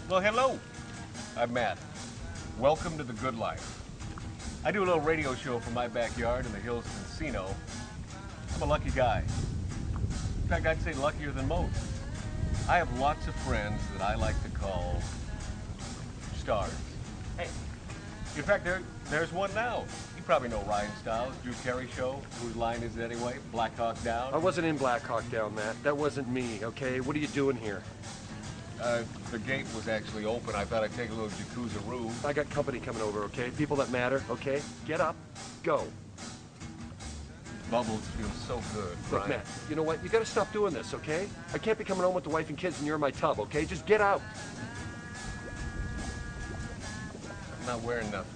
Well, hello. I'm Matt. Welcome to the good life. I do a little radio show from my backyard in the hills of Encino. I'm a lucky guy. In fact, I'd say luckier than most. I have lots of friends that I like to call stars. Hey, in fact, there's one now. You probably know Ryan Stiles, Drew Carey show. Whose line is it anyway? Black Hawk Down? I wasn't in Black Hawk Down, Matt. That wasn't me, okay? What are you doing here? The gate was actually open. I thought I'd take a little jacuzzi-roo. I got company coming over, okay? People that matter, okay? Get up, go. Bubbles feel so good, Look, Ryan. Matt, you know what? You gotta stop doing this, okay? I can't be coming home with the wife and kids and you're in my tub, okay? Just get out. I'm not wearing nothing.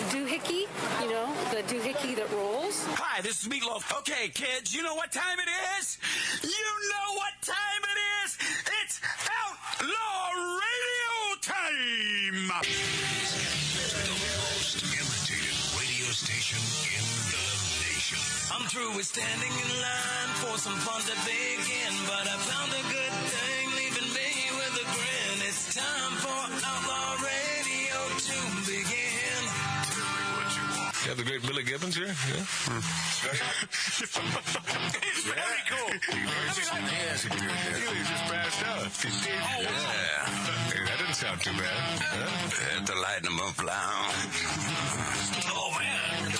Doohickey, you know, the doohickey that rolls. Hi, this is Meatloaf. Okay, kids, you know what time it is? You know what time it is? It's Outlaw Radio time! The most imitated radio station in the nation. I'm through with standing in line for some fun to begin, but I found a good thing leaving me with a grin. It's time for Outlaw Radio to begin. You have the great Billy Gibbons here? Yeah. It's very cool. Yes, he just passed out. Yeah. Hey, that didn't sound too bad. Huh? Had to lighten them up loud. Oh, man.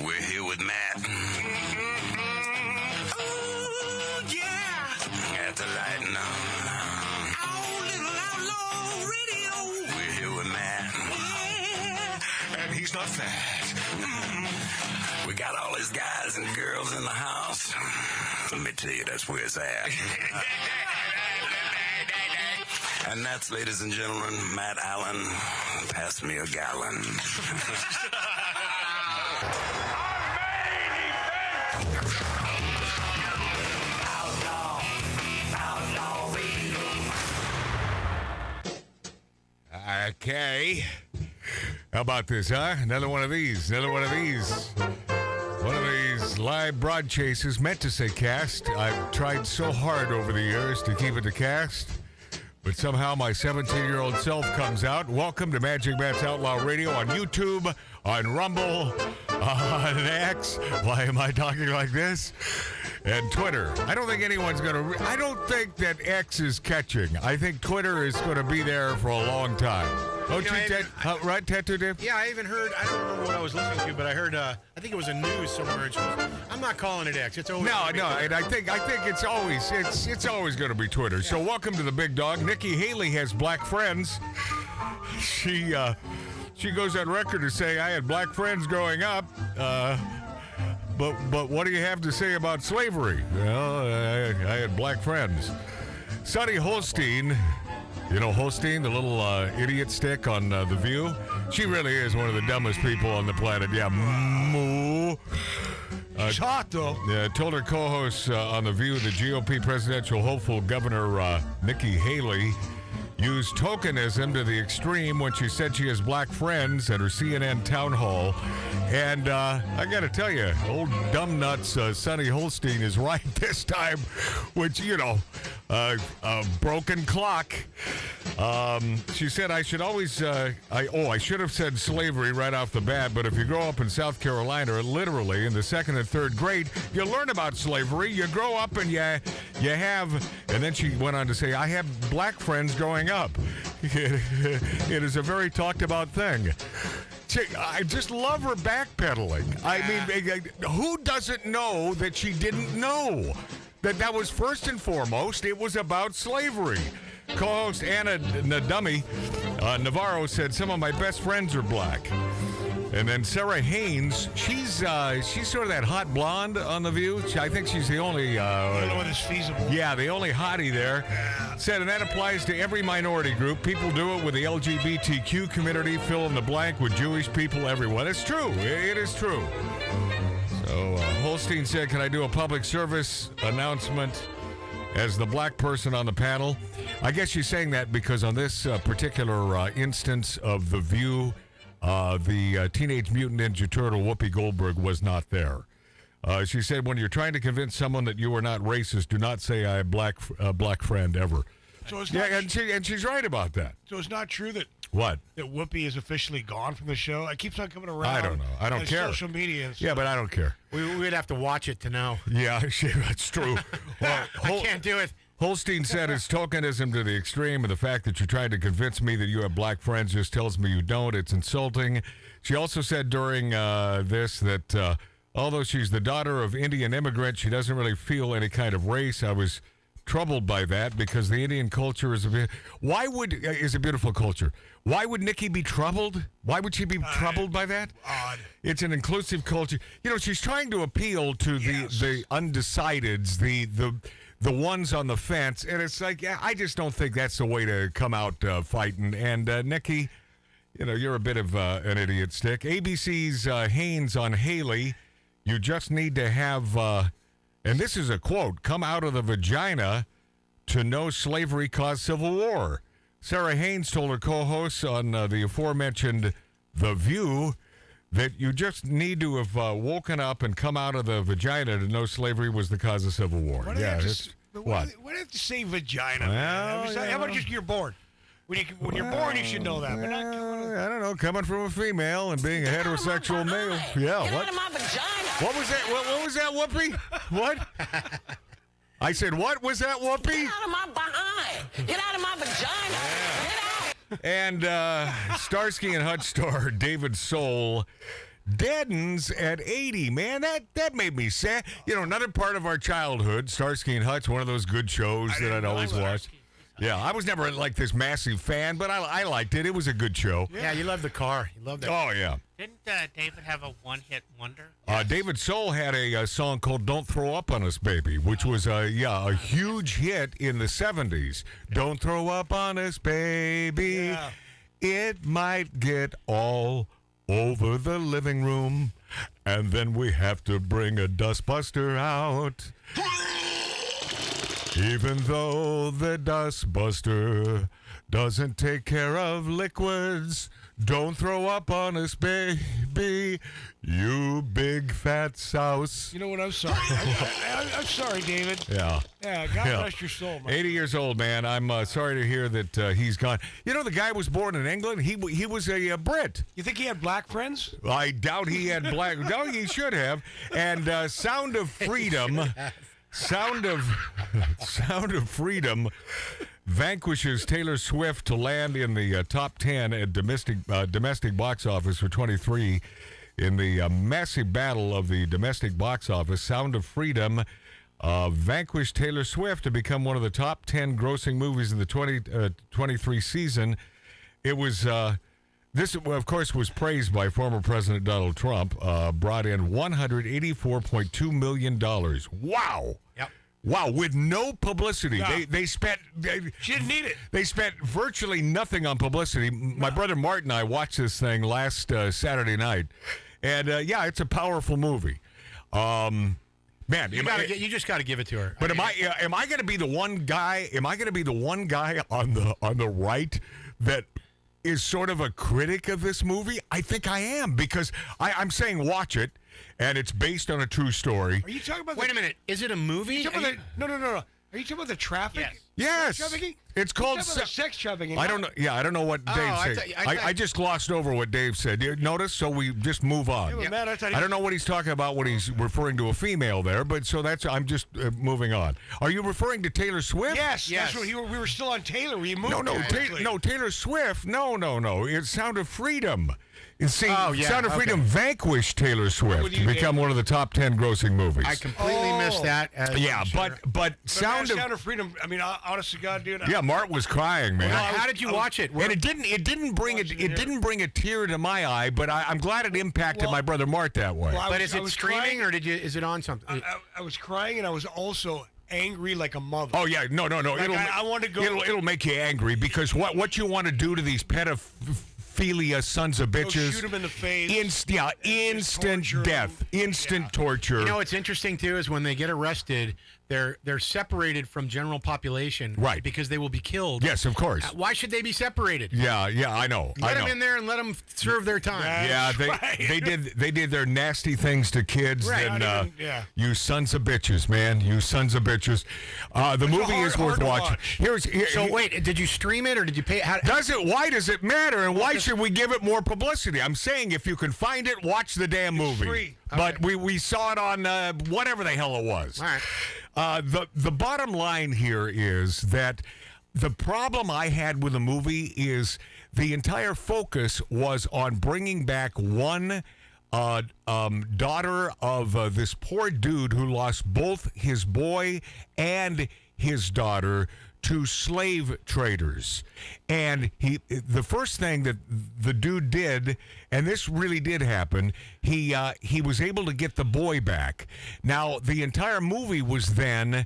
We're here with Matt. Oh, yeah. Had to lighten up. Oh, little Outlaw Radio. We're here with Matt. And he's not fat. We got all these guys and girls in the house. Let me tell you, that's where it's at. And that's, ladies and gentlemen, Matt Allen. Pass me a gallon. Okay. How about this, huh? Another one of these. One of these live broad chases meant to say cast. I've tried so hard over the years to keep it to cast, but somehow my 17-year-old self comes out. Welcome to Magic Matt's Outlaw Radio on YouTube, on Rumble, on X. Why am I talking like this? And Twitter. I don't think anyone's going to... I don't think that X is catching. I think Twitter is going to be there for a long time. Don't you, right, Tattoo Dave? Yeah, I even heard, I don't remember what I was listening to, but I heard, I think it was a news somewhere. I'm not calling it X. It's always No, and I think it's always going to be Twitter. Yeah. So welcome to the big dog. Nikki Haley has black friends. She goes on record to say, I had black friends growing up, but what do you have to say about slavery? Well, I had black friends. Sonny Holstein, you know Holstein, the little idiot stick on The View? She really is one of the dumbest people on the planet. Yeah, moo. She's hot, though. Yeah, told her co-host on The View, the GOP presidential hopeful Governor Nikki Haley used tokenism to the extreme when she said she has black friends at her CNN town hall. And I got to tell you, old dumb nuts Sonny Holstein is right this time, which, you know, a broken clock. She said I should always, I should have said slavery right off the bat, but if you grow up in South Carolina, literally in the second and third grade, you learn about slavery. You grow up and you have, and then she went on to say, I have black friends growing up. It is a very talked about thing. I just love her backpedaling. I mean, who doesn't know that she didn't know that was first and foremost, it was about slavery. Co-host Anna Nadummy Navarro said, some of my best friends are black. And then Sarah Haynes, she's sort of that hot blonde on The View. I think she's the only... I don't know whether it's feasible. Yeah, the only hottie there. Yeah. Said, and that applies to every minority group. People do it with the LGBTQ community, fill in the blank with Jewish people, everyone. It's true. It is true. So, Holstein said, can I do a public service announcement as the black person on the panel? I guess she's saying that because on this particular instance of The View, the Teenage Mutant Ninja Turtle Whoopi Goldberg was not there. She said, when you're trying to convince someone that you are not racist, do not say I have black friend ever. So it's Yeah, not and she's right about that. so it's not true that What? Whoopi is officially gone from the show. It keeps on coming around. I don't know. I don't on care. Social media. And Yeah, stuff. but I don't care. We'd have to watch it to know. Yeah, that's true. Well, I can't do it. Holstein said it's tokenism to the extreme, and the fact that you're trying to convince me that you have black friends just tells me you don't. It's insulting. She also said during this that although she's the daughter of Indian immigrants, she doesn't really feel any kind of race. I was troubled by that because the Indian culture is is a beautiful culture. Why would Nikki be troubled? Why would she be troubled by that? Odd. It's an inclusive culture. You know, she's trying to appeal to the undecideds, the ones on the fence, and it's like, yeah, I just don't think that's the way to come out fighting. And Nikki, you know, you're a bit of an idiot stick. ABC's Haynes on Haley, you just need to have, and this is a quote, come out of the vagina to know slavery caused civil war. Sarah Haynes told her co-hosts on the aforementioned The View that you just need to have woken up and come out of the vagina to know slavery was the cause of civil war. Why do they have to, what? why do they have to say vagina? Well, man? How about just you're born? When you're born, you should know that. But not I don't know, coming from a female and being a heterosexual male. Yeah, Get what? out of my vagina. What was that? What was that, Whoopi? What? I said, what was that, Whoopi? Get out of my behind. Get out of my vagina. Get out. And Starsky and Hutch star David Soul deadens at 80. Man, that made me sad. You know, another part of our childhood, Starsky and Hutch, one of those good shows that I'd always watch. Yeah, I was never like this massive fan, but I liked it. It was a good show. Yeah, you love the car. You love that. Oh, yeah. Didn't David have a one-hit wonder? David Soul had a song called Don't Throw Up on Us, Baby, which was a huge hit in the 70s. Don't throw up on us, baby. Yeah. It might get all over the living room, and then we have to bring a dustbuster out. Even though the dustbuster doesn't take care of liquids, don't throw up on us, baby, you big fat souse. You know what? I'm sorry. I'm sorry, David. Yeah. Yeah, God bless your soul, man. 80 years old, man. I'm sorry to hear that he's gone. You know, the guy was born in England. He was a Brit. You think he had black friends? I doubt he had black. No, he should have. And Sound of Freedom. Sound of Freedom vanquishes Taylor Swift to land in the top 10 at domestic box office for 23 in the massive battle of the domestic box office. Sound of Freedom vanquished Taylor Swift to become one of the top 10 grossing movies of the 2023 season. It was this, of course, was praised by former President Donald Trump. Brought in $184.2 million. Wow. Yep. Wow, with no publicity. No. They spent... She didn't need it. They spent virtually nothing on publicity. My brother Martin and I watched this thing last Saturday night. And, yeah, it's a powerful movie. Man, You just got to give it to her. but am I going to be the one guy? Am I going to be the one guy on the right that is sort of a critic of this movie? I think I am, because I'm saying watch it, and it's based on a true story. Are you talking about? Wait a minute. Is it a movie? No. Are you talking about the traffic? Yes, Sex trafficking? it's called. You're talking about sex trafficking. I don't know. Yeah, I don't know what Dave I said. thought- I just glossed over what Dave said. You notice? So we just move on. Yeah, but man, I thought he- I don't know what he's talking about when he's referring to a female there, but so I'm just moving on. Are you referring to Taylor Swift? Yes. Yes. That's what we were still on Taylor. We moved. No, Taylor Swift. No. It's Sound of Freedom. See, Sound of okay. Freedom vanquished Taylor Swift with to you, become one of the top 10 grossing movies. I completely missed that. yeah, I'm sure. but But Sound Sound of Freedom. I mean, honest to God, dude. yeah, Mart was crying, man. How did you watch it? And it didn't bring a tear to my eye, but I'm glad it impacted my brother Mart that way. Well, But is I it was streaming crying. or is it on something? I was crying, and I was also angry like a mother. Oh yeah, no. Like, I want to go. It'll make you angry because what you want to do to these pedophilia sons of bitches. shoot 'em in the face. Instant torture 'em. death, instant torture. You know what's interesting too is when they get arrested, they're separated from general population, Right. Because they will be killed. Yes, of course. Why should they be separated? Yeah, I know. Let I them know. in there and let them serve their time. Yeah, they did their nasty things to kids. Right. And Yeah. you sons of bitches, man, you sons of bitches. The movie is worth hard to watching. watch. So wait, did you stream it or did you pay? Why does it matter, and why should we give it more publicity? I'm saying if you can find it, watch the damn movie. free. But we saw it on whatever the hell it was. All right. The bottom line here is that the problem I had with the movie is the entire focus was on bringing back one daughter of this poor dude who lost both his boy and his daughter to slave traders. And the first thing that the dude did, and this really did happen, he was able to get the boy back. Now, the entire movie was then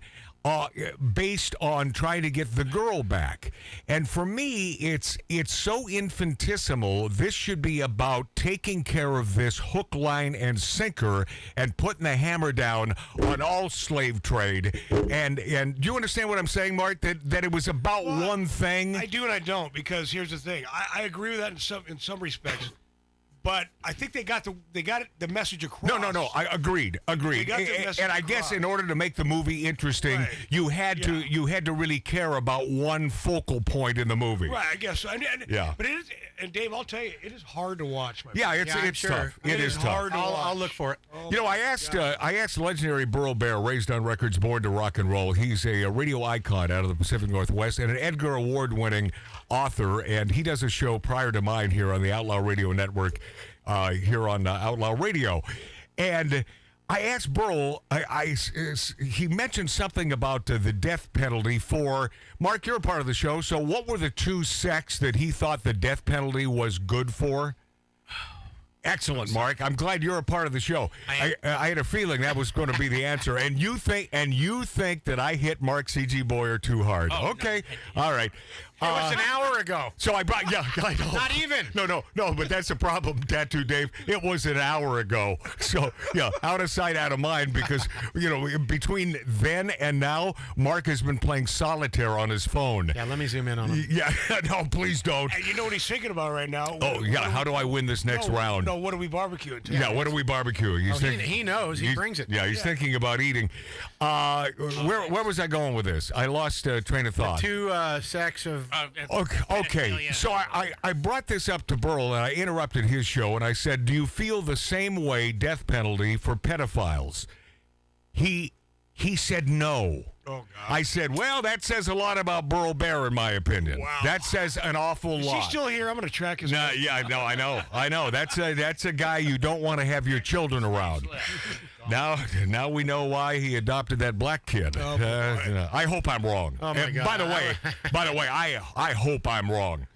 based on trying to get the girl back. And for me, it's so infinitesimal. This should be about taking care of this hook, line, and sinker and putting the hammer down on all slave trade. And do you understand what I'm saying, Mark? That it was about one thing? I do and I don't, because here's the thing. I agree with that in some respects. But I think they got the message across. No. I agreed. They got the message And I guess across. in order to make the movie interesting, Right. you had to really care about one focal point in the movie. Right, I guess so. Yeah. But it is, and Dave, I'll tell you, it is hard to watch. Yeah, friend. it's I'm sure. tough. It is tough. hard to watch. I'll look for it. You know, I asked legendary Burl Bear, raised on records, born to rock and roll. He's a radio icon out of the Pacific Northwest and an Edgar Award-winning author, and he does a show prior to mine here on the Outlaw Radio Network, here on Outlaw Radio. And I asked Burl, he mentioned something about the death penalty for, Mark, you're a part of the show, so what were the two sects that he thought the death penalty was good for? Excellent, Mark. I'm glad you're a part of the show. I had a feeling that was going to be the answer, and you think that I hit Mark C.G. Boyer too hard. Okay, all right. It was an hour ago. So I brought, I know. Not even. No, but that's the problem, Tattoo Dave. It was an hour ago. So, out of sight, out of mind, because, between then and now, Mark has been playing solitaire on his phone. Yeah, let me zoom in on him. Yeah, no, please don't. And you know what he's thinking about right now? Oh, yeah, how do I win this next round? No, what are we barbecuing? Yeah, what are we barbecuing? He knows. He brings it. Yeah, he's thinking about eating. Where was I going with this? I lost train of thought. Two sects of. Okay. pedophilia. So I brought this up to Burl, and I interrupted his show, and I said, do you feel the same way, death penalty for pedophiles? He said no. Oh, God. I said, well, that says a lot about Burl Bear, in my opinion. Wow. That says an awful Is lot. he still here? I'm going to track his. No, yeah, no, I know. That's a guy you don't want to have your children around. Now we know why he adopted that black kid. I hope I'm wrong. Oh, my And God. By the way, I hope I'm wrong.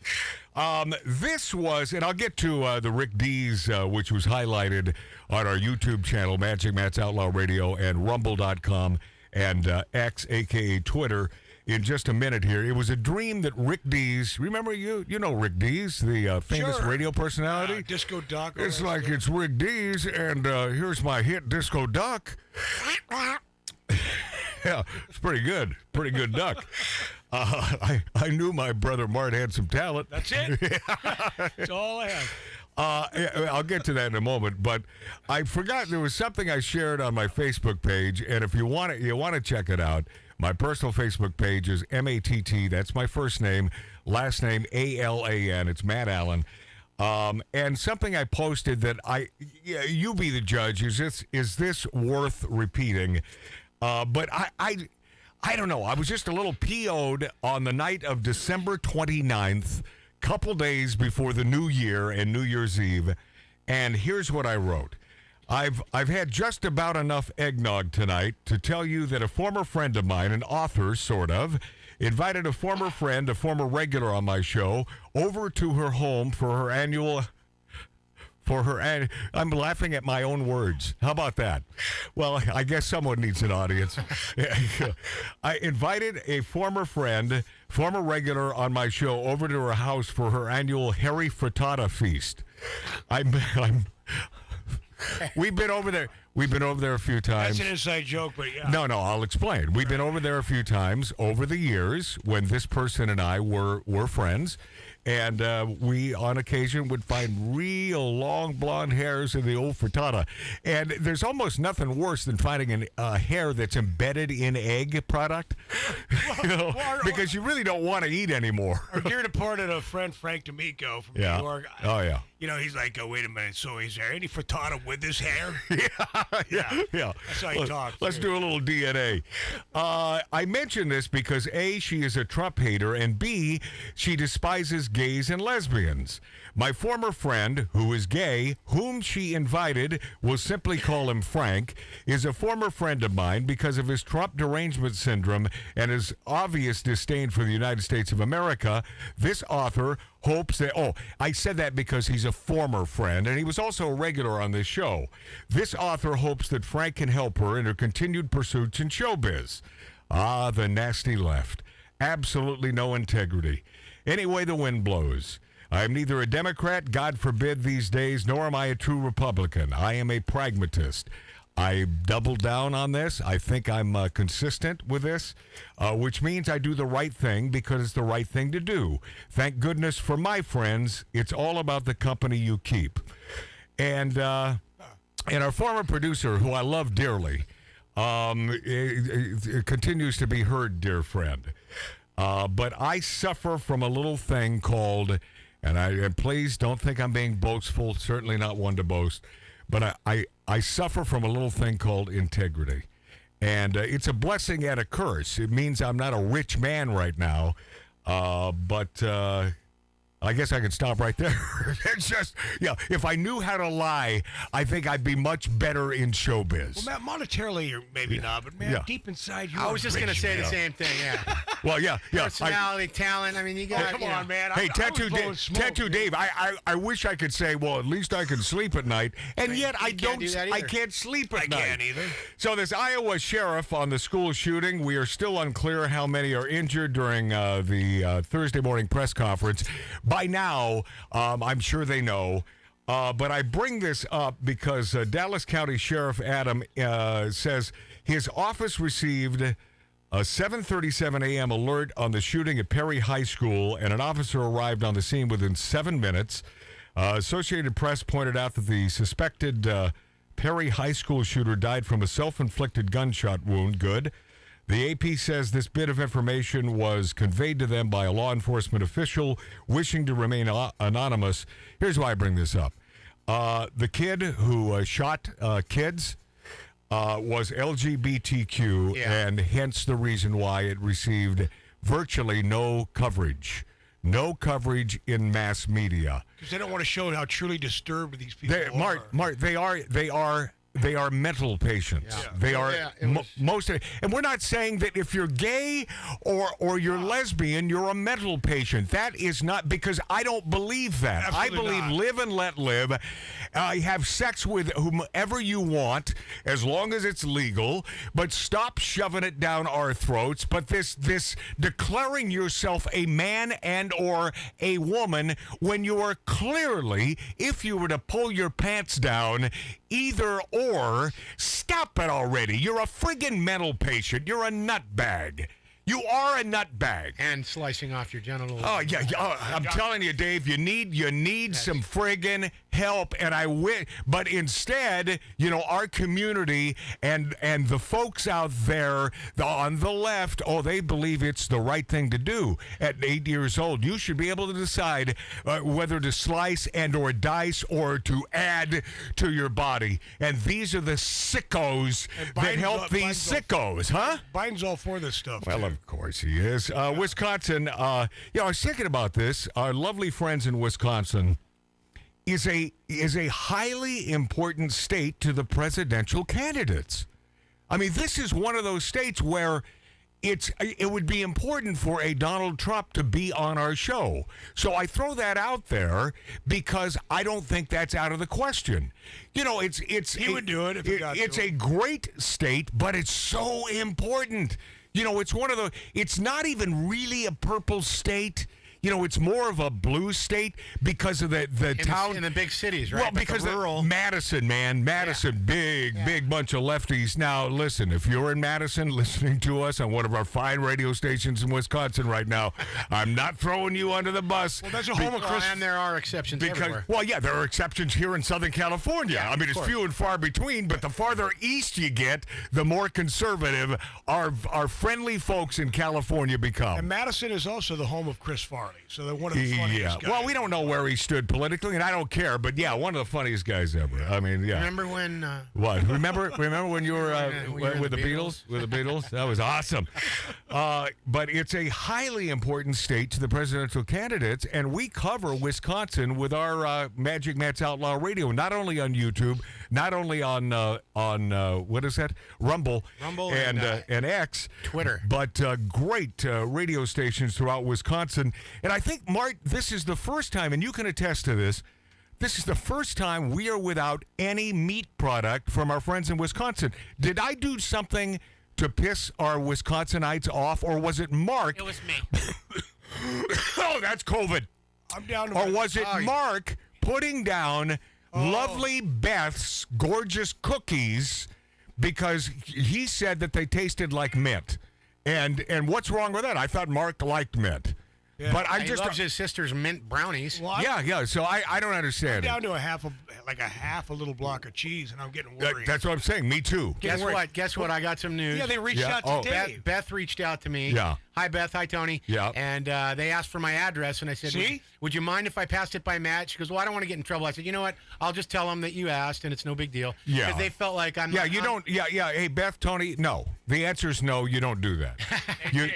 This was, and I'll get to the Rick Dees, which was highlighted on our YouTube channel, Magic Matt's Outlaw Radio, and Rumble.com, and X, a.k.a. Twitter, in just a minute here. It was a dream that Rick Dees, remember you know Rick Dees, the famous Sure. radio personality? Disco Duck. all It's that like stuff. it's Rick Dees, and here's my hit, Disco Duck. Yeah, it's pretty good. Pretty good duck. I knew my brother Mart had some talent. That's it. That's all I have. I'll get to that in a moment, but I forgot there was something I shared on my Facebook page, and if you want to check it out, my personal Facebook page is MATT. That's my first name, last name ALAN. It's Matt Allen. And something I posted that you be the judge. Is this worth repeating? But I don't know. I was just a little PO'd on the night of December 29th, couple days before the New Year and New Year's Eve. And here's what I wrote. I've had just about enough eggnog tonight to tell you that a former friend of mine, an author, sort of, invited a former friend, a former regular on my show, over to her home for her annual for her. And I'm laughing at my own words. How about that? Well, I guess someone needs an audience. I invited a former friend, former regular on my show, over to her house for her annual hairy frittata feast. We've been over there. We've been over there a few times. That's an inside joke, but yeah. No, I'll explain. We've been over there a few times over the years when this person and I were friends. And we, on occasion, would find real long blonde hairs in the old frittata. And there's almost nothing worse than finding a hair that's embedded in egg product. Because you really don't want to eat anymore. Our dear departed friend Frank D'Amico from New York. Oh, yeah. You know, he's like, wait a minute. So is there any frittata with this hair? Yeah. That's how he talks. Let's do a little DNA. I mention this because A, she is a Trump hater, and B, she despises gays and lesbians. My former friend, who is gay, whom she invited, we'll simply call him Frank, is a former friend of mine because of his Trump derangement syndrome and his obvious disdain for the United States of America. This author hopes that, I said that because he's a former friend, and he was also a regular on this show. This author hopes that Frank can help her in her continued pursuits in showbiz. Ah, the nasty left. Absolutely no integrity. Any way the wind blows. I am neither a Democrat, God forbid these days, nor am I a true Republican. I am a pragmatist. I double down on this. I think I'm consistent with this, which means I do the right thing because it's the right thing to do. Thank goodness for my friends. It's all about the company you keep. And our former producer, who I love dearly, it continues to be her dear friend. But I suffer from a little thing called, and please don't think I'm being boastful, certainly not one to boast, but I suffer from a little thing called integrity. And it's a blessing and a curse. It means I'm not a rich man right now, but I guess I could stop right there. It's just, if I knew how to lie, I think I'd be much better in showbiz. Well, Matt, monetarily, you're maybe not, but man, deep inside you. I was just going to say the same thing, Well, Personality, talent, I mean, you got come on, man. Hey, Tattoo Dave, I wish I could say, well, at least I can sleep at night, and yet I can't sleep at night. I can't either. So this Iowa sheriff on the school shooting, we are still unclear how many are injured during the Thursday morning press conference. By now, I'm sure they know. But I bring this up because Dallas County Sheriff Adam says his office received a 7:37 a.m. alert on the shooting at Perry High School, and an officer arrived on the scene within 7 minutes. Associated Press pointed out that the suspected Perry High School shooter died from a self-inflicted gunshot wound. Good. The AP says this bit of information was conveyed to them by a law enforcement official wishing to remain anonymous. Here's why I bring this up. The kid who shot kids was LGBTQ, and hence the reason why it received virtually no coverage. No coverage in mass media. Because they don't want to show how truly disturbed these people are. Mark, they are mental patients. Yeah. They are most of it. And we're not saying that if you're gay or you're lesbian, you're a mental patient. That is not, because I don't believe that. Absolutely I believe not. live and let live. Have sex with whomever you want, as long as it's legal. But stop shoving it down our throats. But this declaring yourself a man and or a woman when you are clearly, if you were to pull your pants down, either or, stop it already. You're a friggin' mental patient. You're a nutbag. You are a nutbag. And slicing off your genitals. Oh, yeah. I'm telling you, Dave, you need some friggin' help. And but instead, our community and the folks out there on the left, they believe it's the right thing to do. At 8 years old, you should be able to decide whether to slice and or dice or to add to your body. And these are the sickos that help these sickos, huh? Biden's all for this stuff. Well, of course he is. Wisconsin, I was thinking about this. Our lovely friends in Wisconsin is a highly important state to the presidential candidates. I mean, this is one of those states where it would be important for a Donald Trump to be on our show. So I throw that out there because I don't think that's out of the question. You know, it's He would do it if he got it's to. a great state, but it's so important. You know, it's one of the. It's not even really a purple state. You know, it's more of a blue state because of the town in the big cities, right? Well, But because the rural Madison, man, big bunch of lefties. Now, listen, if you're in Madison listening to us on one of our fine radio stations in Wisconsin right now, I'm not throwing you under the bus. Well, that's a home of Chris. and there are exceptions everywhere. Well, yeah, there are exceptions here in Southern California. Yeah, I mean, of it's course. few and far between, but the farther east you get, the more conservative our friendly folks in California become. And Madison is also the home of Chris Farley, so they're one of the funniest guys. Well, we don't know where he stood politically, and I don't care. But yeah, one of the funniest guys ever. I mean, yeah. Remember when? What? Remember when you were with the Beatles? Beatles? With the Beatles? That was awesome. But it's a highly important state to the presidential candidates, and we cover Wisconsin with our Magic Matt's Outlaw Radio, not only on YouTube, not only on what is that? Rumble and X, Twitter, but great radio stations throughout Wisconsin. And I think, Mart, this is the first time, and you can attest to this. This is the first time we are without any meat product from our friends in Wisconsin. Did I do something to piss our Wisconsinites off, or was it Mark? It was me. Oh, that's COVID. I'm down to Or was it Mark putting down lovely Beth's gorgeous cookies because he said that they tasted like mint? And what's wrong with that? I thought Mark liked mint. Yeah. But I He just loves his sister's mint brownies. Well, yeah. So I don't understand. I'm down to a half a little block of cheese, and I'm getting worried. That's what I'm saying. Me too. Guess what? Guess what? I got some news. Yeah, they reached out to Dave. Beth reached out to me. Yeah. Hi, Beth. Hi, Tony. Yeah. And they asked for my address, and I said, See? would you mind if I passed it by Matt? She goes, well, I don't want to get in trouble. I said, you know what? I'll just tell them that you asked, and it's no big deal. Yeah. Because they felt like I'm. Yeah, you don't. Yeah. Hey, Beth, Tony. No, the answer is no. You don't do that.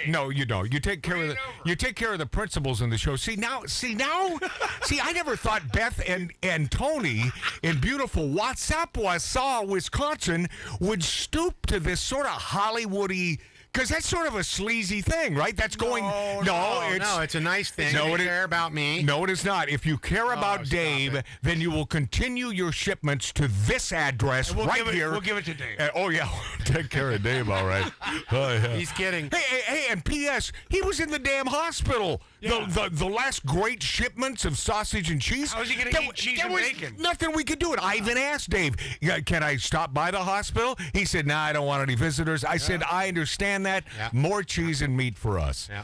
No, you don't. You take care of the. You take care of the principals in the show. See, I never thought Beth and Tony in beautiful Wausau, Wisconsin, would stoop to this sort of Hollywoody. Because that's sort of a sleazy thing, right? That's going. No, it's a nice thing. No, They care about me. No, it is not. If you care about Dave, then you will continue your shipments to this address here. We'll give it to Dave. Oh yeah, take care of Dave, all right. Oh, yeah. He's kidding. Hey, and P.S. He was in the damn hospital. Yeah. The last great shipments of sausage and cheese. How is he going to eat cheese and was bacon? Nothing we could do it. I even asked Dave, can I stop by the hospital? He said, nah, I don't want any visitors. I said, I understand that. Yeah. More cheese and meat for us. Yeah.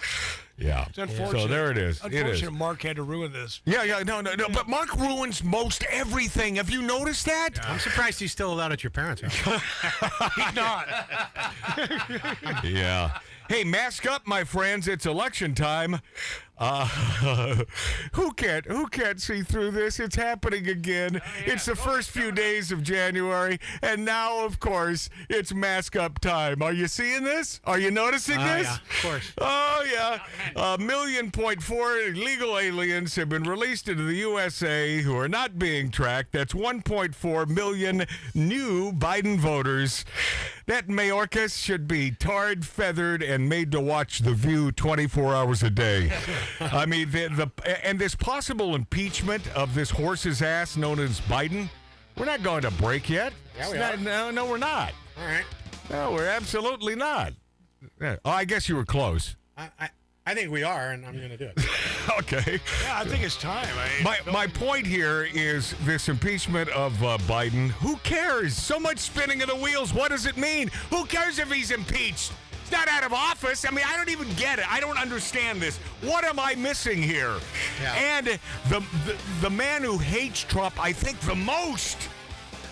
Yeah. It's unfortunate. So there it is. Unfortunate Mark had to ruin this. Yeah, no. But Mark ruins most everything. Have you noticed that? I'm surprised he's still allowed at your parents' house. He's not. Yeah. Hey, mask up, my friends. It's election time. Who can't see through this? It's happening again. It's the first few days of January, and now, of course, it's mask up time. Are you seeing this? Are you noticing this? Yeah, of course. Oh, yeah. 1.4 million illegal aliens have been released into the USA who are not being tracked. That's 1.4 million new Biden voters. That Mayorkas should be tarred, feathered, and made to watch The View 24 hours a day. I mean, and this possible impeachment of this horse's ass known as Biden, we're not going to break yet. Yeah, we are. No, we're not. All right. No, we're absolutely not. Yeah. Oh, I guess you were close. I think we are, and I'm going to do it. Okay. Yeah, I think it's time. My point here is this impeachment of Biden. Who cares? So much spinning of the wheels. What does it mean? Who cares if he's impeached? He's not out of office. I mean, I don't even get it. I don't understand this. What am I missing here? Yeah. And the man who hates Trump, I think, the most.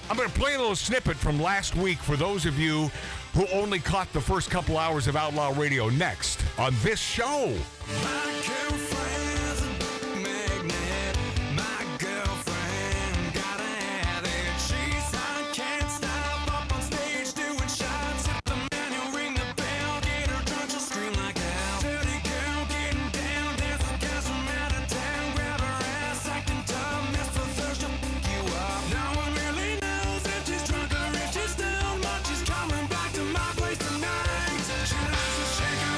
I'm going to play a little snippet from last week for those of you who only caught the first couple hours of Outlaw Radio next on this show. My girlfriend's a magnet. My girlfriend gotta have it. She's hot, can't stop up on stage doing shots. If the man who ring the bell, get her drunk, she'll scream like hell. Dirty girl getting down, dance with guys from out of town. Grab her ass, acting tough, mess with her, she'll pick you up. No one really knows if she's drunk or if she's down, but she's coming back to my place tonight. She likes to shake her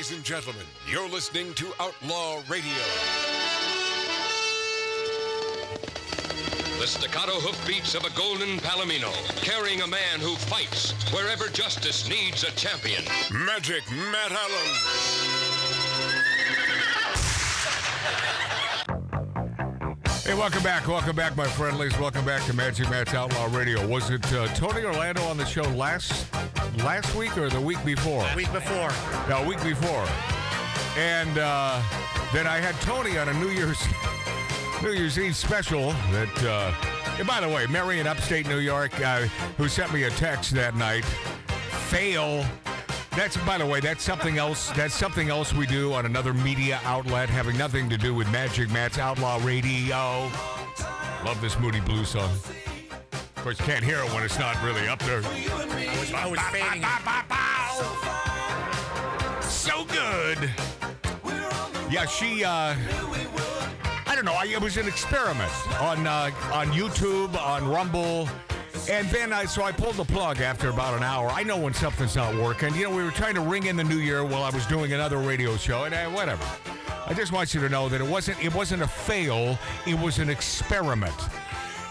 Ladies and gentlemen, you're listening to Outlaw Radio. The staccato hoofbeats of a golden palomino, carrying a man who fights wherever justice needs a champion. Magic Matt Allen. Hey, welcome back, my friendlies. Welcome back to Magic Matt's Outlaw Radio. Was it Tony Orlando on the show last week or the week before? Week before. No, week before. And then I had Tony on a New Year's Eve special that, and by the way, Mary in upstate New York, who sent me a text that night, fail. By the way, that's something else. That's something else we do on another media outlet, having nothing to do with Magic Matt's Outlaw Radio. Love this Moody Blues song. Of course, you can't hear it when it's not really up there. I was fading. So good. Yeah, she. I don't know. It was an experiment on YouTube, on Rumble. And then I pulled the plug after about an hour. I know when something's not working. You know, we were trying to ring in the new year while I was doing another radio show, and whatever. I just want you to know that it wasn't a fail. It was an experiment.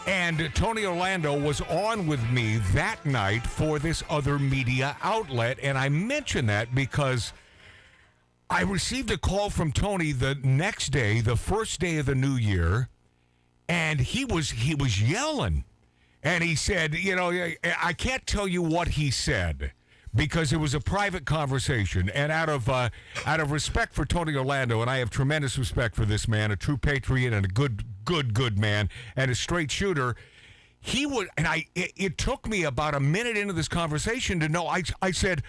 And Tony Orlando was on with me that night for this other media outlet, and I mention that because I received a call from Tony the next day, the first day of the new year, and he was yelling. And he said, you know, I can't tell you what he said because it was a private conversation. And out of respect for Tony Orlando, and I have tremendous respect for this man, a true patriot and a good man and a straight shooter, it took me about a minute into this conversation to know. I said,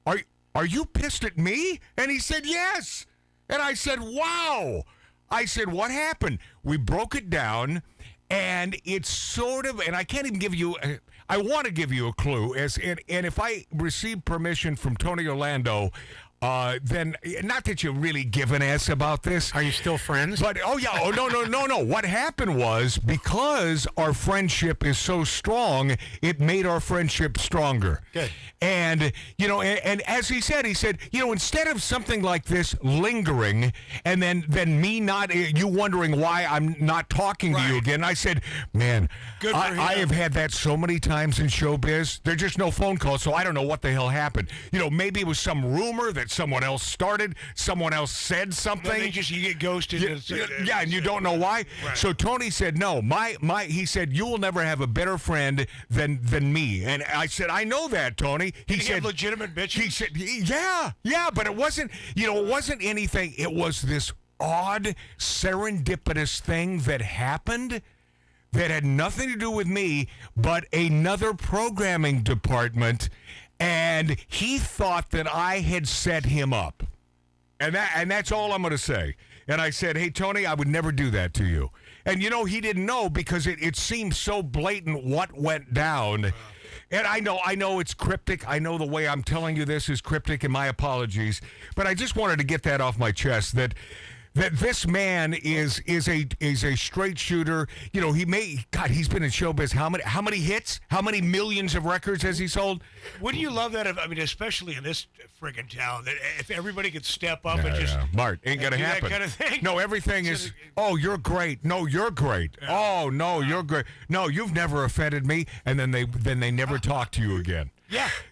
are you pissed at me? And he said, yes. And I said, wow. I said, what happened? We broke it down. And it's sort of, and I can't even give you, I want to give you a clue. And if I receive permission from Tony Orlando, then, not that you really give an ass about this. Are you still friends? But, no. What happened was, because our friendship is so strong, it made our friendship stronger. Good. And, you know, and as he said, you know, instead of something like this lingering, and then me not, you wondering why I'm not talking to you again, I said, man, I have had that so many times in showbiz. There's just no phone calls, so I don't know what the hell happened. You know, maybe it was some rumor that someone else started, someone else said something. You get ghosted. Yeah, and you don't know why. Right. So Tony said, no, he said, you will never have a better friend than me. And I said, I know that, Tony. He said, legitimate bitches. He said, yeah, but it wasn't anything. It was this odd, serendipitous thing that happened that had nothing to do with me, but another programming department. And he thought that I had set him up. And that's all I'm going to say. And I said, hey, Tony, I would never do that to you. And, you know, he didn't know because it seemed so blatant what went down. And I know it's cryptic. I know the way I'm telling you this is cryptic, and my apologies. But I just wanted to get that off my chest, that this man is a straight shooter. You know, he's been in showbiz. How many hits? How many millions of records has he sold? Wouldn't you love that? Especially in this friggin' town, that if everybody could step up and just Mart, ain't gonna happen. That kind of thing. No, everything is. Oh, you're great. No, you're great. Yeah. Oh no, you're great. No, you've never offended me, and then they never talk to you again.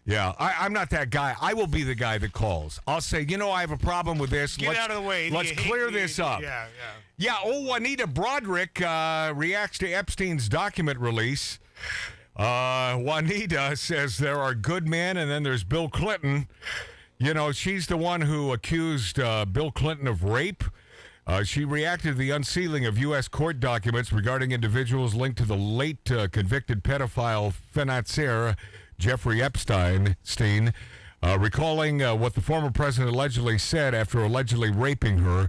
Yeah. I'm not that guy. I will be the guy that calls. I'll say, you know, I have a problem with this. Get out of the way. Let's clear this up. Yeah. Oh, Juanita Broderick reacts to Epstein's document release. Juanita says there are good men, and then there's Bill Clinton. You know, she's the one who accused Bill Clinton of rape. She reacted to the unsealing of U.S. court documents regarding individuals linked to the late convicted pedophile financier Jeffrey Epstein, recalling what the former president allegedly said after allegedly raping her.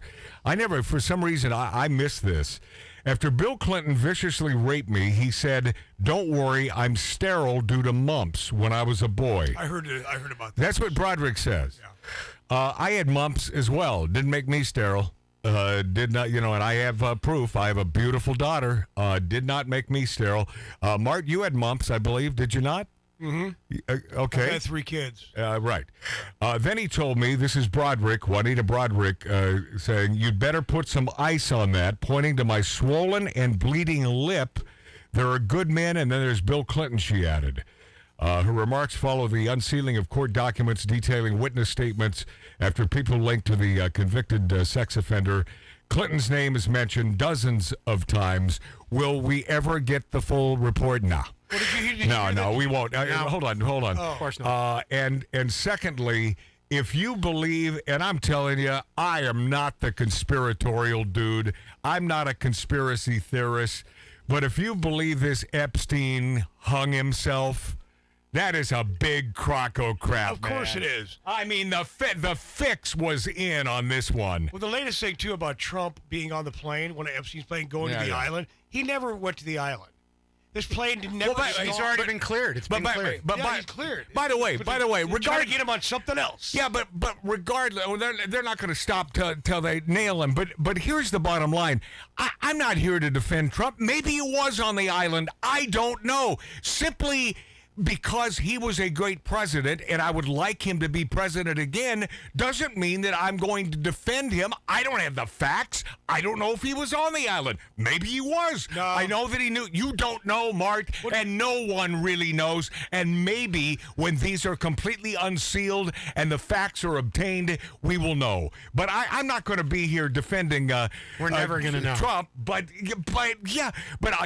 For some reason, I missed this. After Bill Clinton viciously raped me, he said, "Don't worry, I'm sterile due to mumps when I was a boy." I heard about that. That's what Broderick says. Yeah. I had mumps as well. Didn't make me sterile. Did not, you know, and I have proof. I have a beautiful daughter. Did not make me sterile. Mart, you had mumps, I believe. Did you not? Okay. I had 3 kids. Right. Then he told me, this is Broderick, Juanita Broderick, saying, you'd better put some ice on that, pointing to my swollen and bleeding lip. There are good men, and then there's Bill Clinton, she added. Her remarks follow the unsealing of court documents detailing witness statements after people linked to the convicted sex offender. Clinton's name is mentioned dozens of times. Will we ever get the full report? Nah. What did you hear? No, we won't. Hold on. Oh. Of course not. And secondly, if you believe, and I'm telling you, I am not the conspiratorial dude. I'm not a conspiracy theorist. But if you believe this Epstein hung himself, that is a big crock of crap. Of course man. it is. I mean, the fix was in on this one. Well, the latest thing, too, about Trump being on the plane, one of Epstein's plane going to the island, he never went to the island. This plane did never. He's already been cleared. It's been cleared. He's cleared. By the way, trying to get him on something else. Yeah, but regardless, they're not going to stop till they nail him. But here's the bottom line: I'm not here to defend Trump. Maybe he was on the island. I don't know. Simply because he was a great president and I would like him to be president again doesn't mean that I'm going to defend him. I don't have the facts. I don't know if he was on the island. Maybe he was. No. I know that he knew. You don't know, Mark, and no one really knows. And maybe when these are completely unsealed and the facts are obtained, we will know. But I'm not going to be here defending We're never going to know. Trump. But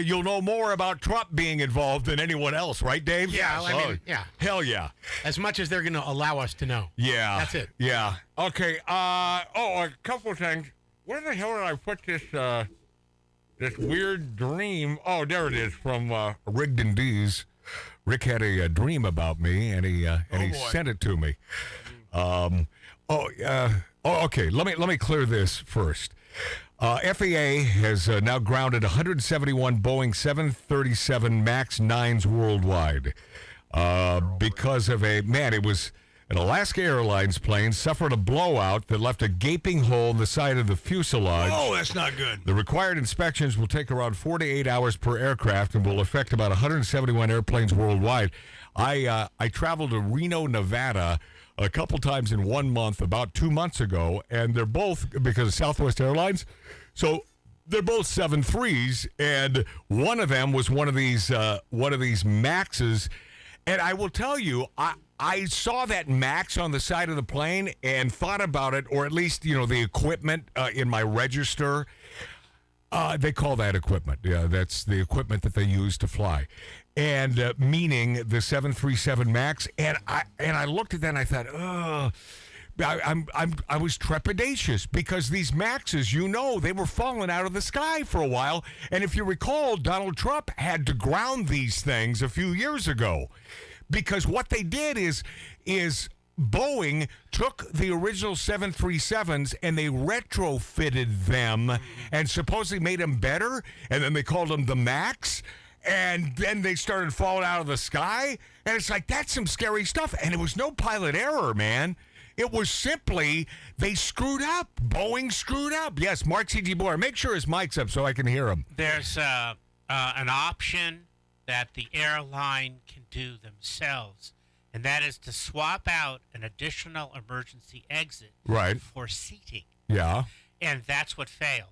you'll know more about Trump being involved than anyone else, right, Dave? Yeah, I mean, yeah. Hell yeah. As much as they're going to allow us to know. Yeah. That's it. Yeah. Okay. A couple of things. Where the hell did I put this weird dream? Oh, there it is from Rigged and Dees. Rick had a dream about me, and he sent it to me. Okay. Let me clear this first. FAA has now grounded 171 Boeing 737 MAX 9s worldwide because of it was an Alaska Airlines plane suffered a blowout that left a gaping hole in the side of the fuselage. Oh, that's not good. The required inspections will take around 4 to 8 hours per aircraft and will affect about 171 airplanes worldwide. I traveled to Reno, Nevada a couple times in 1 month about 2 months ago, and they're both, because of Southwest Airlines, so they're both 737s, and one of them was one of these Maxes, and I will tell you, I saw that Max on the side of the plane and thought about it, or at least, the equipment in my register. They call that equipment. Yeah, that's the equipment that they use to fly. And meaning the 737 MAX. And I looked at that and I thought, I was trepidatious because these Maxes, they were falling out of the sky for a while. And if you recall, Donald Trump had to ground these things a few years ago because what they did is Boeing took the original 737s and they retrofitted them and supposedly made them better, and then they called them the Max, and then they started falling out of the sky, and it's like, that's some scary stuff, and it was no pilot error, man. It was simply they screwed up. Boeing screwed up. Yes, Mark C.G. Boyer, make sure his mic's up so I can hear him. There's an option that the airline can do themselves, and that is to swap out an additional emergency exit for seating. Yeah. And that's what failed.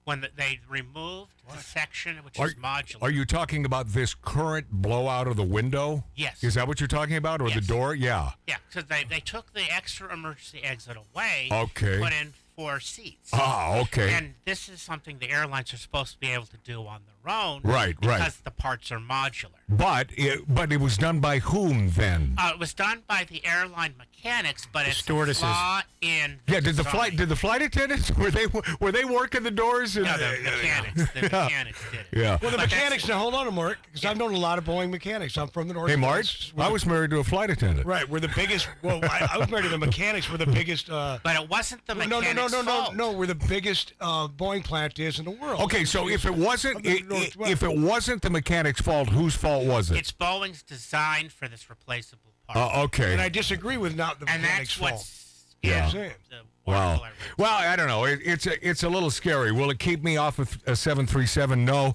When they removed the section, which is modular. Are you talking about this current blowout of the window? Yes. Is that what you're talking about? Or the door? Yeah. Yeah, because they took the extra emergency exit away. Okay. Put in 4 seats. Ah, okay. And this is something the airlines are supposed to be able to do on their own. Right. Because the parts are modular. But it was done by whom then? It was done by the airline mechanics, but it's stewardesses. a flaw in Yeah, did the design. flight attendants were they working the doors? No, the mechanics. The mechanics did it. Yeah. Well, the mechanics. Now, hold on, Mark, because I've known a lot of Boeing mechanics. I'm from the Northwest. Hey, Mark, I was married to a flight attendant. Right, we're the biggest. Well, I was married to the mechanics. We're the biggest. But it wasn't the mechanics' fault. No. We're the biggest Boeing plant is in the world. Okay, so if it wasn't the mechanics' fault, whose fault was it? It's Boeing's design for this replaceable part. Okay. And I disagree with not the and mechanics' that's fault. You know what I'm Yeah. saying? Wow. Well, I don't know. It's a little scary. Will it keep me off of a 737? No.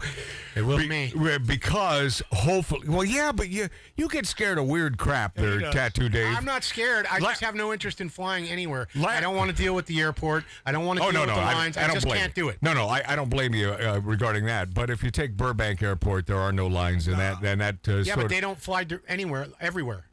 It will me. Because hopefully, well, yeah, but you get scared of weird crap there, Tattoo Dave. I'm not scared. I just have no interest in flying anywhere. I don't want to deal with the airport. I don't want to deal with the lines. I just can't do it. No, I don't blame you regarding that. But if you take Burbank Airport, there are no lines, and that yeah, but they don't fly anywhere, everywhere.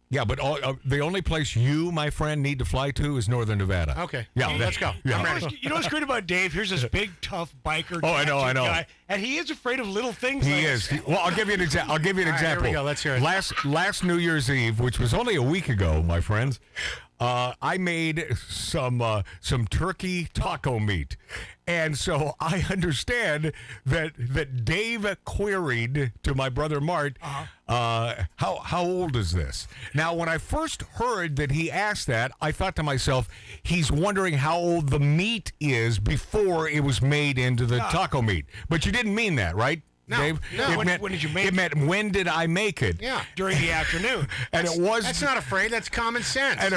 Yeah, but the only place you, my friend, need to fly to is Northern Nevada. Okay. Yeah, let's go. Yeah. I'm ready. You know what's great about Dave? Here's this big, tough biker. Oh, I know. Guy, and he is afraid of little things. He like is. this. Well, I'll give you an example. All right, here we go. Let's hear it. Last New Year's Eve, which was only a week ago, my friends, I made some turkey taco meat. And so I understand that Dave queried to my brother Mart, how old is this? Now, when I first heard that he asked that, I thought to myself, he's wondering how old the meat is before it was made into the taco meat. But you didn't mean that, right? No, Dave? no. When did you make it? It meant, when did I make it? Yeah. During the afternoon. And it was... That's not afraid. That's common sense. And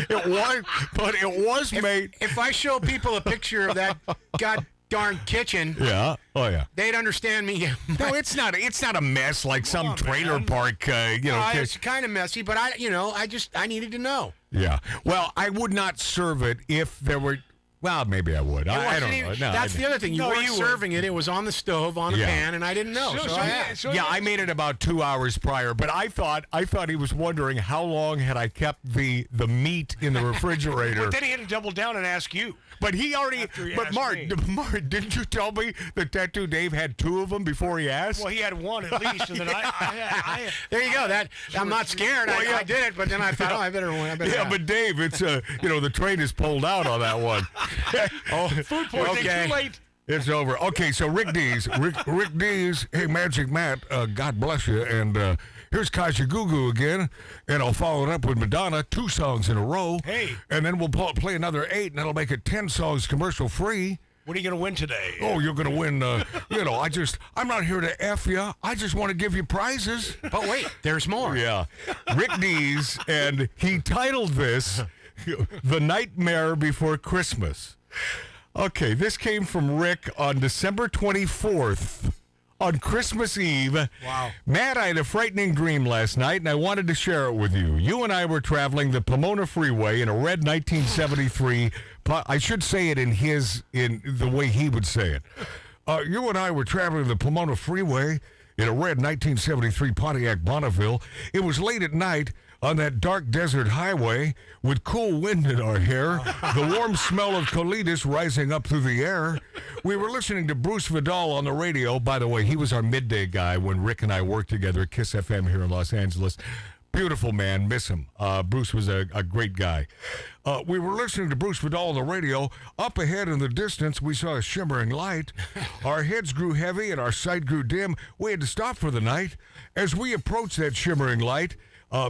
it was made... If I show people a picture of that god darn kitchen... Yeah. Oh, yeah. They'd understand me. No, it's not a mess like some trailer park, It's kind of messy, but I needed to know. Yeah. Well, I would not serve it if there were... Well, maybe I would. I don't know. No, that's the other thing. You weren't serving it. It was on the stove, on a pan, and I didn't know. I made it about 2 hours prior, but I thought he was wondering how long had I kept the meat in the refrigerator. But then he had to double down and ask you. But he already. But Mark, didn't you tell me that Tattoo Dave had 2 of them before he asked? Well, he had 1 at least, and then I there you go. I'm not scared. I did it, but then I thought, I better. Yeah, but Dave, it's the train is pulled out on that one. Food poisoning. Too late. It's over. Okay, so Rick Dees. Rick Dees, hey, Magic Matt, God bless you. And here's Kaja Gugu again. And I'll follow it up with Madonna, 2 songs in a row. Hey. And then we'll play another 8, and that'll make it 10 songs commercial free. What are you going to win today? Oh, you're going to win, I'm not here to F you. I just want to give you prizes. But wait, there's more. Yeah. Rick Dees, and he titled this, The Nightmare Before Christmas. Okay, this came from Rick on December 24th, on Christmas Eve. Wow. Matt, I had a frightening dream last night, and I wanted to share it with you. You and I were traveling the Pomona Freeway in a red 1973, I should say it in the way he would say it. You and I were traveling the Pomona Freeway in a red 1973 Pontiac Bonneville. It was late at night on that dark desert highway with cool wind in our hair, the warm smell of colitis rising up through the air. We were listening to Bruce Vidal on the radio. By the way, he was our midday guy when Rick and I worked together at KISS FM here in Los Angeles. Beautiful man, miss him. Bruce was a great guy. We were listening to Bruce Vidal on the radio. Up ahead in the distance, we saw a shimmering light. Our heads grew heavy and our sight grew dim. We had to stop for the night. As we approached that shimmering light,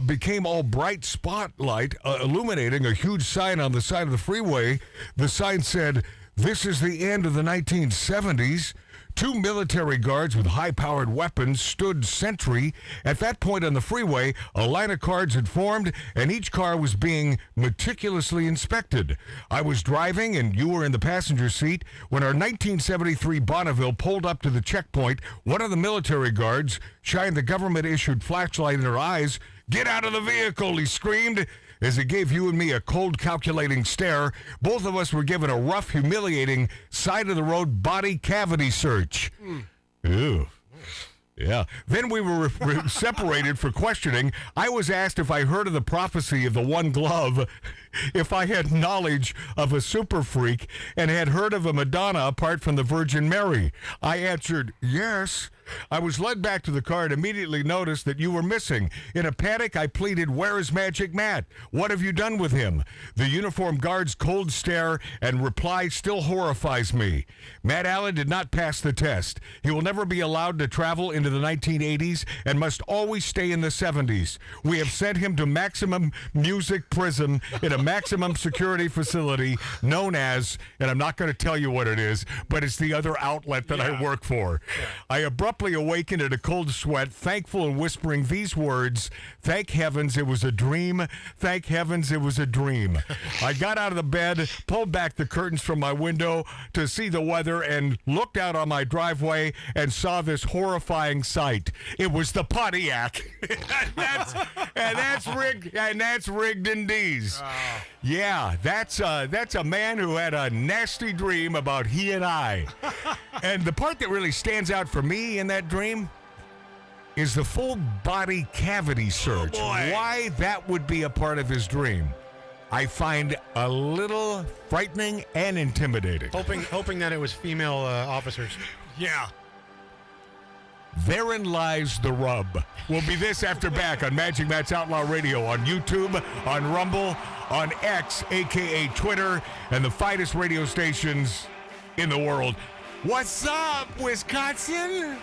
became all bright spotlight, illuminating a huge sign on the side of the freeway. The sign said, "This is the end of the 1970s." 2 military guards with high-powered weapons stood sentry. At that point on the freeway, a line of cars had formed, and each car was being meticulously inspected. I was driving, and you were in the passenger seat. When our 1973 Bonneville pulled up to the checkpoint, one of the military guards shined the government-issued flashlight in her eyes. "Get out of the vehicle," he screamed. As he gave you and me a cold, calculating stare, both of us were given a rough, humiliating, side-of-the-road body cavity search. Ew. Yeah. Then we were separated for questioning. I was asked if I heard of the prophecy of the one glove, if I had knowledge of a super freak, and had heard of a Madonna apart from the Virgin Mary. I answered, yes. I was led back to the car and immediately noticed that you were missing. In a panic, I pleaded, "Where is Magic Matt? What have you done with him?" The uniformed guard's cold stare and reply still horrifies me. Matt Allen did not pass the test. He will never be allowed to travel into the 1980s and must always stay in the 70s. We have sent him to Maximum Music Prison in a maximum security facility known as, and I'm not going to tell you what it is, but it's the other outlet that I work for. I abruptly promptly awakened in a cold sweat, thankful and whispering these words, "Thank heavens it was a dream. Thank heavens it was a dream." I got out of the bed, pulled back the curtains from my window to see the weather, and looked out on my driveway and saw this horrifying sight. It was the Pontiac. that's rigged in Dees. Yeah, that's a man who had a nasty dream about he and I. And the part that really stands out for me in that dream is the full body cavity search. Why that would be a part of his dream, I find a little frightening and intimidating. Hoping that it was female officers. Yeah. Therein lies the rub. We'll be this after back on Magic Matt's Outlaw Radio, on YouTube, on Rumble, on X, a.k.a. Twitter, and the finest radio stations in the world. What's up, Wisconsin?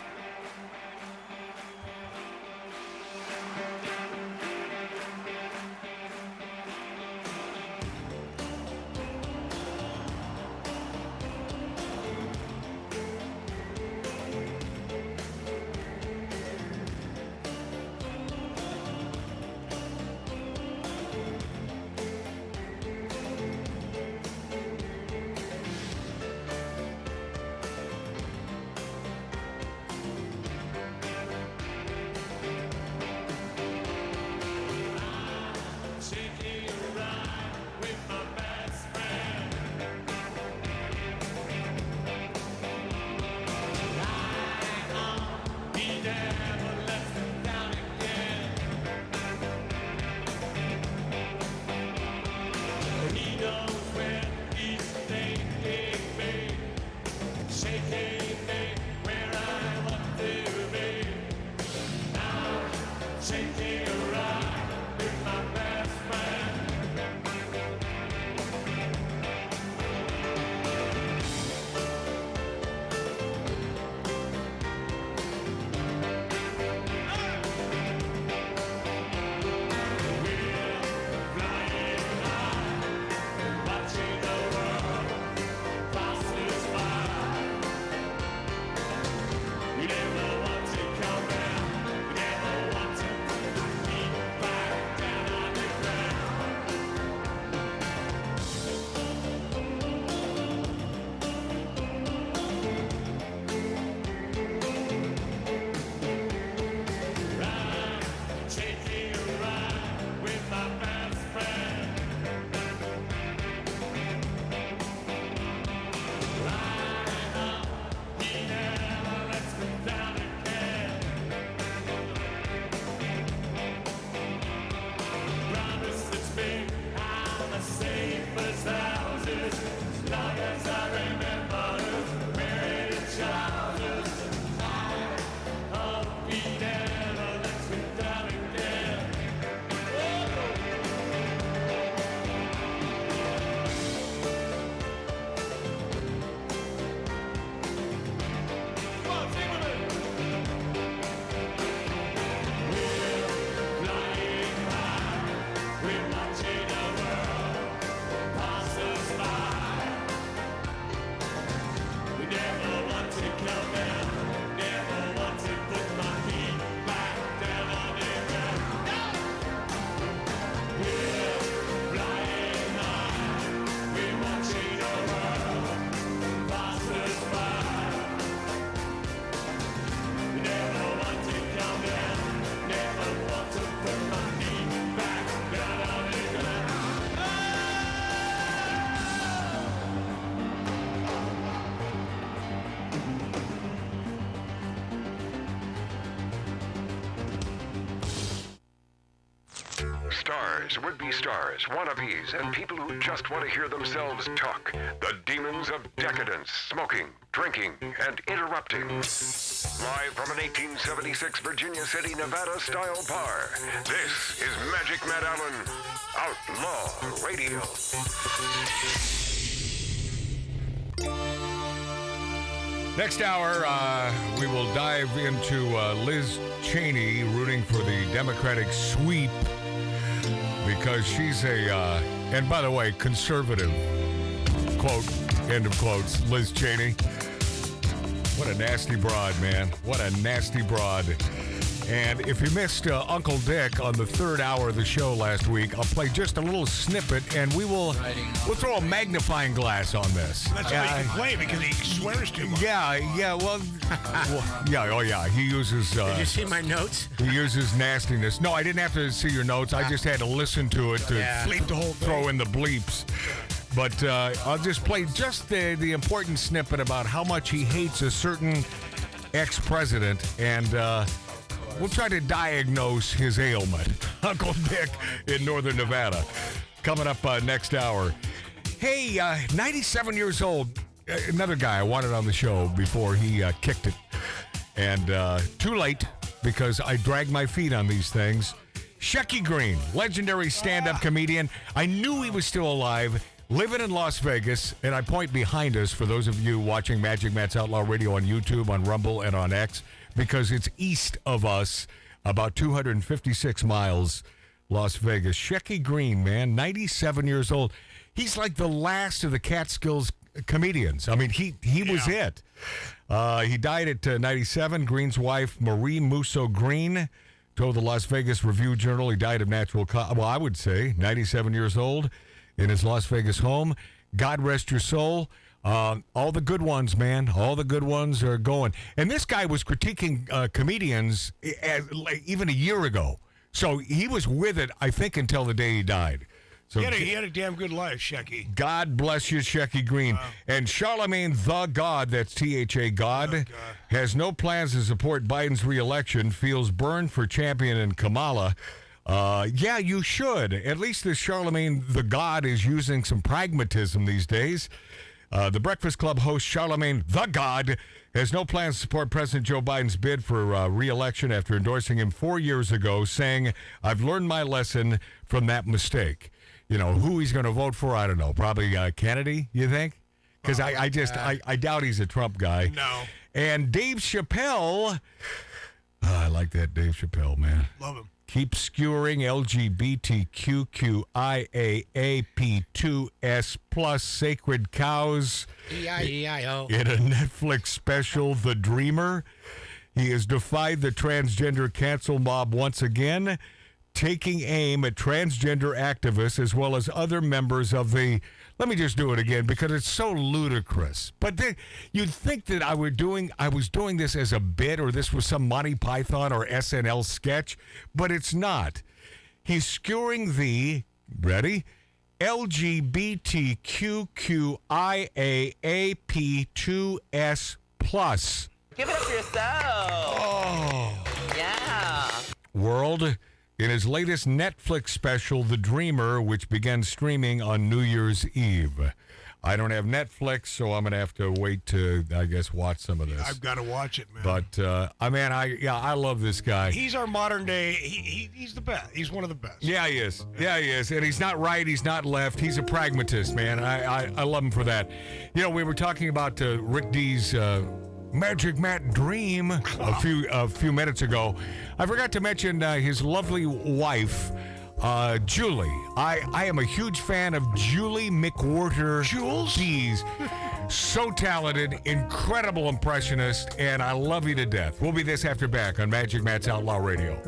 Stars, would-be stars, wannabes, and people who just want to hear themselves talk. The demons of decadence, smoking, drinking, and interrupting. Live from an 1876 Virginia City, Nevada-style bar, this is Magic Matt Allen, Outlaw Radio. Next hour, we will dive into Liz Cheney rooting for the Democratic sweep because she's and by the way, conservative, quote, end of quotes, Liz Cheney. What a nasty broad, man. What a nasty broad. And if you missed Uncle Dick on the third hour of the show last week, I'll play just a little snippet, and we'll throw a magnifying glass on this. That's why he can play, because he swears too much. Yeah, well, he uses... Did you see my notes? He uses nastiness. No, I didn't have to see your notes. I just had to listen to it to bleep the whole thing. Throw in the bleeps. But I'll just play just the important snippet about how much he hates a certain ex-president, and we'll try to diagnose his ailment. Uncle Dick in Northern Nevada. Coming up next hour. Hey, 97 years old. Another guy I wanted on the show before he kicked it. And too late, because I drag my feet on these things. Shecky Green, legendary stand-up comedian. I knew he was still alive. Living in Las Vegas, and I point behind us for those of you watching Magic Matt's Outlaw Radio on YouTube, on Rumble, and on X, because it's east of us, about 256 miles, Las Vegas. Shecky Green, man, 97 years old. He's like the last of the Catskills comedians. I mean, he was it. He died at 97. Green's wife, Marie Musso Green, told the Las Vegas Review-Journal he died of natural causes. Well, I would say 97 years old. In his Las Vegas home. God rest your soul. All the good ones, man. All the good ones are going. And this guy was critiquing comedians even a year ago. So he was with it, I think, until the day he died. So he had a damn good life, Shecky. God bless you, Shecky Green. Wow. And Charlemagne the God, that's T-H-A God, has no plans to support Biden's reelection, feels burned for champion and Kamala. Yeah, you should. At least this Charlemagne the God is using some pragmatism these days. The Breakfast Club host Charlemagne the God has no plans to support President Joe Biden's bid for re-election after endorsing him 4 years ago, saying, I've learned my lesson from that mistake. You know, who he's going to vote for, I don't know. Probably Kennedy, you think? Because I doubt he's a Trump guy. No. And Dave Chappelle, I like that Dave Chappelle, man. Love him. Keep skewering LGBTQIAAP2S plus sacred cows E-I-E-I-O. in a Netflix special, The Dreamer. He has defied the transgender cancel mob once again, taking aim at transgender activists as well as other members of the... Let me just do it again because it's so ludicrous. But you'd think that I was doing this as a bit, or this was some Monty Python or SNL sketch, but it's not. He's skewering the, ready? LGBTQIAAP2S plus. Give it up for yourself. Oh. Yeah. World. In his latest Netflix special, The Dreamer, which began streaming on New Year's Eve. I don't have Netflix, so I'm going to have to wait to, I guess, watch some of this. I've got to watch it, man. But, I love this guy. He's our modern day, he's the best. He's one of the best. Yeah, he is. Yeah, he is. And he's not right, he's not left. He's a pragmatist, man. I love him for that. You know, we were talking about Rick Dees' Magic Matt Dream a few minutes ago. I forgot to mention his lovely wife, Julie. I am a huge fan of Julie McWhorter Dees. So talented, incredible impressionist, and I love you to death. We'll be this after back on Magic Matt's Outlaw Radio.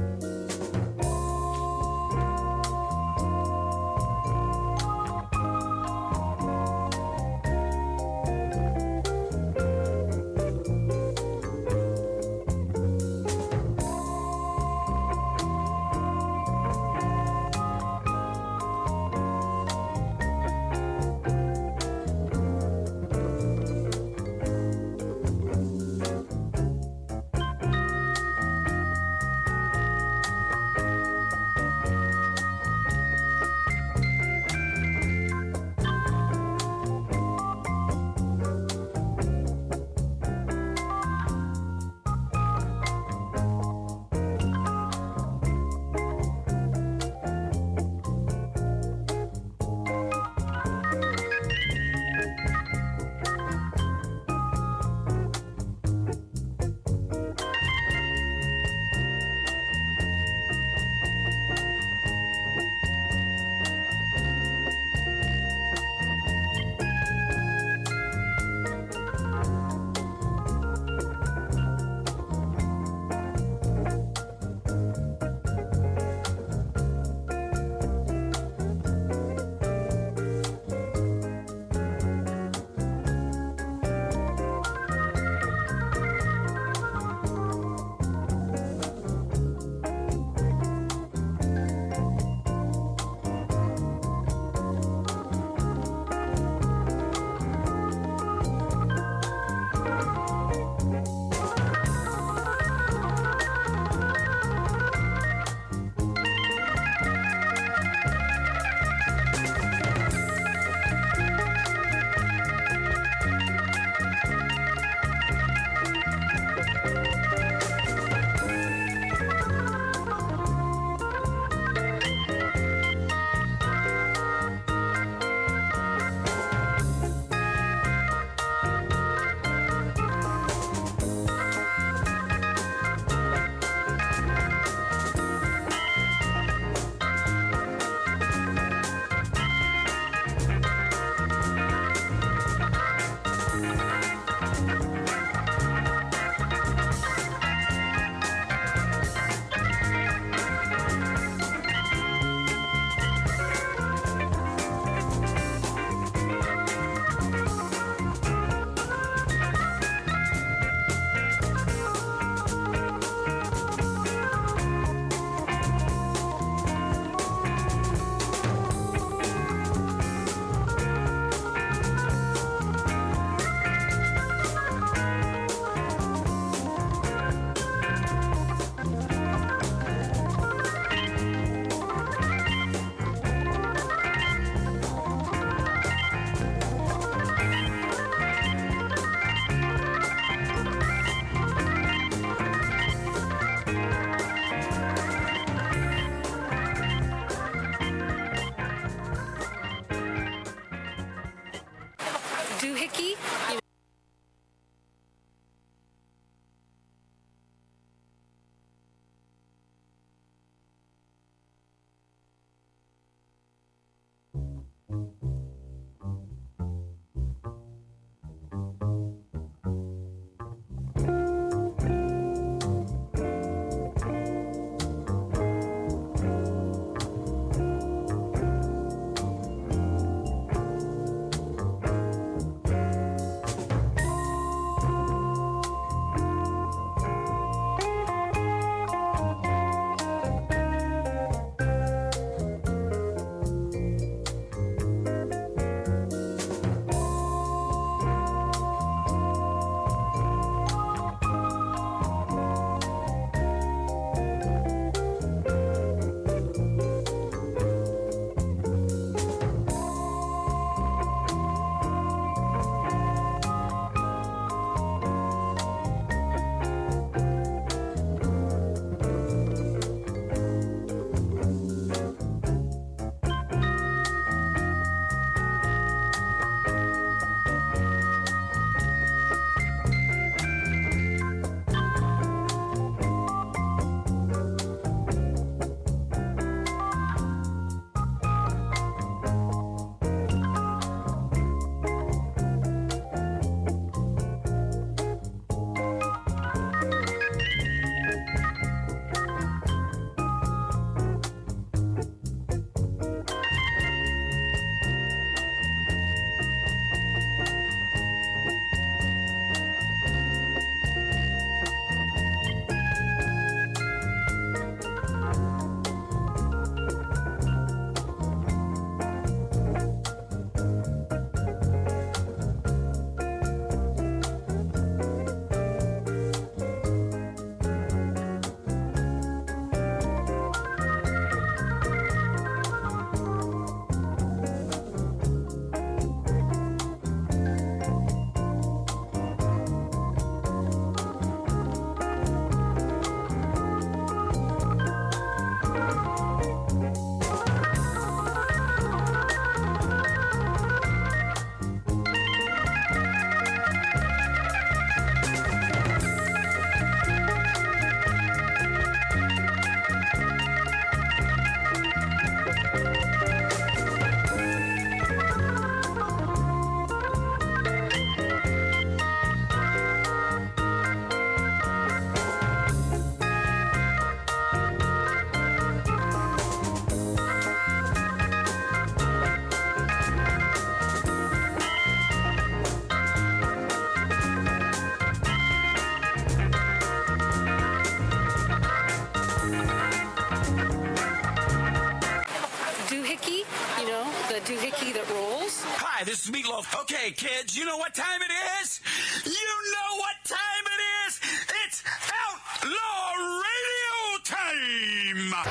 doohickey, you know, the doohickey that rolls. Hi, this is Meatloaf. Okay, kids, you know what time it is? You know what time it is? It's Outlaw Radio time! Our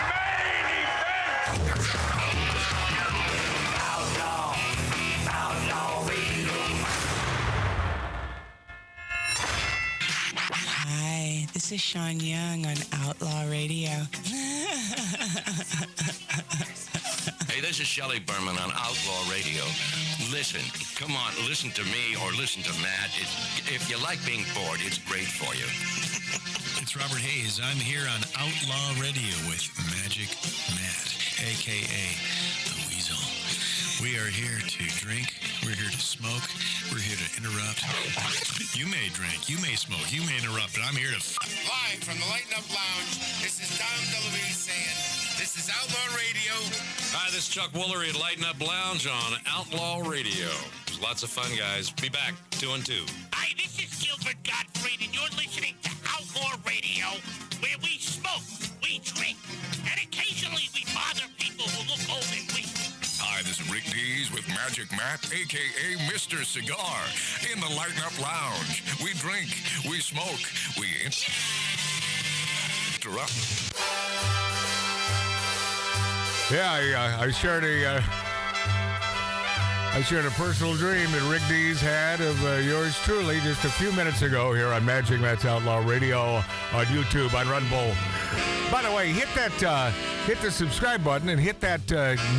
main event! Outlaw Radio. Hi, this is Sean Young on Outlaw Radio. Hey, this is Shelley Berman on Outlaw Radio. Listen, come on, listen to me or listen to Matt. If you like being bored, it's great for you. It's Robert Hayes. I'm here on Outlaw Radio with Magic Matt, a.k.a. The Weasel. We are here to drink. We're here to smoke. We're here to interrupt. You may drink. You may smoke. You may interrupt, but I'm here to... Live from the Lighten Up Lounge, this is Dom DeLuise saying, this is Outlaw Radio. Hi, this is Chuck Woolery at Lighten Up Lounge on Outlaw Radio. There's lots of fun, guys. Be back, 2 and 2. Hi, this is Gilbert Gottfried, and you're listening to Outlaw Radio, where we smoke, we drink, and occasionally we bother people who look old and weak. Hi, this is Rick Dees with Magic Matt, a.k.a. Mr. Cigar, in the Lighten Up Lounge. We drink, we smoke, we interrupt. Yeah, I shared a personal dream that Rick Dees had of yours truly just a few minutes ago here on Magic Matt's Outlaw Radio on YouTube on Rumble. By the way, hit the subscribe button and hit that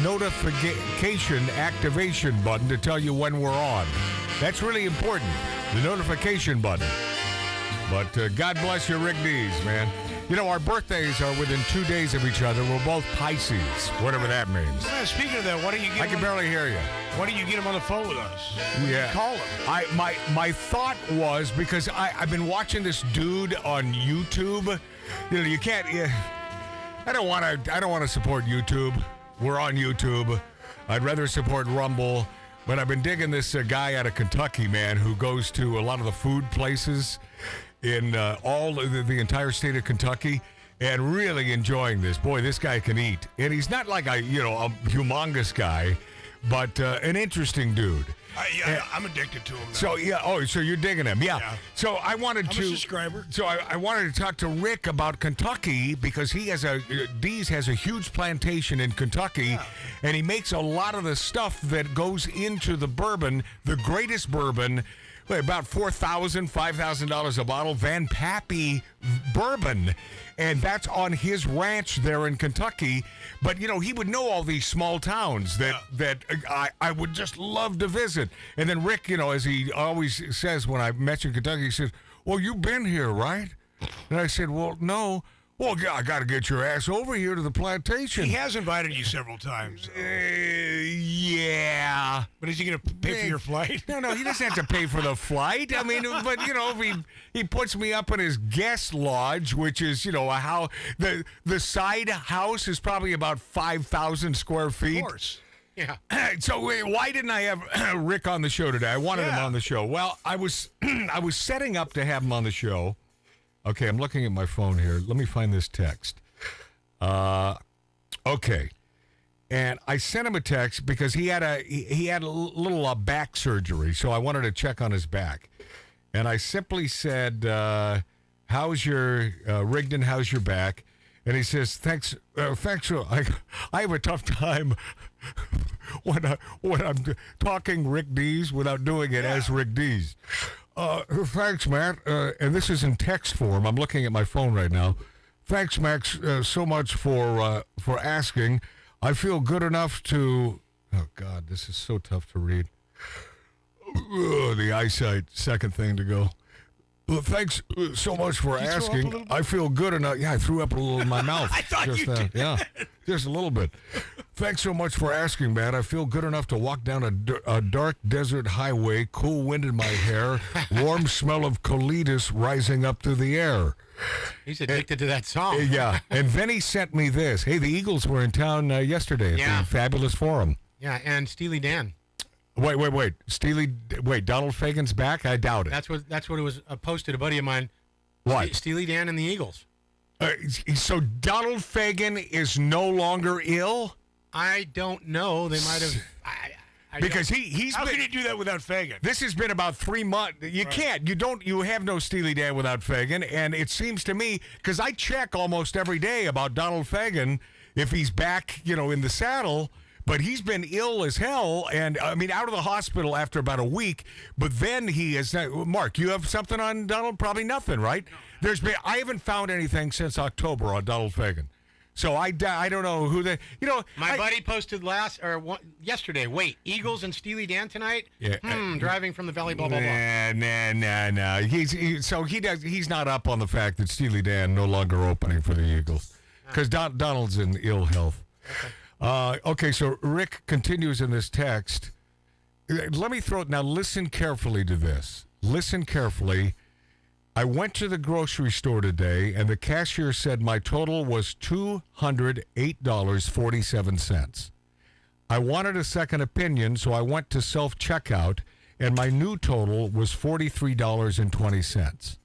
notification activation button to tell you when we're on. That's really important, the notification button. But God bless you, Rick Dees, man. You know, our birthdays are within 2 days of each other. We're both Pisces, whatever that means. Speaking of that, why don't you get I can barely hear you. Why don't you get him on the phone with us? Yeah. Call him. My thought was, because I've been watching this dude on YouTube. You know, you can't. I don't want to support YouTube. We're on YouTube. I'd rather support Rumble. But I've been digging this guy out of Kentucky, man, who goes to a lot of the food places in all the entire state of Kentucky, and really enjoying this. Boy, this guy can eat, and he's not like a humongous guy, but an interesting dude. I'm addicted to him now. So so you're digging him, yeah. So I wanted I'm a subscriber. So I wanted to talk to Rick about Kentucky, because Dees has a huge plantation in Kentucky, and he makes a lot of the stuff that goes into the bourbon, the greatest bourbon. About $4,000, $5,000 a bottle, Van Pappy bourbon. And that's on his ranch there in Kentucky. But, you know, he would know all these small towns that I would just love to visit. And then Rick, you know, as he always says when I mention Kentucky, he says, well, you've been here, right? And I said, well, no. Well, I got to get your ass over here to the plantation. He has invited you several times. Yeah. But is he going to pay for your flight? No, he doesn't have to pay for the flight. I mean, but, you know, if he puts me up in his guest lodge, which is, you know, the side house is probably about 5,000 square feet. Of course. Yeah. So why didn't I have Rick on the show today? I wanted him on the show. Well, I was setting up to have him on the show. Okay, I'm looking at my phone here. Let me find this text. Okay. And I sent him a text because he had a little back surgery, so I wanted to check on his back. And I simply said, how's your, Rigdon, how's your back? And he says, thanks. I have a tough time when I'm talking Rick Dees without doing it as Rick Dees. Thanks, Matt. And this is in text form. I'm looking at my phone right now. Thanks, Max, so much for asking. I feel good enough to... Oh, God, this is so tough to read. The eyesight, second thing to go. Well, thanks so much for asking. I feel good enough. Yeah, I threw up a little in my mouth. I thought you did. Yeah, just a little bit. Thanks so much for asking, Matt. I feel good enough to walk down a dark desert highway, cool wind in my hair, warm smell of colitis rising up through the air. He's addicted to that song. Yeah, and then he sent me this. Hey, the Eagles were in town yesterday at the Fabulous Forum. Yeah, and Steely Dan. Wait. Donald Fagen's back? I doubt it. That's what it was posted. A buddy of mine. What? Steely Dan and the Eagles. So Donald Fagen is no longer ill? I don't know. They might have. Because he's How been, can you do that without Fagan? This has been about 3 months. You can't. You have no Steely Dan without Fagan. And it seems to me, because I check almost every day about Donald Fagan, if he's back, in the saddle. But he's been ill as hell, and out of the hospital after about a week. But then he is. Mark, you have something on Donald? Probably nothing, right? No. I haven't found anything since October on Donald Fagan. So I don't know who they. My buddy posted yesterday. Wait, Eagles and Steely Dan tonight? Yeah. Driving from the Valley. Blah blah blah. Nah. He's not up on the fact that Steely Dan no longer opening for the Eagles because Donald's in ill health. Okay. So Rick continues in this text. Let me now. Listen carefully to this. Listen carefully. I went to the grocery store today, and the cashier said my total was $208.47. I wanted a second opinion, so I went to self-checkout, and my new total was $43.20.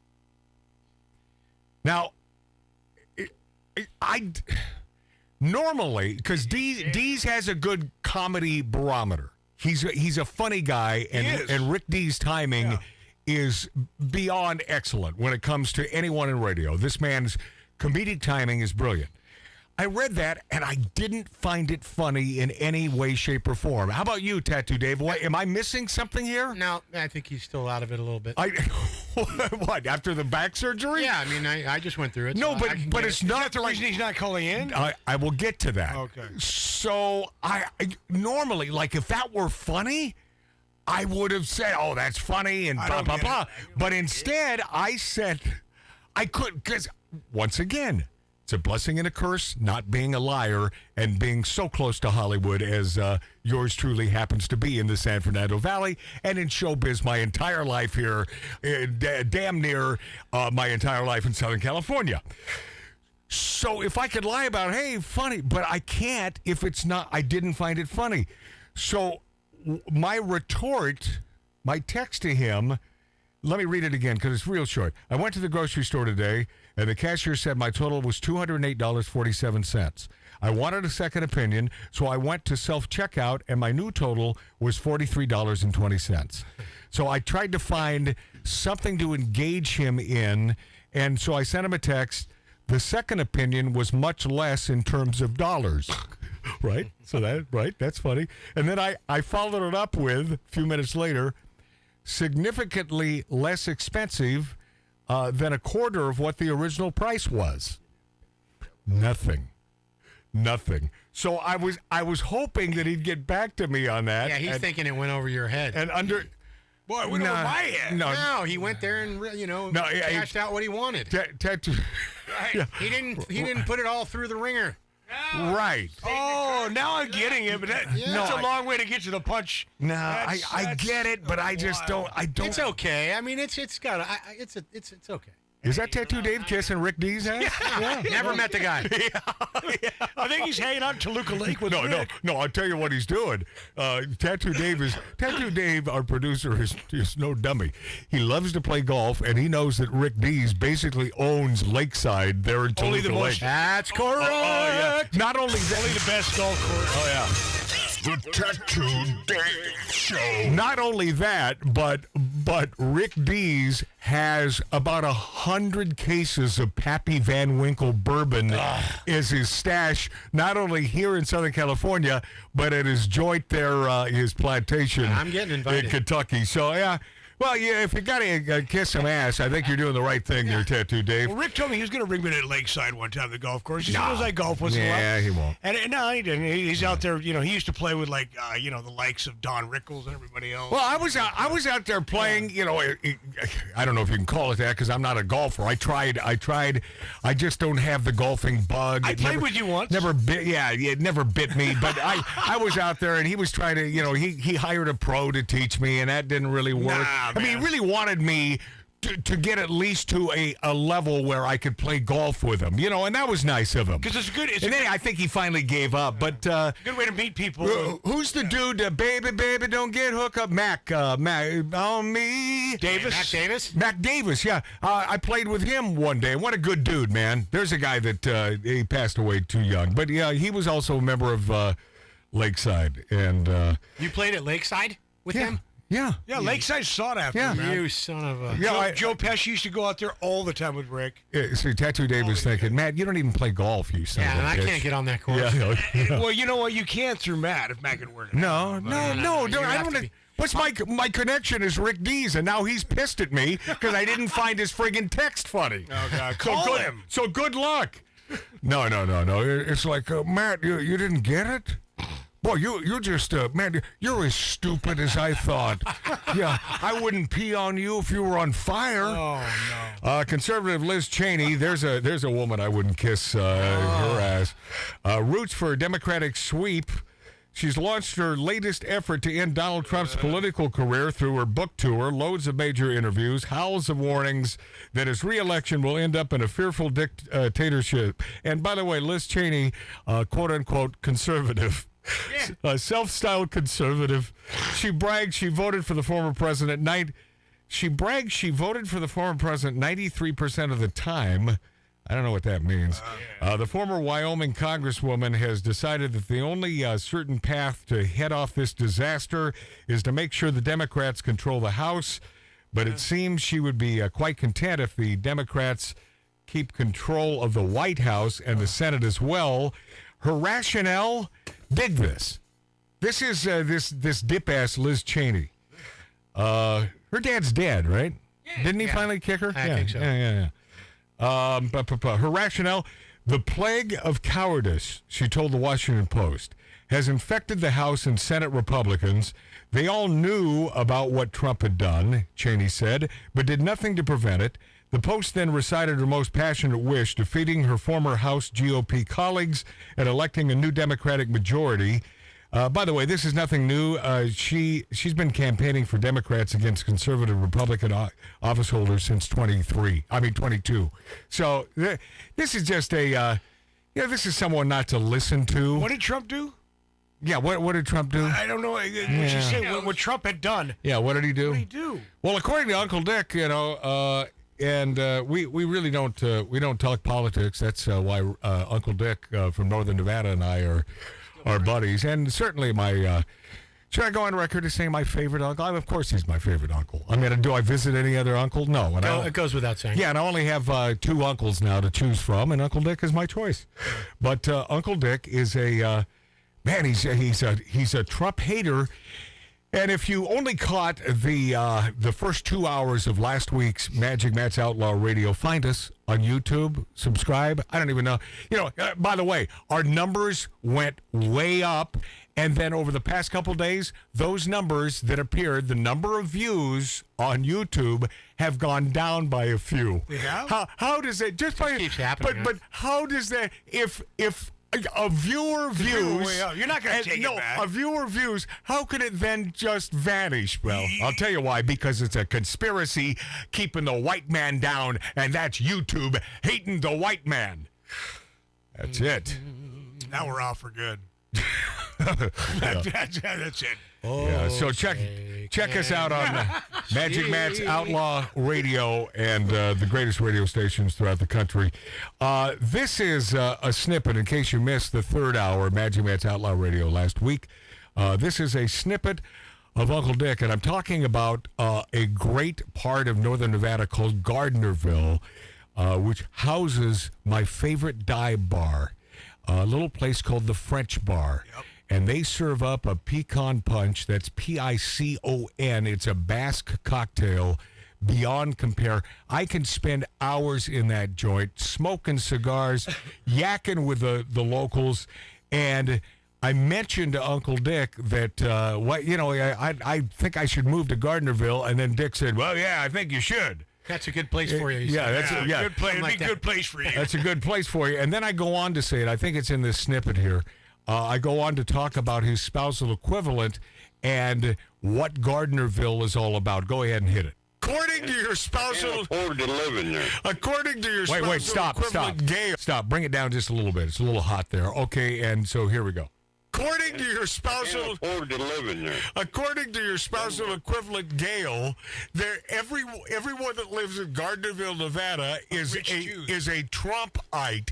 Now, I normally, because Dees has a good comedy barometer. He's a funny guy, and Rick Dees' timing is beyond excellent when it comes to anyone in radio. This man's comedic timing is brilliant. I read that, and I didn't find it funny in any way, shape, or form. How about you, Tattoo Dave? Am I missing something here? No, I think he's still out of it a little bit. What, after the back surgery? Yeah, I just went through it. No, so but it's not the reason he's not calling in? I will get to that. Okay. So, I normally, if that were funny, I would have said, oh, that's funny, and blah, blah, blah. But instead, I said, I couldn't, because, once again, it's a blessing and a curse not being a liar and being so close to Hollywood as yours truly happens to be in the San Fernando Valley and in showbiz my entire life here, damn near my entire life in Southern California. So if I could lie about, hey, funny, but I can't if it's not, I didn't find it funny. So my retort, my text to him, let me read it again because it's real short. I went to the grocery store today, and the cashier said my total was $208.47. I wanted a second opinion, so I went to self-checkout, and my new total was $43.20. So I tried to find something to engage him in, and so I sent him a text. The second opinion was much less in terms of dollars. Right? So that's funny. And then I followed it up with, a few minutes later, significantly less expensive than a quarter of what the original price was. Nothing. So I was hoping that he'd get back to me on that. Yeah, he's thinking it went over your head. And Boy, it went over my head. No, he went there and cashed out what he wanted. Tattoo. Right. Yeah. He didn't put it all through the ringer. No. Right. Oh, now I'm getting it, but that's a long way to get to the punch. No, I get it, but I just don't. It's okay. It's okay. Is that Tattoo Dave kissing Rick Dees' ass? Yeah. Never met the guy. Yeah. I think he's hanging out Toluca Lake with Rick. No. I'll tell you what he's doing. Tattoo Dave, our producer, is no dummy. He loves to play golf, and he knows that Rick Dees basically owns Lakeside there in Toluca Lake. That's correct. Yeah. Not only that, only the best golf course. Oh yeah. The Tattoo Dave Show. Not only that, but Rick Dees has about 100 cases of Pappy Van Winkle bourbon as his stash, not only here in Southern California, but at his joint there, his plantation. I'm getting invited. In Kentucky. So, yeah. Well, yeah, if you got to kiss some ass, I think you're doing the right thing there, Tattoo Dave. Well, Rick told me he was going to bring me to Lakeside one time, the golf course. He knows I golf once in a while. Yeah, he won't. And no, he didn't. He's out there. He used to play with the likes of Don Rickles and everybody else. Well, I was out there playing. I don't know if you can call it that because I'm not a golfer. I tried. I just don't have the golfing bug. I played with you once. Never bit. Yeah, it never bit me. But I was out there, and he was trying to. He hired a pro to teach me, and that didn't really work. I mean, he really wanted me to get at least to a level where I could play golf with him, and that was nice of him. Because it's good. I think he finally gave up. But good way to meet people. Who's the dude? Baby, don't get hooked up. Mac on me. Davis. Mac Davis. Yeah, I played with him one day. What a good dude, man. There's a guy that he passed away too young, but yeah, he was also a member of Lakeside. And you played at Lakeside with him? Yeah. Yeah, Lakeside sought after Yeah. man. You son of a... Yeah, Joe Pesci used to go out there all the time with Rick. See, Tattoo Dave was thinking, Matt, you don't even play golf, you son of a and I bitch." can't get on that course. Yeah. Well, you know what? You can through Matt if Matt can work it No, out. no, you I have don't. to be- What's my connection is Rick Dees, and now he's pissed at me because I didn't find his friggin' text funny. Oh, God. Call him. So good luck. No. It's like, Matt, you didn't get it? Boy, you're just, man, you're as stupid as I thought. Yeah, I wouldn't pee on you if you were on fire. Oh, no. Conservative Liz Cheney, there's a woman I wouldn't kiss her ass. Roots for a Democratic sweep. She's launched her latest effort to end Donald Trump's political career through her book tour, loads of major interviews, howls of warnings that his re-election will end up in a fearful dictatorship. And by the way, Liz Cheney, quote-unquote, conservative. Yeah. Self-styled conservative. She bragged she voted for the former president. She bragged she voted for the former president 93% of the time. I don't know what that means. The former Wyoming congresswoman has decided that the only certain path to head off this disaster is to make sure the Democrats control the House. But it seems she would be quite content if the Democrats keep control of the White House and the Senate as well. Her rationale, dig this. This is this dip-ass Liz Cheney. Her dad's dead, right? Yeah, Didn't he finally kick her? I think so. Yeah. Her rationale, the plague of cowardice, she told the Washington Post, has infected the House and Senate Republicans. They all knew about what Trump had done, Cheney said, but did nothing to prevent it. The Post then recited her most passionate wish, defeating her former House GOP colleagues and electing a new Democratic majority. By the way, this is nothing new. She's been campaigning for Democrats against conservative Republican office holders since 22. So this is just this is someone not to listen to. What did Trump do? Yeah, what did Trump do? I don't know. What you say? What Trump had done? Yeah, what did he do? What did he do? Well, according to Uncle Dick, and we really don't talk politics. That's why Uncle Dick from Northern Nevada and I are buddies. And certainly should I go on record as saying my favorite uncle? Of course he's my favorite uncle. I mean, do I visit any other uncle? No. And it goes without saying. Yeah, and I only have 2 uncles now to choose from, and Uncle Dick is my choice. But Uncle Dick is a man. He's a Trump hater. And if you only caught the first 2 hours of last week's Magic Matt's Outlaw Radio, find us on YouTube, subscribe. I don't even know. By the way, our numbers went way up. And then over the past couple days, those numbers that appeared, the number of views on YouTube have gone down by a few. Yeah. How does that just by keeps happening? But how does that if a viewer views, you're not going to take it back. A viewer views, how can it then just vanish? Well, I'll tell you why, because it's a conspiracy keeping the white man down, and that's YouTube hating the white man. That's it. Now we're off for good. That's it. Yeah, so check us out on Magic Matt's Outlaw Radio and the greatest radio stations throughout the country. This is a snippet, in case you missed the 3rd hour of Magic Matt's Outlaw Radio last week. This is a snippet of Uncle Dick, and I'm talking about a great part of Northern Nevada called Gardnerville, which houses my favorite dive bar, a little place called the French Bar. Yep. And they serve up a pecan punch. That's Picon. It's a Basque cocktail beyond compare. I can spend hours in that joint, smoking cigars, yakking with the locals. And I mentioned to Uncle Dick that, I think I should move to Gardnerville. And then Dick said, well, yeah, I think you should. That's a good place for you. Yeah, good place. It'd be a good place for you. That's a good place for you. And then I go on to say it. I think it's in this snippet here. I go on to talk about his spousal equivalent and what Gardnerville is all about. Go ahead and hit it. According to your spousal... afford to live in there. According to your spousal equivalent... Stop. Bring it down just a little bit. It's a little hot there. Okay, and so here we go. According to your spousal, afford to live in there. According to your spousal equivalent, Gail, everyone that lives in Gardnerville, Nevada, is a Trumpite.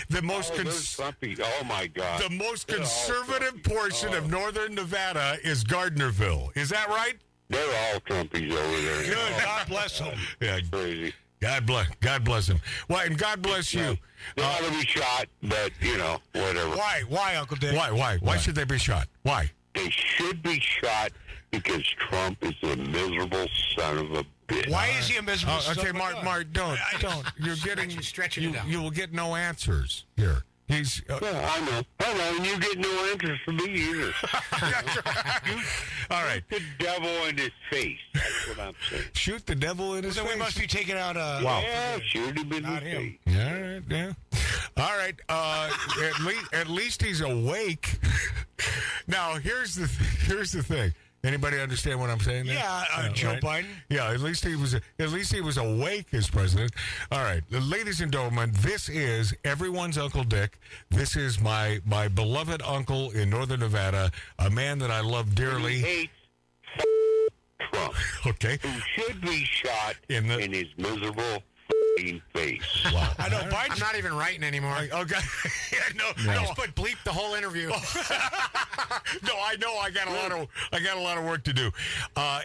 The most oh my God, the most conservative portion of northern Nevada is Gardnerville. Is that right? They're all Trumpies over there. Good. God bless them. Yeah, crazy. God bless him. Well, and God bless you. They ought to be shot, but whatever. Why, Uncle Dick? Why should they be shot? Why? They should be shot because Trump is a miserable son of a bitch. Why is he a miserable son okay, of a Mark, don't. You're getting stretching it out. You will get no answers here. He's. Yeah, I know, and you get no answers from me either. All right. Shoot the devil in his face. That's what I'm saying. Shoot the devil in his face. So we must be taking out a. Wow. Yeah, shoot him in Not the him. face. Yeah. All right. At least he's awake. Now here's the thing. Anybody understand what I'm saying there? Yeah, Joe Biden. Yeah, at least he was awake as president. All right, ladies and gentlemen, this is everyone's Uncle Dick. This is my beloved uncle in Northern Nevada, a man that I love dearly. He hates Trump. Okay. Who should be shot in his miserable face. Wow. I know Biden's I'm not even writing anymore. Okay. No. I just put bleep the whole interview. No, I know. I got a lot of work to do.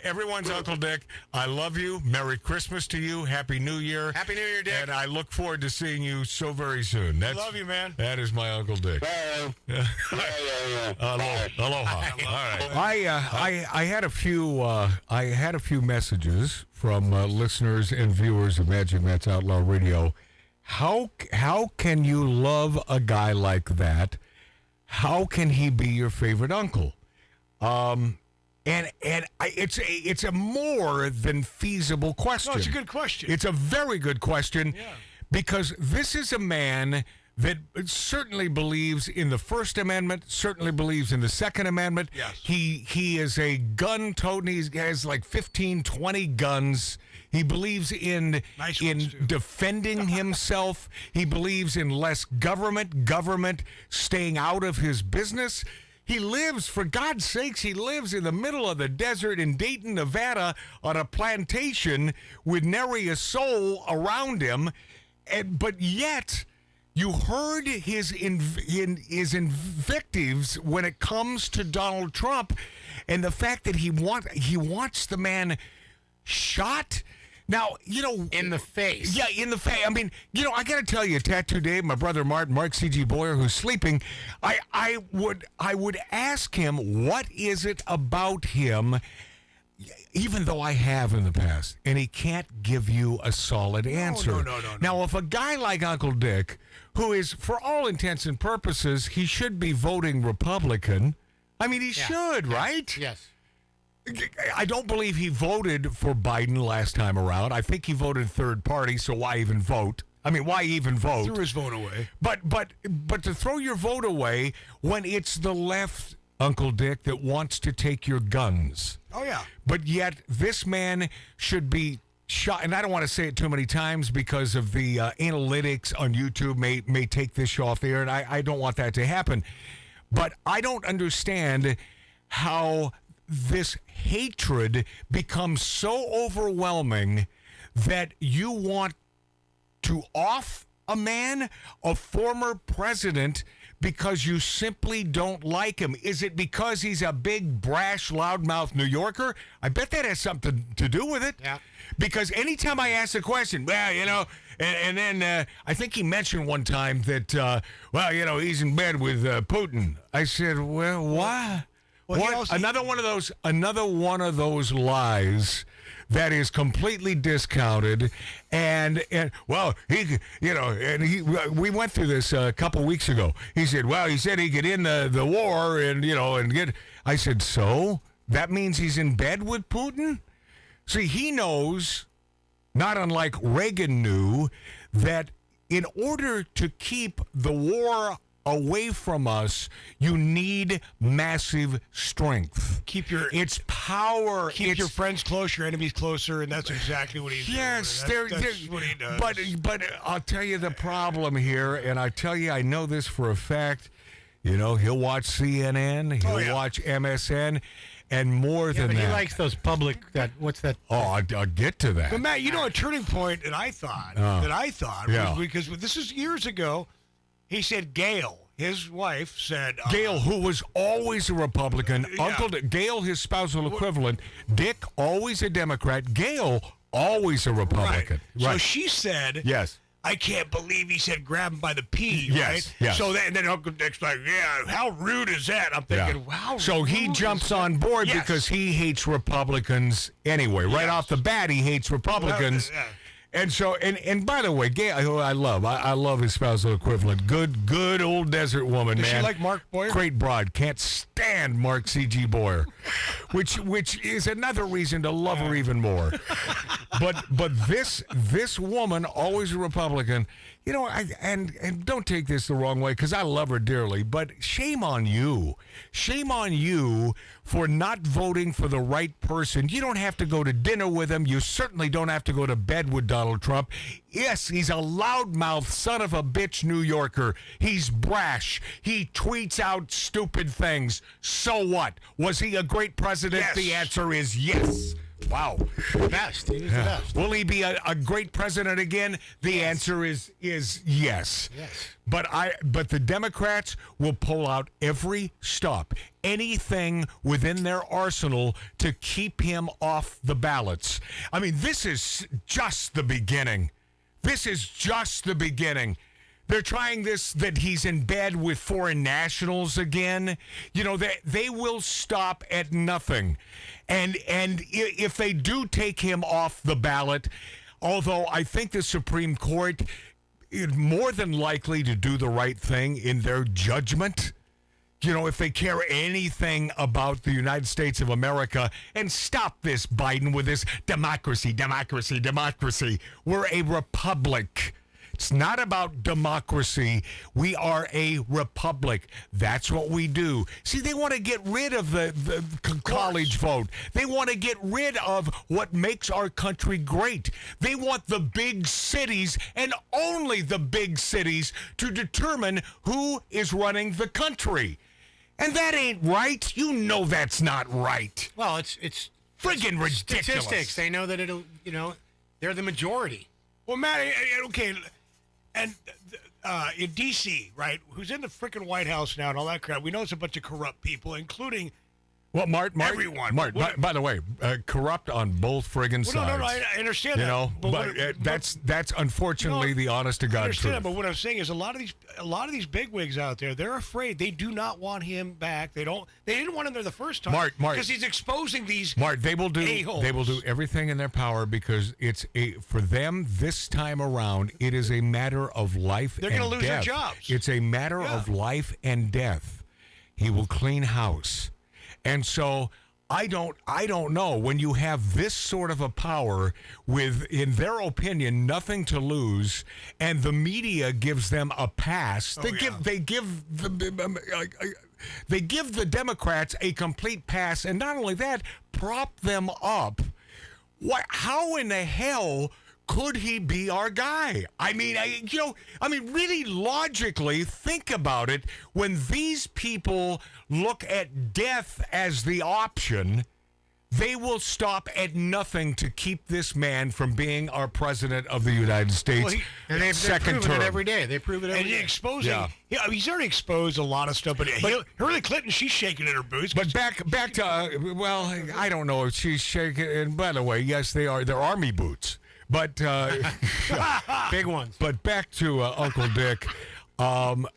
Everyone's Uncle Dick. I love you. Merry Christmas to you. Happy New Year. Happy New Year, Dick. And I look forward to seeing you so very soon. love you, man. That is my Uncle Dick. Yeah. Aloha. All right. I had a few messages from listeners and viewers of Magic Matt's Outlaw Radio. How can you love a guy like that? How can he be your favorite uncle? It's a more than feasible question. No, it's a good question. It's a very good question because this is a man that certainly believes in the First Amendment, certainly believes in the Second Amendment. Yes. He is a gun-toting. He has like 15, 20 guns. He believes in defending himself. He believes in less government staying out of his business. He lives, for God's sakes, he lives in the middle of the desert in Dayton, Nevada, on a plantation with nary a soul around him. But yet, you heard his invectives when it comes to Donald Trump and the fact that he wants the man shot. Now, in the face. Yeah, in the face. I mean, I got to tell you, Tattoo Dave, my brother Mark C.G. Boyer, who's sleeping, I would ask him, what is it about him, even though I have in the past, and he can't give you a solid answer. No. Now, if a guy like Uncle Dick, who is, for all intents and purposes, he should be voting Republican. I mean, he should, right? Yes. I don't believe he voted for Biden last time around. I think he voted third party, so why even vote? I mean, why even vote? Threw his vote away. But to throw your vote away when it's the left, Uncle Dick, that wants to take your guns. Oh, yeah. But yet this man should be shot, and I don't want to say it too many times because of the analytics on YouTube may take this show off the air, and I don't want that to happen. But I don't understand how this hatred becomes so overwhelming that you want to off a man, a former president, because you simply don't like him. Is it because he's a big, brash, loudmouth New Yorker? I bet that has something to do with it. Yeah. Because anytime I ask the question, well, and then I think he mentioned one time that, he's in bed with Putin. I said, well, why? What? Another one of those lies that is completely discounted, and we went through this a couple weeks ago. He said he could end the war and get. I said, so that means he's in bed with Putin? See, he knows, not unlike Reagan knew, that in order to keep the war away from us, you need massive strength. It's power. Keep your friends close, your enemies closer, and that's exactly what he's doing. That's what he does. But I'll tell you the problem here, and I tell you I know this for a fact. You know, he'll watch CNN, he'll watch MSN, and more than but that. he likes those public. What's that? Oh, I'll get to that. But Matt, you know, a turning point that I thought was because this is years ago. He said Gail, his wife, said Gail, who was always a Republican, Uncle Gail, his spousal equivalent, Dick, always a Democrat, Gail, always a Republican. Right. So she said, yes. I can't believe he said grab him by the pee, yes, right? Yes. So then Uncle Dick's like, yeah, how rude is that? I'm thinking, wow. So he jumps on board because he hates Republicans anyway. Right off the bat, he hates Republicans. And so, and by the way, Gail, who I love his spousal equivalent. Good old desert woman, Does man. she like Mark Boyer? Great broad. Can't stand Mark C.G. Boyer, which is another reason to love her even more. But this woman, always a Republican, you know, and don't take this the wrong way because I love her dearly, but shame on you. Shame on you for not voting for the right person. You don't have to go to dinner with him. You certainly don't have to go to bed with Donald Trump. Yes, he's a loudmouth son of a bitch New Yorker. He's brash. He tweets out stupid things. So what? Was he a great president? Yes. The answer is yes. Wow. The best. He was the best. Will he be a great president again? The answer is yes. Yes. But the Democrats will pull out every stop, anything within their arsenal to keep him off the ballots. I mean, this is just the beginning. This is just the beginning. They're trying this, that he's in bed with foreign nationals again. You know, they will stop at nothing. And if they do take him off the ballot, although I think the Supreme Court is more than likely to do the right thing in their judgment, you know, if they care anything about the United States of America, and stop this Biden with this democracy. We're a republic. It's not about democracy. We are a republic. That's what we do. See, they want to get rid of the college vote. They want to get rid of what makes our country great. They want the big cities and only the big cities to determine who is running the country. And that ain't right. You know that's not right. Well, it's friggin' ridiculous. Statistics. They know that it'll, you know, they're the majority. Well, Matt, okay, and in D.C., right, who's in the freaking White House now and all that crap, we know it's a bunch of corrupt people, including everyone. Mark, by the way, corrupt on both friggin' sides. No, I understand that. You know, but that's unfortunately the honest to God I understand truth. that, but what I'm saying is a lot of these bigwigs out there, they're afraid. They do not want him back. They didn't want him there the first time. Mark, because he's exposing these Mark, they will a-holes. do everything in their power because for them this time around, it is a matter of life and death. They're going to lose their jobs. It's a matter of life and death. He will clean house. And so I don't know, when you have this sort of a power with, in their opinion, nothing to lose, and the media gives them a pass. They give the Democrats a complete pass, and not only that, prop them up. How in the hell could he be our guy? I mean, really logically think about it. When these people look at death as the option, they will stop at nothing to keep this man from being our president of the United States. And they've second proven term. it every day. They prove it every day. Exposing. Yeah, he's already exposed a lot of stuff. But Hillary Clinton, she's shaking in her boots. But back to I don't know if she's shaking. And by the way, yes, they are. They're army boots. But big ones. But back to Uncle Dick. Both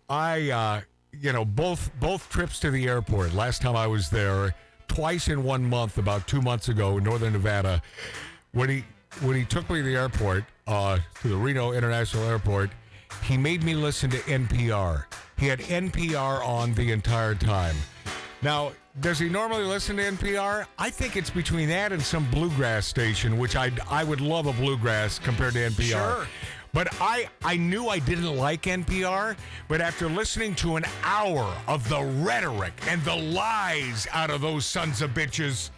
trips to the airport. Last time I was there, twice in 1 month, about 2 months ago in Northern Nevada, when he took me to the airport, to the Reno International Airport, he made me listen to NPR. He had NPR on the entire time. Now, does he normally listen to NPR? I think it's between that and some bluegrass station, which I would love a bluegrass compared to NPR. Sure. But I knew I didn't like NPR, but after listening to an hour of the rhetoric and the lies out of those sons of bitches,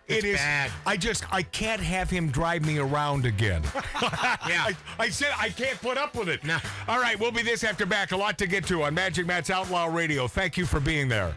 It's bad. I can't have him drive me around again. Yeah. I said I can't put up with it. No. All right, we'll be this after back. A lot to get to on Magic Matt's Outlaw Radio. Thank you for being there.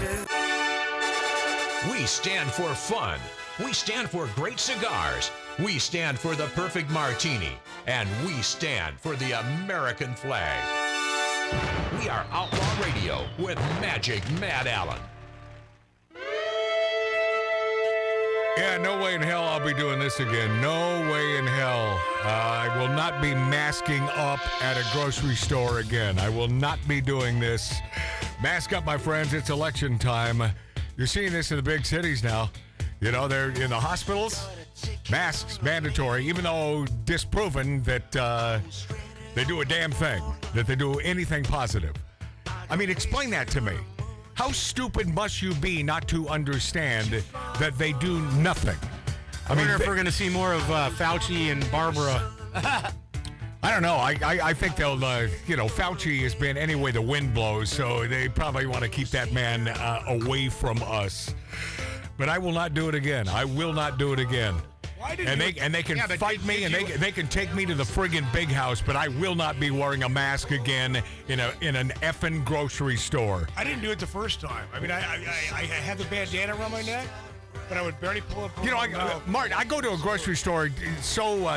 shit. We stand for fun. We stand for great cigars. We stand for the perfect martini. And we stand for the American flag. We are Outlaw Radio with Magic Matt Allen. Yeah, no way in hell I'll be doing this again. No way in hell. I will not be masking up at a grocery store again. I will not be doing this. Mask up, my friends. It's election time. You're seeing this in the big cities now. You know, they're in the hospitals. Masks mandatory, even though disproven that they do a damn thing, that they do anything positive. I mean, explain that to me. How stupid must you be not to understand that they do nothing? I wonder if we're going to see more of Fauci and Barbara. I don't know. I think they'll, Fauci has been any way the wind blows, so they probably want to keep that man away from us. But I will not do it again. I will not do it again. And they can fight me, and they can take me to the friggin' big house, but I will not be wearing a mask again in an effing grocery store. I didn't do it the first time. I mean, I had the bandana around my neck, but I would barely pull it. Martin, I go to a grocery store so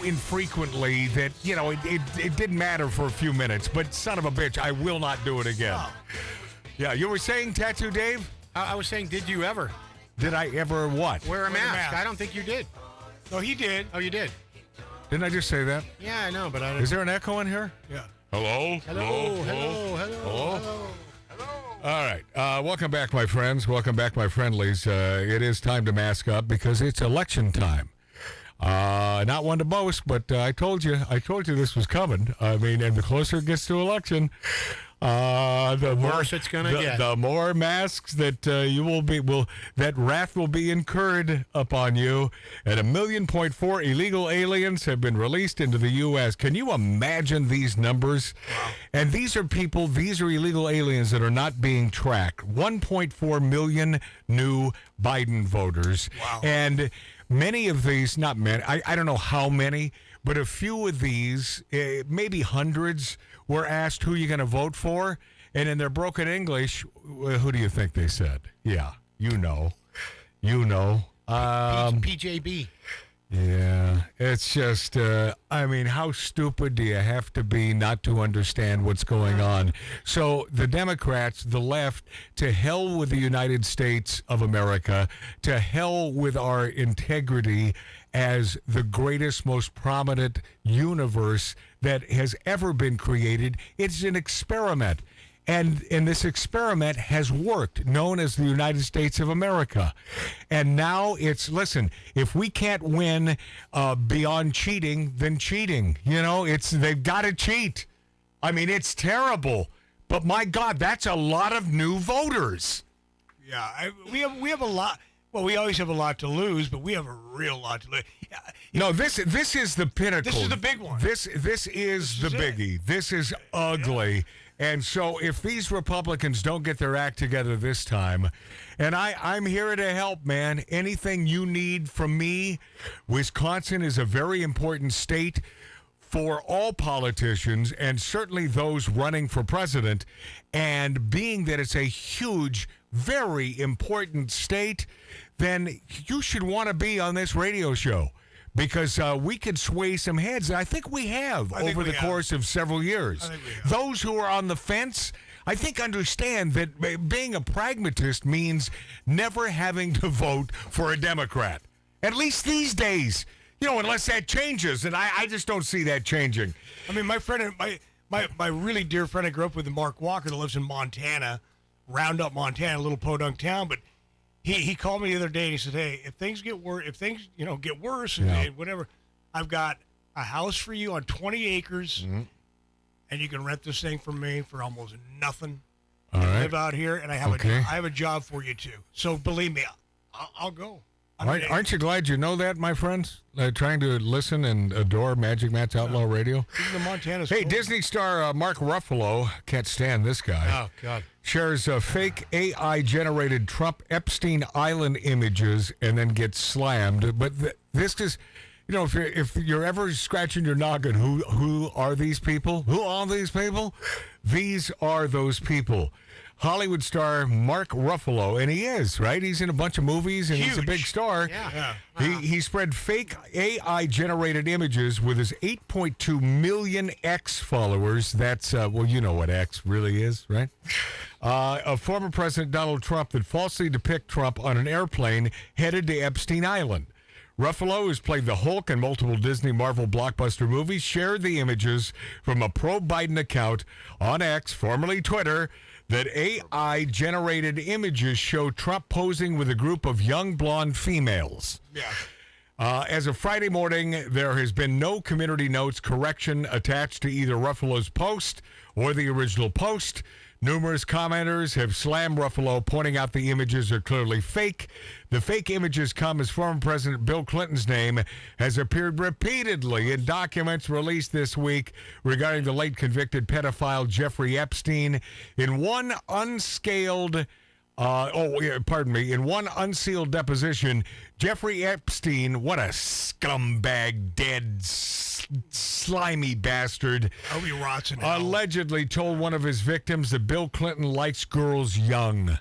infrequently that, it didn't matter for a few minutes, but son of a bitch, I will not do it again. Oh. Yeah, you were saying, Tattoo Dave? I was saying, did you ever? Did I ever what? Wear a mask. I don't think you did. No, he did. Oh, you did. Didn't I just say that? Yeah, I know, but I don't. Is there an echo in here? Yeah. Hello? Hello. All right. Welcome back, my friends. Welcome back, my friendlies. It is time to mask up because it's election time. Not one to boast, but I told you this was coming. I mean, and the closer it gets to election, the worse it's going to get. The more masks that that wrath will be incurred upon you. And 1.4 million illegal aliens have been released into the U.S. Can you imagine these numbers? Wow. And these are illegal aliens that are not being tracked. 1.4 million new Biden voters. Wow. And many of these, not many, I don't know how many, but a few of these, maybe hundreds, were asked who you're going to vote for. And in their broken English, who do you think they said? Yeah, you know. PJB. Yeah, it's just, how stupid do you have to be not to understand what's going on? So the Democrats, the left, to hell with the United States of America, to hell with our integrity as the greatest, most prominent universe that has ever been created. It's an experiment. And this experiment has worked, known as the United States of America. And now listen, if we can't win beyond cheating, then cheating. They've got to cheat. I mean, it's terrible. But my God, that's a lot of new voters. Yeah, we have a lot. Well, we always have a lot to lose, but we have a real lot to lose. No, this is the pinnacle. This is the big one. This is the biggie. This is ugly. Yeah. And so if these Republicans don't get their act together this time, and I'm here to help, man. Anything you need from me, Wisconsin is a very important state for all politicians and certainly those running for president. And being that it's a huge, very important state, then you should want to be on this radio show. Because we could sway some heads, and I think we have over the course of several years. Those who are on the fence, I think, understand that being a pragmatist means never having to vote for a Democrat. At least these days, unless that changes, and I just don't see that changing. I mean, my friend, my really dear friend I grew up with, Mark Walker, that lives in Montana, Roundup, Montana, a little podunk town, but He called me the other day and he said, "Hey, if things get worse, get worse and whatever, I've got a house for you on 20 acres, and you can rent this thing from me for almost nothing. All right. Live out here, and I have a job for you too. So believe me, I'll go." Aren't you glad you know that, my friends? Trying to listen and adore Magic Matt's Outlaw Radio. The Montana's hey, cool. Disney star Mark Ruffalo, can't stand this guy. Oh, God. Shares fake AI-generated Trump Epstein Island images and then gets slammed. But this is, if you're ever scratching your noggin, who are these people? Who are these people? These are those people. Hollywood star Mark Ruffalo, and he is, right? He's in a bunch of movies, and he's a big star. Yeah. He spread fake AI-generated images with his 8.2 million X followers. That's, well, you know what X really is, right? Of former President Donald Trump that falsely depict Trump on an airplane headed to Epstein Island. Ruffalo, who's played the Hulk in multiple Disney Marvel blockbuster movies, shared the images from a pro-Biden account on X, formerly Twitter, that AI-generated images show Trump posing with a group of young blonde females. Yeah. As of Friday morning, there has been no community notes correction attached to either Ruffalo's post or the original post. Numerous commenters have slammed Ruffalo, pointing out the images are clearly fake. The fake images come as former President Bill Clinton's name has appeared repeatedly in documents released this week regarding the late convicted pedophile Jeffrey Epstein. In one unsealed deposition, Jeffrey Epstein, what a scumbag, dead, slimy bastard, allegedly told one of his victims that Bill Clinton likes girls young.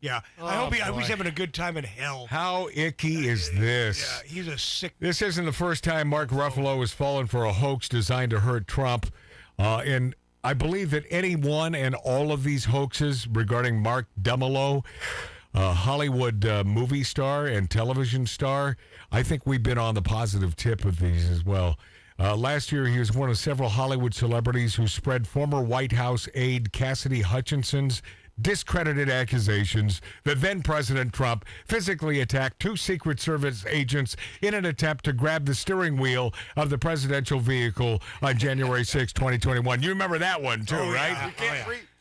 Yeah, I hope he's having a good time in hell. How icky is this? Yeah, he's a sick... This isn't the first time Mark Ruffalo has fallen for a hoax designed to hurt Trump. And I believe that any one and all of these hoaxes regarding Mark Dummelo, Hollywood movie star and television star, I think we've been on the positive tip of these as well. Last year, he was one of several Hollywood celebrities who spread former White House aide Cassidy Hutchinson's discredited accusations that then-President Trump physically attacked two Secret Service agents in an attempt to grab the steering wheel of the presidential vehicle on January 6, 2021. You remember that one, too, right?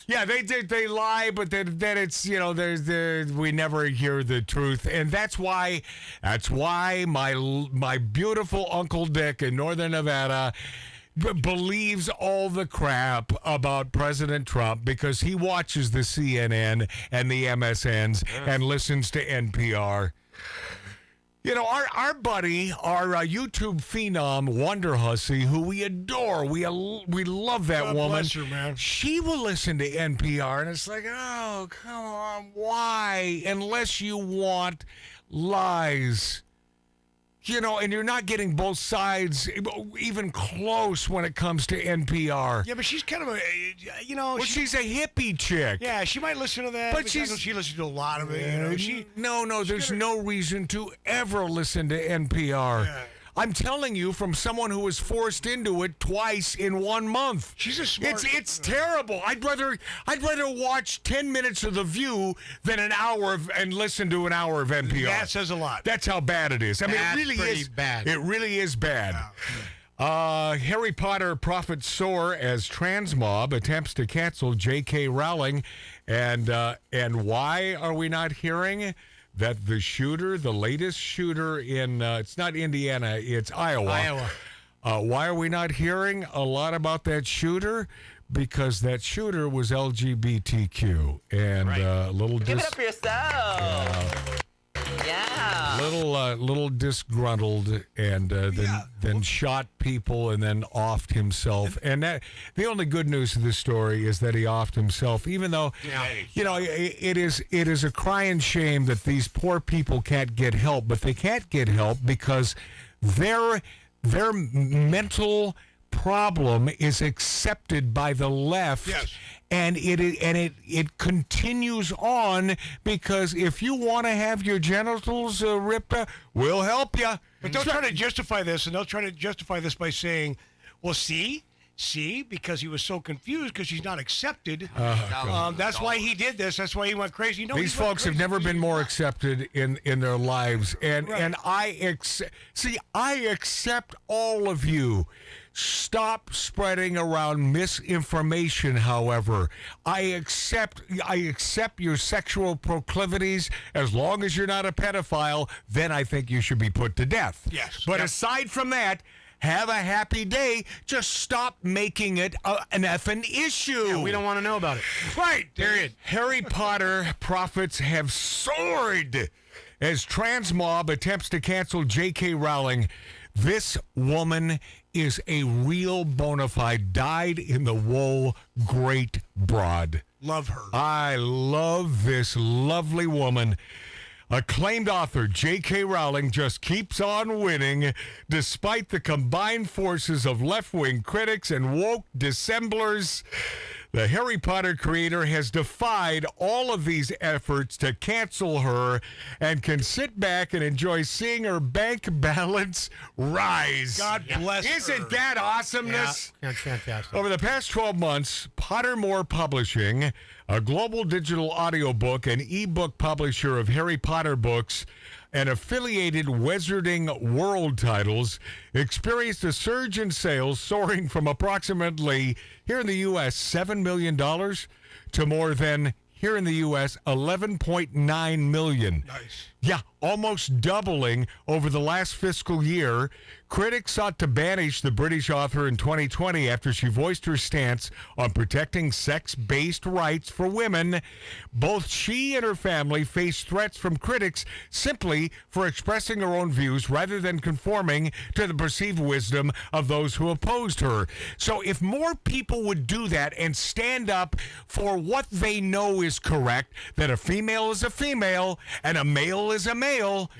Yeah, they lie, but then it's, you know, we never hear the truth. And that's why my beautiful Uncle Dick in Northern Nevada believes all the crap about President Trump because he watches the CNN and the MSNs and listens to NPR. You know, our buddy, our YouTube phenom, Wonder Hussy, who we adore, we love that God woman. Bless her, man. She will listen to NPR, and it's like, oh, come on, why? Unless you want lies. You know, and you're not getting both sides even close when it comes to NPR. Yeah, but she's kind of a, you know... Well, she's a hippie chick. Yeah, she might listen to that. But she listens to a lot of it. You know, No, there's no reason to ever listen to NPR. Yeah. I'm telling you from someone who was forced into it twice in 1 month. She's a smart... It's terrible. I'd rather watch 10 minutes of The View than an hour and listen to an hour of NPR. That says a lot. That's how bad it is. I mean, That's it really pretty is bad. It really is bad. Harry Potter prophets soar as trans mob attempts to cancel J.K. Rowling, and why are we not hearing that the latest shooter in, it's not Indiana, it's Iowa. Why are we not hearing a lot about that shooter? Because that shooter was LGBTQ. And Give it up for yourself. Yeah. Little disgruntled, and then shot people, and then offed himself. And that the only good news of this story is that he offed himself, even though you know it is a crying shame that these poor people can't get help, but they can't get help because their mental problem is accepted by the left. Yes. And it continues on because if you want to have your genitals ripped out, we'll help you. But they'll try to justify this, and they'll try to justify this by saying, well, see, because he was so confused because he's not accepted. That's why he did this. That's why he went crazy. No, these folks have never been more accepted in their lives. And I accept all of you. Stop spreading around misinformation, however. I accept your sexual proclivities. As long as you're not a pedophile, then I think you should be put to death. Yes. But aside from that, have a happy day. Just stop making it an effing issue. Yeah, we don't want to know about it. Right. Period. Harry Potter profits have soared as trans mob attempts to cancel J.K. Rowling. This woman is a real bona fide, dyed-in-the-wool great broad. Love her. I love this lovely woman. Acclaimed author J.K. Rowling just keeps on winning despite the combined forces of left-wing critics and woke dissemblers. The Harry Potter creator has defied all of these efforts to cancel her and can sit back and enjoy seeing her bank balance rise. God bless her. Isn't that awesomeness? Yeah, that's fantastic. Over the past 12 months, Pottermore Publishing, a global digital audiobook and ebook publisher of Harry Potter books and affiliated Wizarding World titles, experienced a surge in sales soaring from approximately, here in the U.S., $7 million to more than, here in the U.S., $11.9 million. Nice. Yeah, almost doubling over the last fiscal year. Critics sought to banish the British author in 2020 after she voiced her stance on protecting sex-based rights for women. Both she and her family face threats from critics simply for expressing her own views rather than conforming to the perceived wisdom of those who opposed her. So if more people would do that and stand up for what they know is correct, that a female is a female and a male is a male,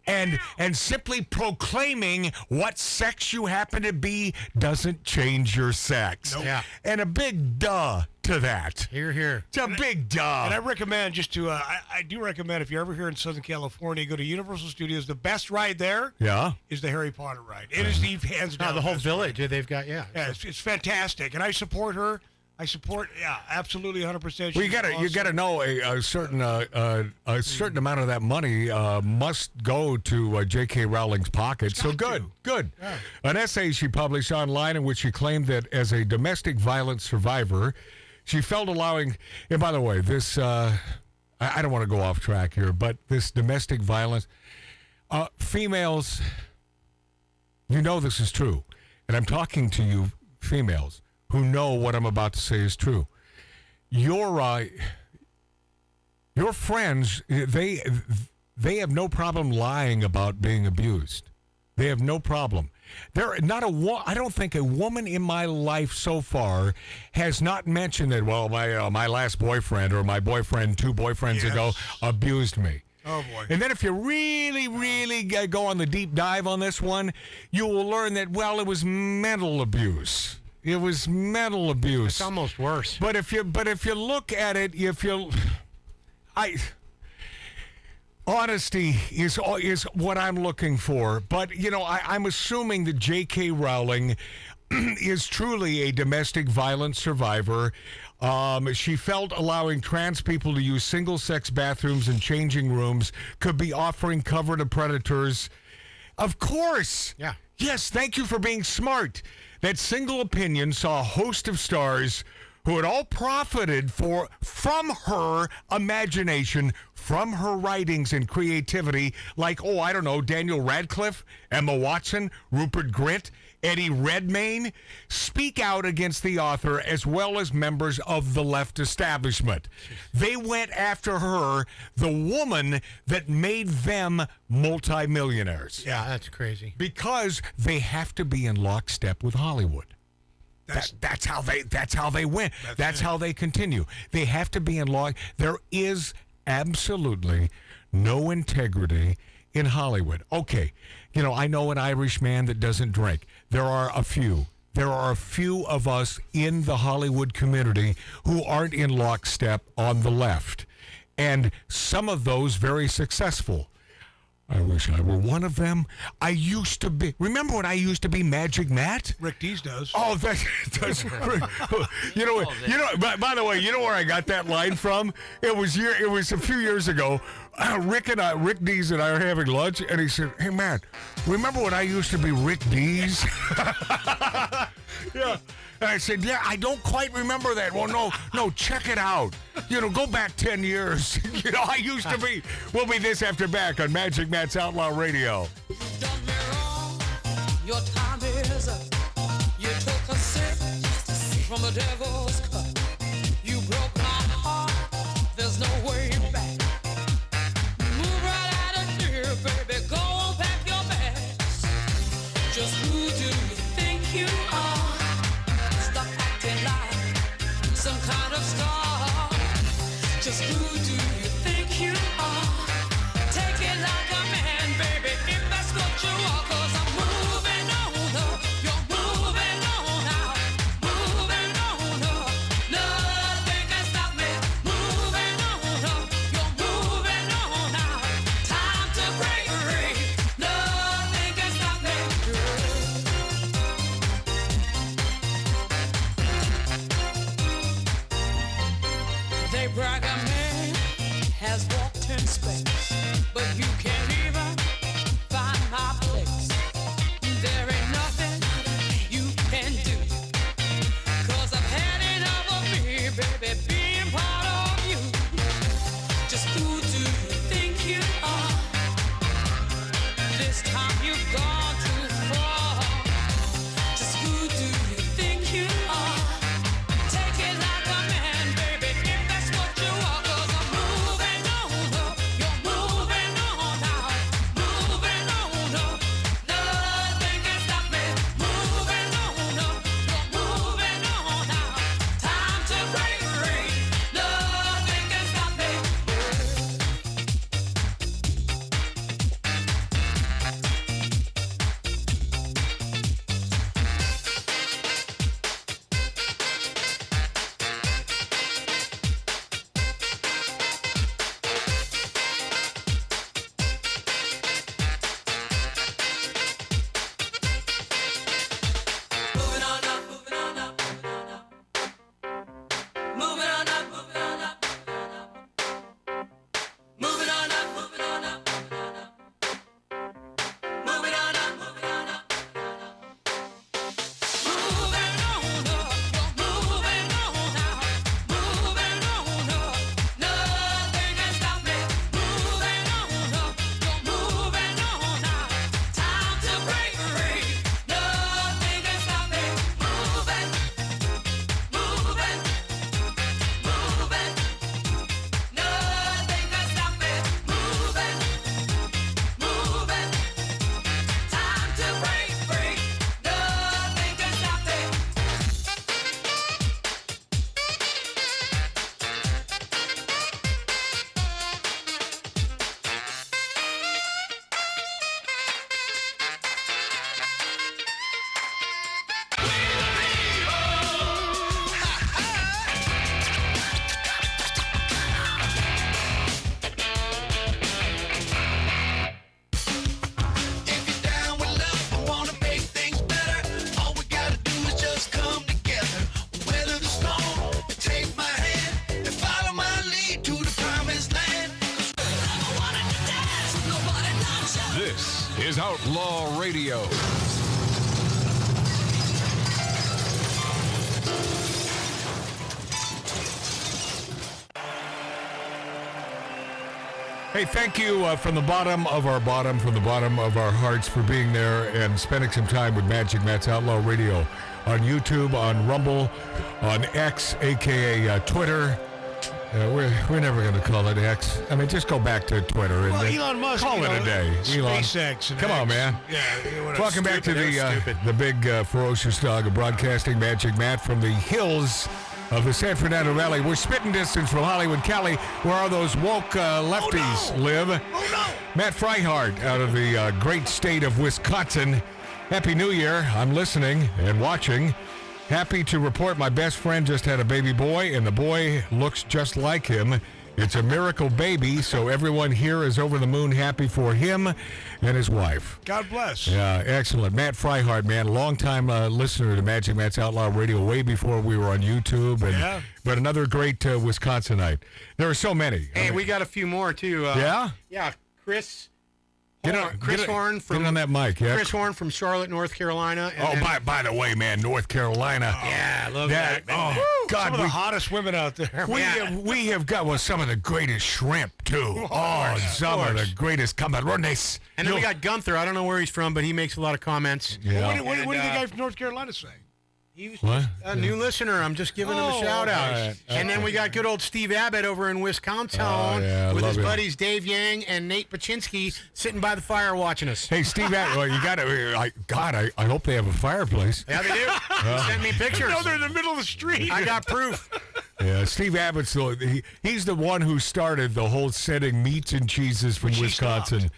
and simply proclaiming what sex you happen to be doesn't change your sex. Nope. Yeah. And a big duh to that. Here, here. It's a big duh. And I recommend I do recommend if you're ever here in Southern California, go to Universal Studios. The best ride there is the Harry Potter ride. It is the hands down. The whole best village ride. they've got, yeah. Yeah, it's fantastic. And I support her. Absolutely 100%. Well, you gotta know a certain amount of that money must go to J.K. Rowling's pocket. So good. Yeah. An essay she published online in which she claimed that as a domestic violence survivor, she felt allowing. And by the way, this I don't want to go off track here, but this domestic violence, females, you know this is true, and I'm talking to you, females, who know what I'm about to say is true. Your friends, they have no problem lying about being abused. They have no problem. I don't think a woman in my life so far has not mentioned that, well, my last boyfriend or my boyfriend 2 boyfriends ago abused me. Oh, boy. And then if you really, really go on the deep dive on this one, you will learn that, well, it was mental abuse. It was mental abuse. It's almost worse. But if you look at it, honesty is what I'm looking for. But I'm assuming that J.K. Rowling is truly a domestic violence survivor. She felt allowing trans people to use single-sex bathrooms and changing rooms could be offering cover to predators. Of course. Yeah. Yes, thank you for being smart. That single opinion saw a host of stars who had all profited from her imagination, from her writings and creativity, like, Daniel Radcliffe, Emma Watson, Rupert Grint, Eddie Redmayne, speak out against the author as well as members of the left establishment. They went after her, the woman that made them multimillionaires. Yeah, that's crazy. Because they have to be in lockstep with Hollywood. That's how they win. That's how they continue. They have to be in lock. There is absolutely no integrity in Hollywood. Okay, I know an Irish man that doesn't drink. There are a few. There are a few of us in the Hollywood community who aren't in lockstep on the left. And some of those very successful. I wish I were one of them. I used to be. Remember when I used to be Magic Matt? Rick Dees does. Oh, that's By the way, you know where I got that line from? It was a few years ago. Rick Dees and I are having lunch, and he said, "Hey, Matt, remember when I used to be Rick Dees?" Yeah. And I said, yeah, I don't quite remember that. Well, no, check it out. Go back 10 years. I used to be. We'll be this after back on Magic Matt's Outlaw Radio. You've done me wrong. Your time is up. You took a sip from the devil's cup. You broke my heart. There's no way back. Move right out of here, baby. Go on, pack your bags. space, but you can't even find my place. There ain't nothing you can do, 'cause I've had enough of me, baby, being part of you. Just who do you think you are? This time you've gone too far. Just who do you think you are? Take it like a man, baby, if that's what you are. 'Cause I'm moving on up, you're moving on out, moving on up. Nothing can stop me. Moving on up, you're moving on out. Time to break free. Nothing can stop me. Moving on up, moving on up, moving on up, moving on up, moving on up, moving on up, moving on up, moving on up, moving on up, you're moving on out, moving on up. Nothing can stop me. Moving on up, you're moving on out. Time to break free. Nothing can stop me. Moving, moving, moving. Nothing can stop me. Moving, moving. Time to break free. Nothing can stop me. If you're down with love and wanna make things better, all we gotta do is just come together. Weather the storm, take my hand, and follow my lead to the promised land. 'Cause I wanted to dance, nobody knows you. This is Outlaw Radio. Hey, thank you from the bottom of our hearts for being there and spending some time with Magic Matt's Outlaw Radio on YouTube, on Rumble, on X, a.k.a. Twitter. We're never going to call it X. I mean, just go back to Twitter and Well, then Elon Musk, call you it know, a day. Elon. SpaceX and Come on, X. man. Yeah, whatever. Welcome back to Stupid. the big ferocious dog of broadcasting, Magic Matt, from the hills of the San Fernando Valley. We're spitting distance from Hollywood, Cali, where all those woke lefties live. Matt Freihart out of the great state of Wisconsin. Happy New Year. I'm listening and watching. Happy to report my best friend just had a baby boy, and the boy looks just like him. It's a miracle baby, so everyone here is over the moon happy for him and his wife. God bless. Yeah, excellent. Matt Freihart, man, longtime listener to Magic Matt's Outlaw Radio way before we were on YouTube. And, Yeah. But another great Wisconsinite. There are so many. Hey, we got a few more, too. Yeah? Yeah, Chris Get Horn from get on that mic, yeah. Chris Horn from Charlotte, North Carolina. Oh, by the way, man, North Carolina. Yeah, I love that. Oh, God. Some of the hottest women out there. We have got some of the greatest shrimp, too. Oh, some of the greatest camarones. And then we got Gunther. I don't know where he's from, but he makes a lot of comments. Yeah. What did the guy from North Carolina say? He was What? a new listener. I'm just giving him a shout out. right. And then we got good old Steve Abbott over in Wisconsin yeah, with love his him. buddies Dave Yang and Nate Paczynski sitting by the fire watching us. Hey, Steve, well, you got to. God, I hope they have a fireplace. Yeah, they do. He sent me pictures. No, they're in the middle of the street. I got proof. Yeah, Steve Abbott's he's the one who started the whole setting meats and cheeses from Wisconsin.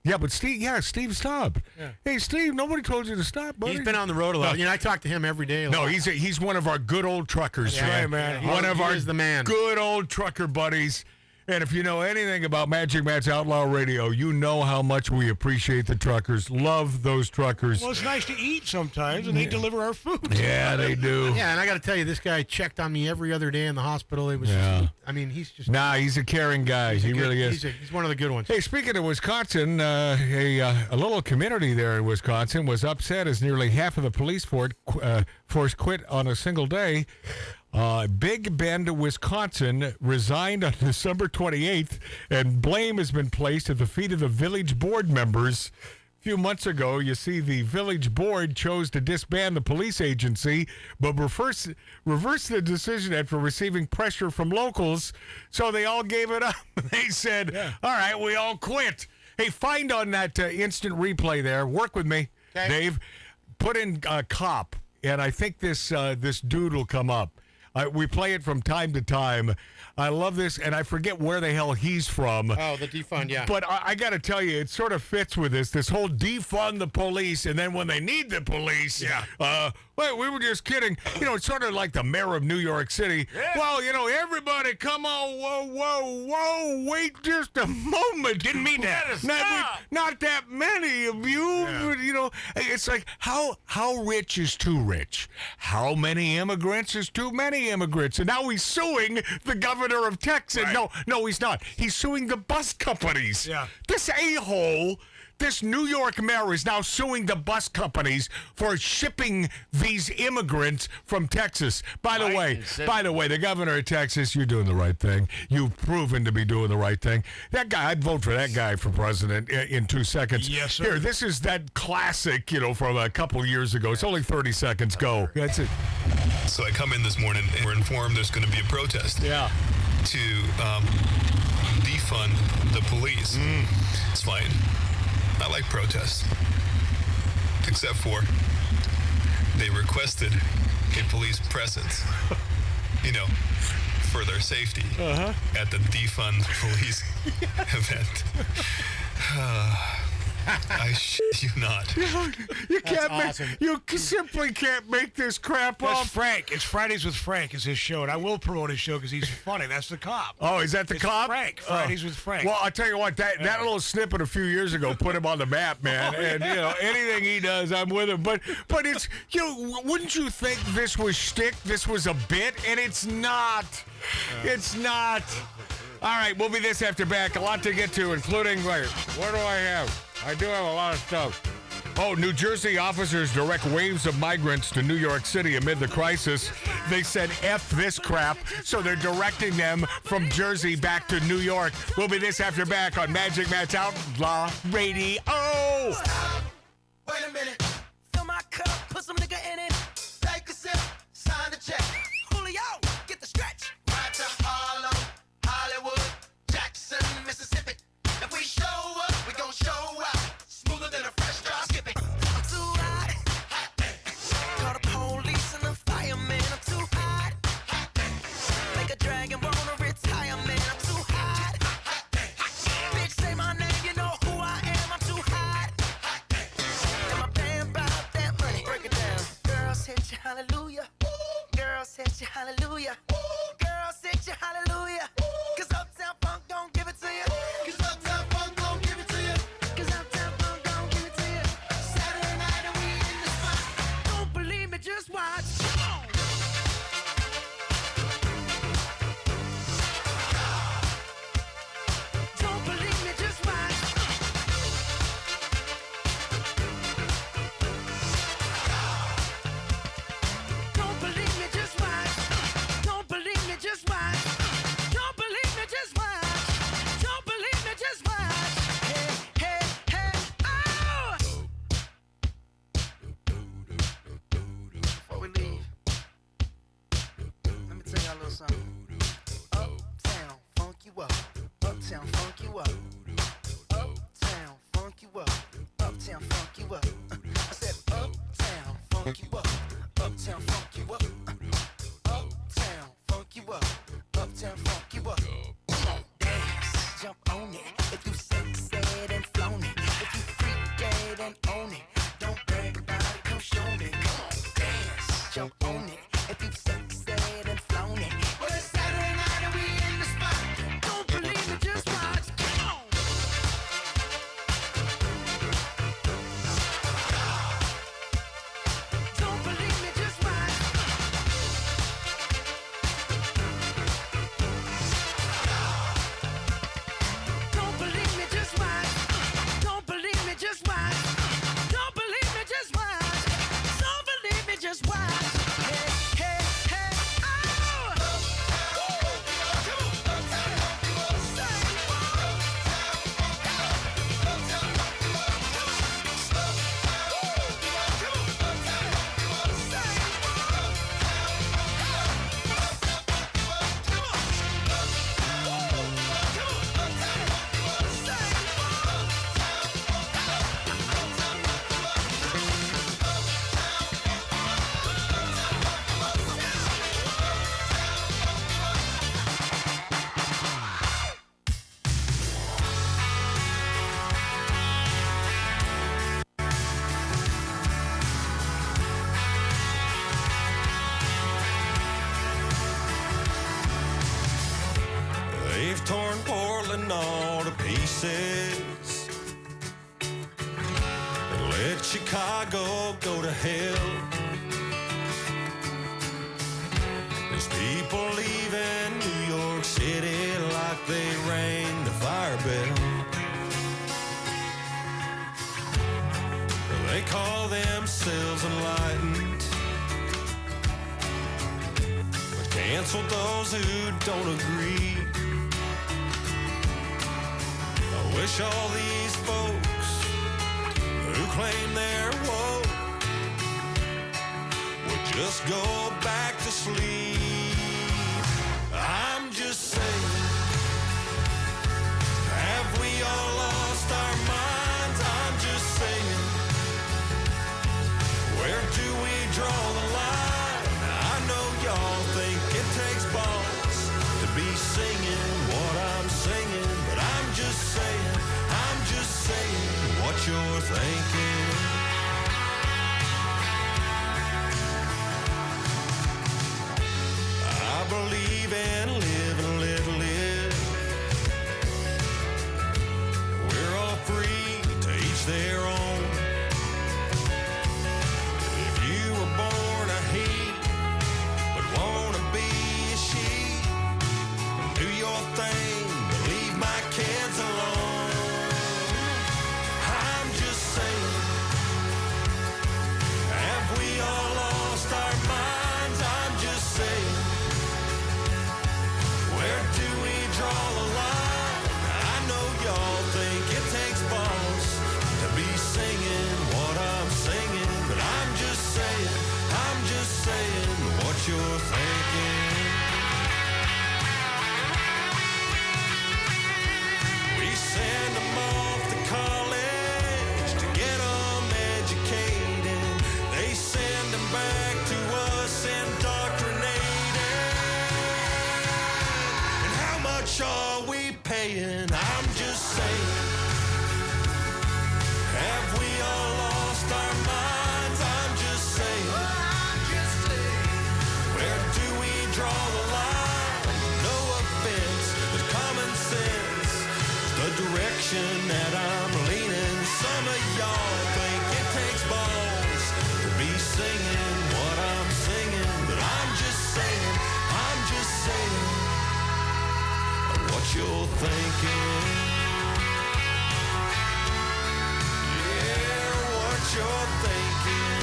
Yeah, but Steve stopped. Yeah. Hey, Steve, nobody told you to stop, buddy. He's been on the road a lot. You know, I talk to him every day. No, he's one of our good old truckers, Yeah, man. man. One of He our is the man. good old trucker buddies. And if you know anything about Magic Matt's Outlaw Radio, you know how much we appreciate the truckers. Love those truckers. Well, it's nice to eat sometimes, and they deliver our food. Yeah, they do. Yeah, and I got to tell you, this guy checked on me every other day in the hospital. It was he's just... Nah, he's a caring guy. He really is. He's one of the good ones. Hey, speaking of Wisconsin, a little community there in Wisconsin was upset as nearly half of the police force quit on a single day. Big Bend, Wisconsin resigned on December 28th, and blame has been placed at the feet of the village board members. A few months ago, you see, the village board chose to disband the police agency, but reversed the decision after receiving pressure from locals, so they all gave it up. They said, all right, we all quit. Hey, find on that instant replay there. Work with me, Dave. Put in cop, and I think this dude will come up. We play it from time to time. I love this, and I forget where the hell he's from. Oh, the defund, yeah. But I got to tell you, it sort of fits with this whole defund the police, and then when they need the police, wait, we were just kidding. You know, it's sort of like the mayor of New York City. Yeah. Well, you know, everybody, come on, whoa, wait just a moment. Didn't mean that. Not that many of you, but, you know, it's like, how rich is too rich? How many immigrants is too many immigrants? And now he's suing the governor of Texas. Right. No, he's not. He's suing the bus companies. Yeah. This a-hole, this New York mayor is now suing the bus companies for shipping these immigrants from Texas. By the way, the governor of Texas, you're doing the right thing. You've proven to be doing the right thing. That guy, I'd vote for that guy for president in 2 seconds. Yes, sir. Here, this is that classic, you know, from a couple years ago. It's only 30 seconds. Go. That's it. So I come in this morning and we're informed there's going to be a protest. Yeah. To defund the police. It's fine. I like protests. Except for they requested a police presence, you know, for their safety at the defund police event. I shit you not. You can't awesome. You simply can't make this crap up. That's Frank. It's Fridays with Frank is his show, and I will promote his show because he's funny. That's the cop. Oh, is that the cop? Frank. Fridays with Frank. Well, I'll tell you what, that little snippet a few years ago put him on the map, man. And, you know, anything he does, I'm with him. But it's, you know, wouldn't you think this was shtick? This was a bit? And it's not. It's not. All right, we'll be this after back. A lot to get to, including, like, what do I have? I do have a lot of stuff. Oh, New Jersey officers direct waves of migrants to New York City amid the crisis. They said, F this crap, so they're directing them from Jersey back to New York. We'll be this after back on Magic Matt's Outlaw Radio. Wait a minute. Fill my cup, put some nigga in it. Take a sip, sign the check. Julio, get the stretch. Right to Harlem, Hollywood, Jackson, Mississippi. If we show up, we gon' show out. Smoother than a fresh drop. Skip it. I'm too hot. Call the police and the fireman. I'm too hot. Make a dragon wanna retire, man. I'm too hot. Bitch, say my name, you know who I am. I'm too hot. And my band bought that money. Break it down. Girls hit you, hallelujah. Girls hit you, hallelujah. Girls hit you, hallelujah. Cause Uptown Funk don't give it to you. Cause Uptown Funk don't give it to you. Cause Uptown Funk don't give it to you. Saturday night and we in the spot. Don't believe me, just watch. Don't believe me, just watch. Don't believe me, just watch. Don't believe me, just watch. Don't believe me, just watch. Don't believe me, just watch. Hey, hey, hey, oh! Before we leave, let me tell y'all a little something. Uptown, funk you up. Uptown, funk you up. Uptown, funk you up. Uptown, funk you up. I said uptown, funk you up. Uptown, funk you up. Uptown, funk you up. Uptown, funk you up. Come on, dance, jump on it. If you sexed and flown it, if you freaked and own it, don't brag about it, come show me. Come on, dance, jump on it. If you sexed and flown it, well it's Saturday night and we in the spot. Don't believe me. pieces and let Chicago go to hell. There's people leaving New York City like they rang the fire bell. They call themselves enlightened, but cancel those who don't agree. I wish all these folks who claim they're woke would just go back to sleep. I'm just saying, have we all lost our minds? I'm just saying, where do we draw the line? I know y'all think it takes balls to be singing what I'm singing, but I'm just saying what you're thinking. I believe in live and let live. We're all free to each their own. You're thinking. We send them off to college to get them educated. They send them back to us indoctrinated. And how much are we paying? I'm just saying, have we all lost our minds? I'm just saying, draw the line, no offense, but common sense is the direction that I'm leaning. Some of y'all think it takes balls to be singing what I'm singing, but I'm just saying what you're thinking. Yeah, what you're thinking.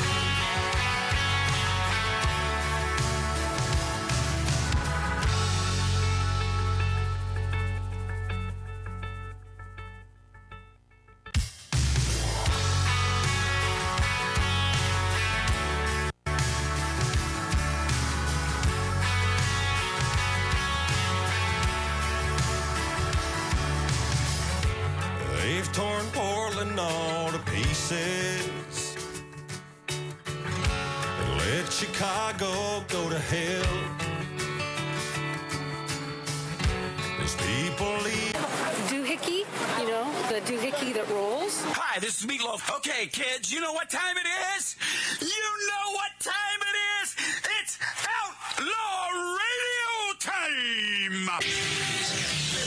They've torn Portland all to pieces and let Chicago go to hell. There's people leave. Doohickey, you know, the doohickey that rolls. Hi, this is Meatloaf. Okay, kids, you know what time it is? You know what time it is? It's Outlaw Radio time!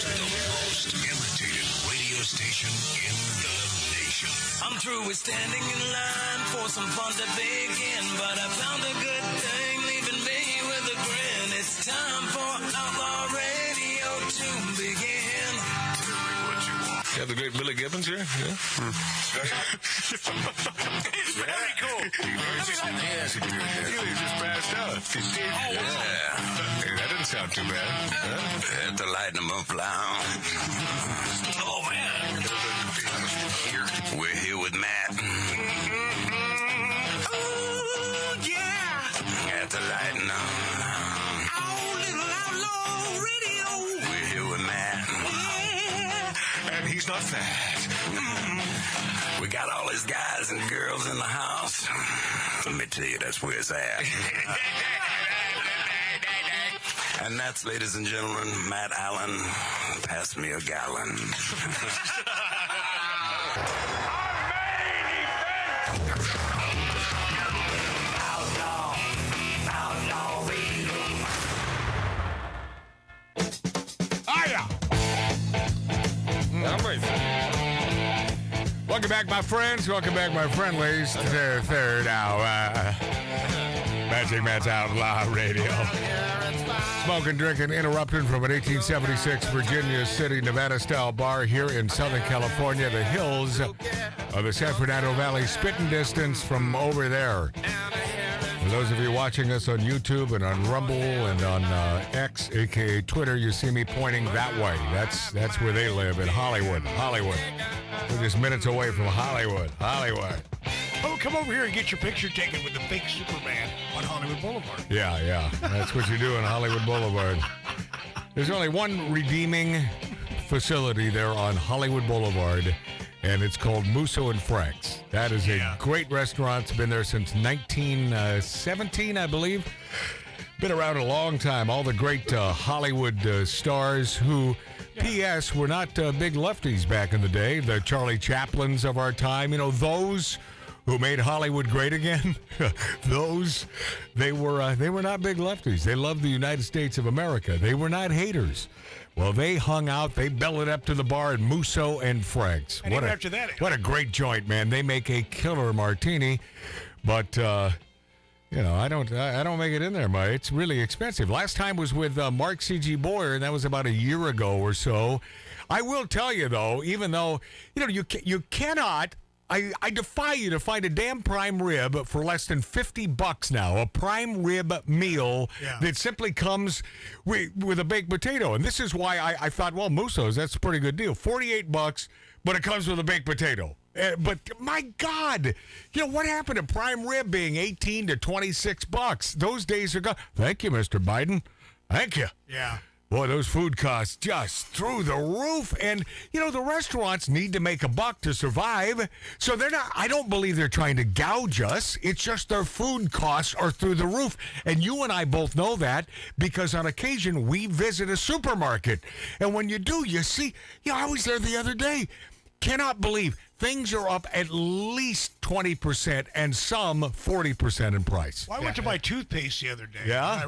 The most imitated radio station in the nation. I'm through with standing in line for some fun to begin, but I found a good thing leaving me with a grin. It's time for Outlaw Radio to begin. You have the great Billy Gibbons here? Yeah. It's very cool. He just passed out. Oh, wow. Hey, that didn't sound too bad. Huh? At the Light 'em Up Lounge. Oh, man. We're here with Matt. Oh, yeah. At the Light 'em Up. Oh, little Outlaw Radio. We're here with Matt. Yeah. And he's not fat. We got all these guys and girls in the house. Let me tell you, that's where it's at. And that's, ladies and gentlemen, Matt Allen. Pass me a gallon. I'm ready. Welcome back, my friends. Welcome back, my friendlies, to the third hour. Magic Matt's Outlaw Radio. Smoking, drinking, interrupting from an 1876 Virginia City, Nevada-style bar here in Southern California, the hills of the San Fernando Valley, spitting distance from over there. For those of you watching us on YouTube and on Rumble and on X, a.k.a. Twitter, you see me pointing that way. That's where they live, in Hollywood. We're just minutes away from Hollywood. Oh, come over here and get your picture taken with the fake Superman on Hollywood Boulevard. Yeah. That's what you do on Hollywood Boulevard. There's only one redeeming facility there on Hollywood Boulevard, and it's called Musso and Frank's. That is a great restaurant. It's been there since 1917, I believe. Been around a long time. All the great Hollywood stars who, P.S., were not big lefties back in the day. The Charlie Chaplins of our time. You know, those who made Hollywood great again. They were not big lefties. They loved the United States of America. They were not haters. Well, they hung out. They bellowed up to the bar at Musso and Frank's. And after that, what a great joint, man. They make a killer martini, but I don't make it in there, Mike. It's really expensive. Last time was with Mark C.G. Boyer, and that was about a year ago or so. I will tell you, though, even though, you cannot, I defy you to find a damn prime rib for less than $50 now. A prime rib meal that simply comes with a baked potato. And this is why I thought, well, Musso's, that's a pretty good deal. $48, but it comes with a baked potato. But my God, what happened to prime rib being $18 to $26? Those days are gone. Thank you, Mr. Biden. Thank you. Yeah. Boy, those food costs just through the roof. And, the restaurants need to make a buck to survive. So I don't believe they're trying to gouge us. It's just their food costs are through the roof. And you and I both know that because on occasion we visit a supermarket. And when you do, you see, I was there the other day. Cannot believe things are up at least 20% and some 40% in price. Well, I went to buy toothpaste the other day. Yeah?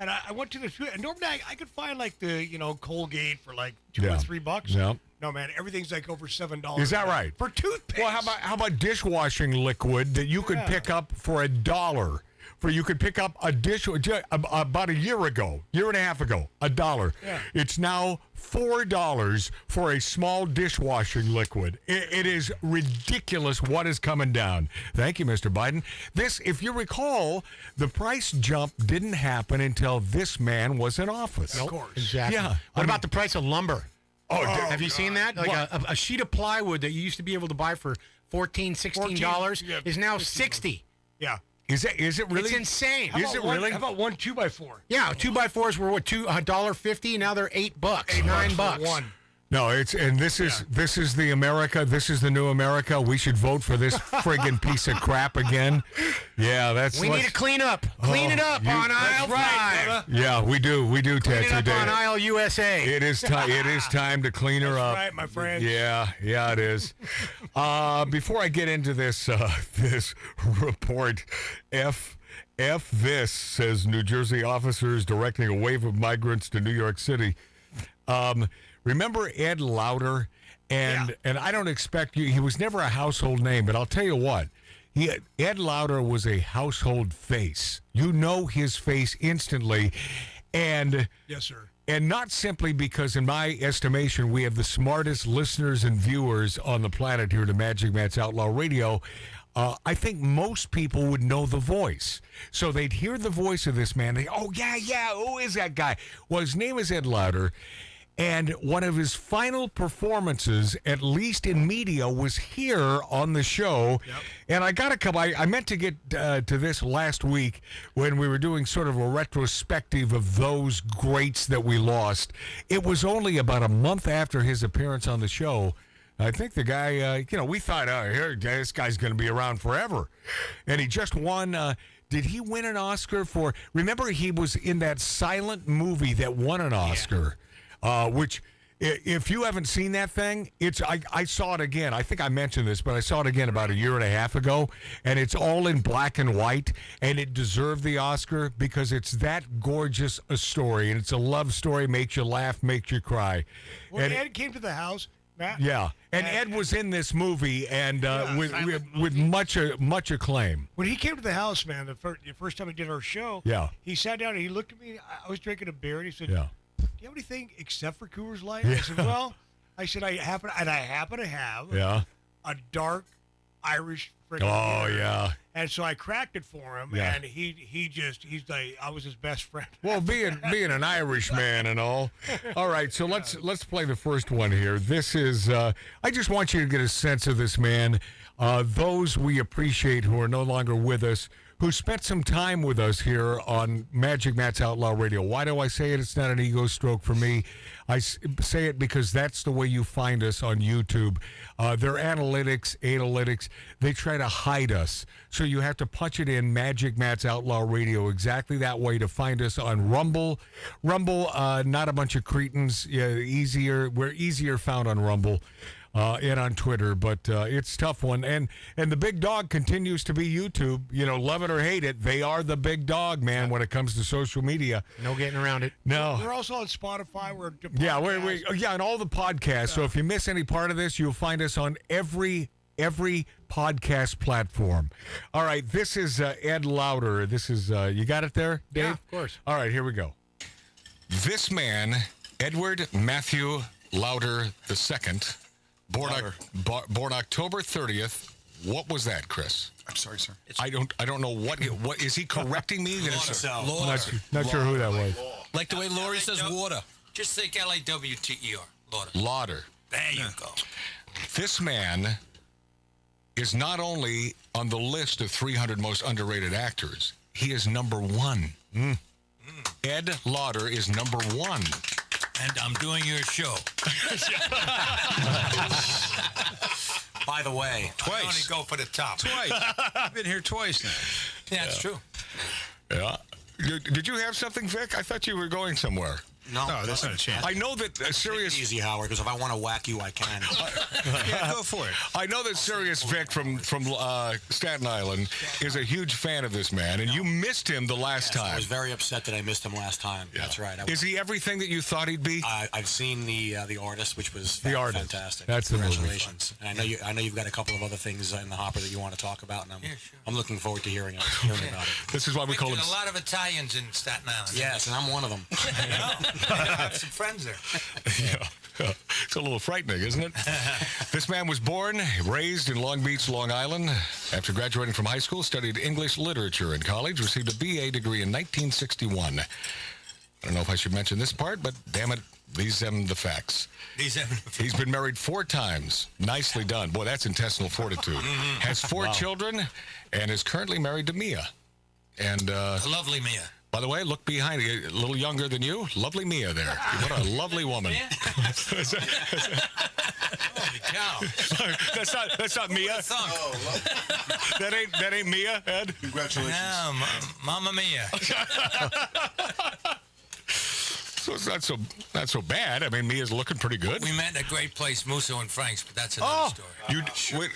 And I went to the food, and normally I could find like the Colgate for like $2 or $3. Yeah. No, man, everything's like over $7. Is that right? For toothpaste. Well, how about dishwashing liquid that you could pick up for $1? You could pick up a dish about a year and a half ago, $1. Yeah. It's now $4 for a small dishwashing liquid. It is ridiculous what is coming down. Thank you, Mr. Biden. If you recall, the price jump didn't happen until this man was in office. Of course. Exactly. Yeah. What about the price of lumber? Oh, have you seen that? Like a sheet of plywood that you used to be able to buy for $14, $16 is now $60. Yeah. Is it really? It's insane. Is it really? How about one 2x4? Yeah, 2x4s were what, $1.50. Now they're $8, $9. One. No, this is the America. This is the new America. We should vote for this friggin' piece of crap again. Yeah, we need to clean up. Clean it up on aisle 5. Yeah, we do. We do, Clean it up Tattoo on aisle USA. It is time. It is time to clean her up. Right, my friend. Yeah, it is. Before I get into this this report, F this, says New Jersey officers directing a wave of migrants to New York City. Remember Ed Lauder? And I don't expect you, he was never a household name, but I'll tell you what, Ed Lauder was a household face. You know his face instantly. And yes, sir. And not simply because, in my estimation, we have the smartest listeners and viewers on the planet here to Magic Matt's Outlaw Radio. I think most people would know the voice. So they'd hear the voice of this man. Who is that guy? Well, his name is Ed Lauder. And one of his final performances, at least in media, was here on the show. Yep. And I got a couple. I meant to get to this last week when we were doing sort of a retrospective of those greats that we lost. It was only about a month after his appearance on the show. I think the guy, we thought, this guy's going to be around forever. And he just won. Did he win an Oscar for? Remember, he was in that silent movie that won an Oscar. Which, if you haven't seen that thing, I saw it again. I think I mentioned this, but I saw it again about a year and a half ago, and it's all in black and white, and it deserved the Oscar because it's that gorgeous a story, and it's a love story, makes you laugh, makes you cry. When Ed came to the house, Matt? Yeah, and Ed was in this movie, and with much acclaim. When he came to the house, man, the first time he did our show, he sat down and he looked at me. I was drinking a beer, and he said, "Do you have anything except for Coors Light?" I said, "Well," I said, "I happen to have a dark Irish friggin' beer." Yeah. And so I cracked it for him, and he's like, I was his best friend. Well, being an Irish man and all. All right, so let's play the first one here. This is I just want you to get a sense of this man. Those we appreciate who are no longer with us, who spent some time with us here on Magic Matt's Outlaw Radio. Why do I say it? It's not an ego stroke for me. I say it because that's the way you find us on YouTube. Their analytics, they try to hide us. So you have to punch it in, Magic Matt's Outlaw Radio, exactly that way to find us on Rumble. Rumble, not a bunch of cretins. Yeah, we're easier found on Rumble. And on Twitter, but it's a tough one. And the big dog continues to be YouTube. You know, love it or hate it, they are the big dog, man, when it comes to social media. No getting around it. No. We're also on Spotify. And all the podcasts. So if you miss any part of this, you'll find us on every podcast platform. All right, this is Ed Lauder. This is, you got it there, Dave? Yeah, of course. All right, here we go. This man, Edward Matthew Lauder II, born October 30th. What was that, Chris? I'm sorry, sir. I don't know what is he correcting me? Not sure who that was. Like the way Laurie says water. Just think L-A-W-T-E-R. Lauder. There you go. This man is not only on the list of 300 most underrated actors, he is number one. Ed Lauder is number one. And I'm doing your show. By the way, I only go for the top. Twice. I've been here twice now. Yeah, it's true. Yeah. Did you have something, Vic? I thought you were going somewhere. No, that's not a chance. I know that Sirius... Easy, Howard, because if I want to whack you, I can. Yeah, go for it. I know that Sirius Vic from Staten Island is a huge fan of this man, and you missed him the last time. I was very upset that I missed him last time. Yeah. That's right. Is he everything that you thought he'd be? I've seen the Artist, which was fantastic. That's the movie. Congratulations. And I know you've got a couple of other things in the hopper that you want to talk about, and I'm looking forward to hearing about it. This is why we call him... a lot of Italians in Staten Island. Yes, and I'm one of them. I have some friends there. Yeah. It's a little frightening, isn't it? This man was born, raised in Long Beach, Long Island. After graduating from high school, studied English literature in college, received a BA degree in 1961. I don't know if I should mention this part, but damn it, these are the facts. He's been married 4 times. Nicely done. Boy, that's intestinal fortitude. Has 4 children and is currently married to Mia. And lovely Mia. By the way, look behind you, a little younger than you. Lovely Mia there. What a lovely woman. Holy cow. That's not Mia. That ain't Mia, Ed. Congratulations. No, Mamma Mia. So it's not so bad. I mean, Mia's looking pretty good. We met at a great place, Musso and Frank's, but that's another story.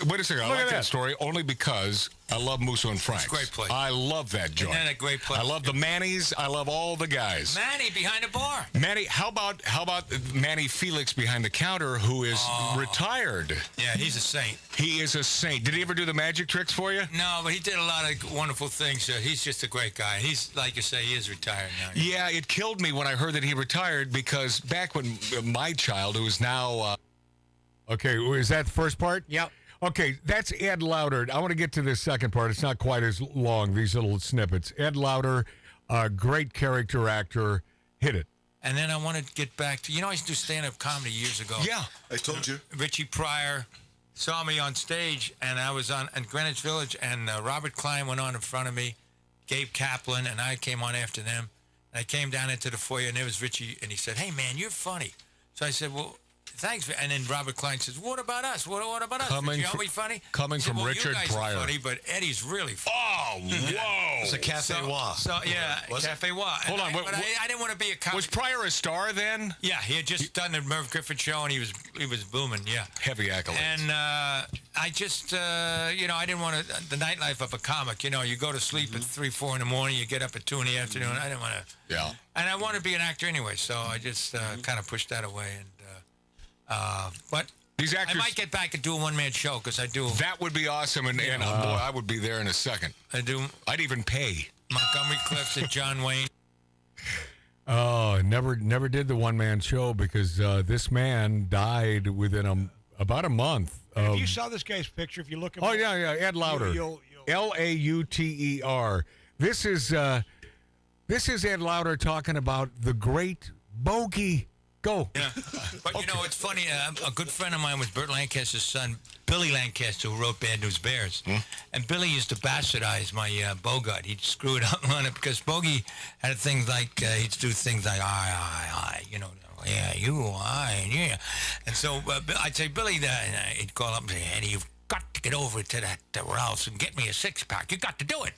Wait a second. I like that story only because I love Musso and Frank's. It's a great place. I love that joint. Isn't that a great place? I love the Manny's. I love all the guys. Manny behind the bar. Manny, how about Manny Felix behind the counter, who is retired? Yeah, he's a saint. He is a saint. Did he ever do the magic tricks for you? No, but he did a lot of wonderful things. He's just a great guy. He's, like you say, he is retired now. Yeah, it killed me when I heard that he retired, because back when my child, who is now... Okay, is that the first part? Yep. Okay, that's Ed Lauder. I want to get to this second part. It's not quite as long, these little snippets. Ed Lauder, great character actor. Hit it. And then I want to get back to, I used to do stand-up comedy years ago. Yeah, I told you. Richie Pryor saw me on stage, and I was on at Greenwich Village, and Robert Klein went on in front of me, Gabe Kaplan, and I came on after them. And I came down into the foyer, and there was Richie, and he said, "Hey, man, you're funny." So I said, "Well, thanks." And then Robert Klein says, "What about us? What about us? Richie, aren't we funny?" Coming said, from well, Richard you guys Pryor. Are funny, but Eddie's really funny. Oh, whoa. It's a Cafe Wa. So yeah, Cafe Wa. Hold on. But I didn't want to be a comic. Was Pryor a star then? Yeah, he had just done the Merv Griffin show, and he was booming. Yeah, heavy accolades. And I just, I didn't want to. The nightlife of a comic, you go to sleep at 3, 4 in the morning, you get up at 2 in the afternoon. I didn't want to. Yeah. And I want to be an actor anyway, so I just kind of pushed that away. And but These actors. I might get back and do a one-man show because I do. That would be awesome, and boy, I would be there in a second. I do. I'd even pay. Montgomery Clift and John Wayne. Oh, never did the one-man show because this man died within about a month. If you saw this guy's picture, if you look at Ed Lauter. Lauter. This is Ed Lauter talking about the great bogey. Go. Yeah. But, you know, it's funny. A good friend of mine was Burt Lancaster's son, Billy Lancaster, who wrote Bad News Bears. And Billy used to bastardize my Bogart. He'd screw it up on it because Bogey had things like, he'd do things like, I, you know, yeah, you, I, and yeah. And so I'd say, Billy, he'd call up and say, Eddie, you've got to get over to that Ralph's and get me a six-pack. You got to do it.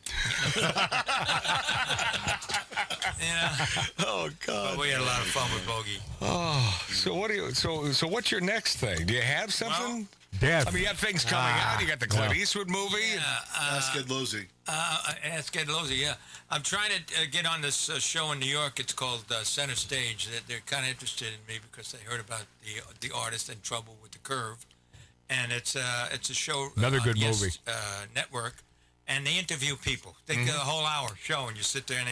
Yeah. Oh God. But we had a lot of fun with Bogey. Oh, so what do you? So what's your next thing? Do you have something? Death. I mean, you have things coming out. You got the Clint Eastwood movie. Ask Ed Losey. Ask Ed Losey. Yeah, I'm trying to get on this show in New York. It's called Center Stage. They're kind of interested in me because they heard about the artist in trouble with the curve, and it's a show. Another good movie. Network. And they interview people. They get a whole hour show, and you sit there, and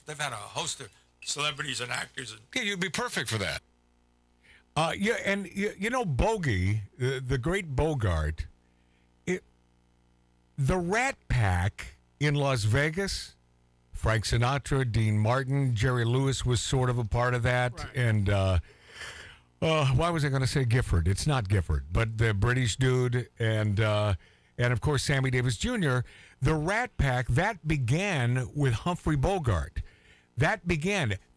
they've had a host of celebrities and actors. Yeah, you'd be perfect for that. Yeah, and you know, Bogey, the great Bogart, the Rat Pack in Las Vegas, Frank Sinatra, Dean Martin, Jerry Lewis was sort of a part of that, right. And why was I going to say Gifford? It's not Gifford, but the British dude, and of course Sammy Davis Jr. The Rat Pack, that began with Humphrey Bogart. The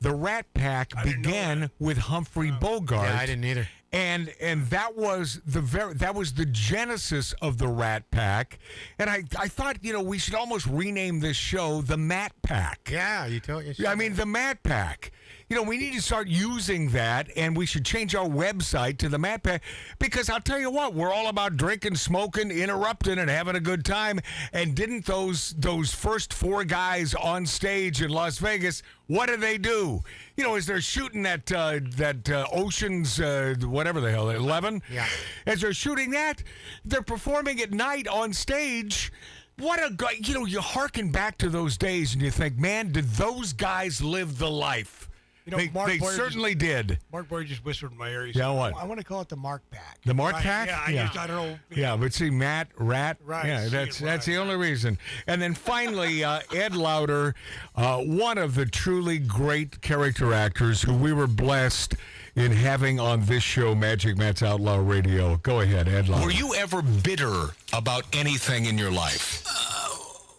Rat Pack began with Humphrey Bogart. Yeah, I didn't either. And that was the genesis of the Rat Pack. And I thought, you know, we should almost rename this show the Matt Pack. Yeah, you told you. I mean, the Matt Pack. You know, we need to start using that, and we should change our website to the Matt Pack, because I'll tell you what, we're all about drinking, smoking, interrupting, and having a good time. And didn't those first four guys on stage in Las Vegas, what do? You know, as they're shooting that Ocean's, whatever the hell, 11? Yeah. As they're shooting that, they're performing at night on stage. What a guy, you know, you hearken back to those days and you think, man, did those guys live the life? You know, they certainly did. Mark Boyer just whispered in my ear. He Yeah, said, what? I want to call it the Mark Pack. The Mark Right, Pack? Yeah, I don't know. Yeah, but see, Matt, Rat. Right, Yeah, see that's it, right, the only reason. And then finally, Ed Lauter, one of the truly great character actors who we were blessed in having on this show, Magic Matt's Outlaw Radio. Go ahead, Ed Lauter. Were you ever bitter about anything in your life?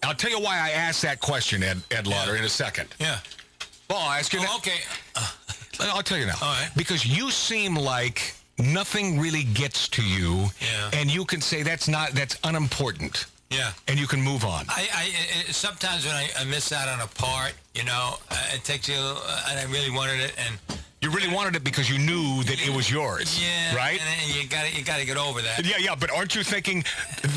I'll tell you why I asked that question, Ed Lauter, in a second. Yeah. Well, I'll ask you that. Okay. I'll tell you now. All right. Because you seem like nothing really gets to you, and you can say that's unimportant. Yeah. And you can move on. I sometimes when I miss out on a part, you know, it takes you, and I really wanted it, and you really wanted it because you knew that it was yours. Yeah. Right. And you got to get over that. Yeah. But aren't you thinking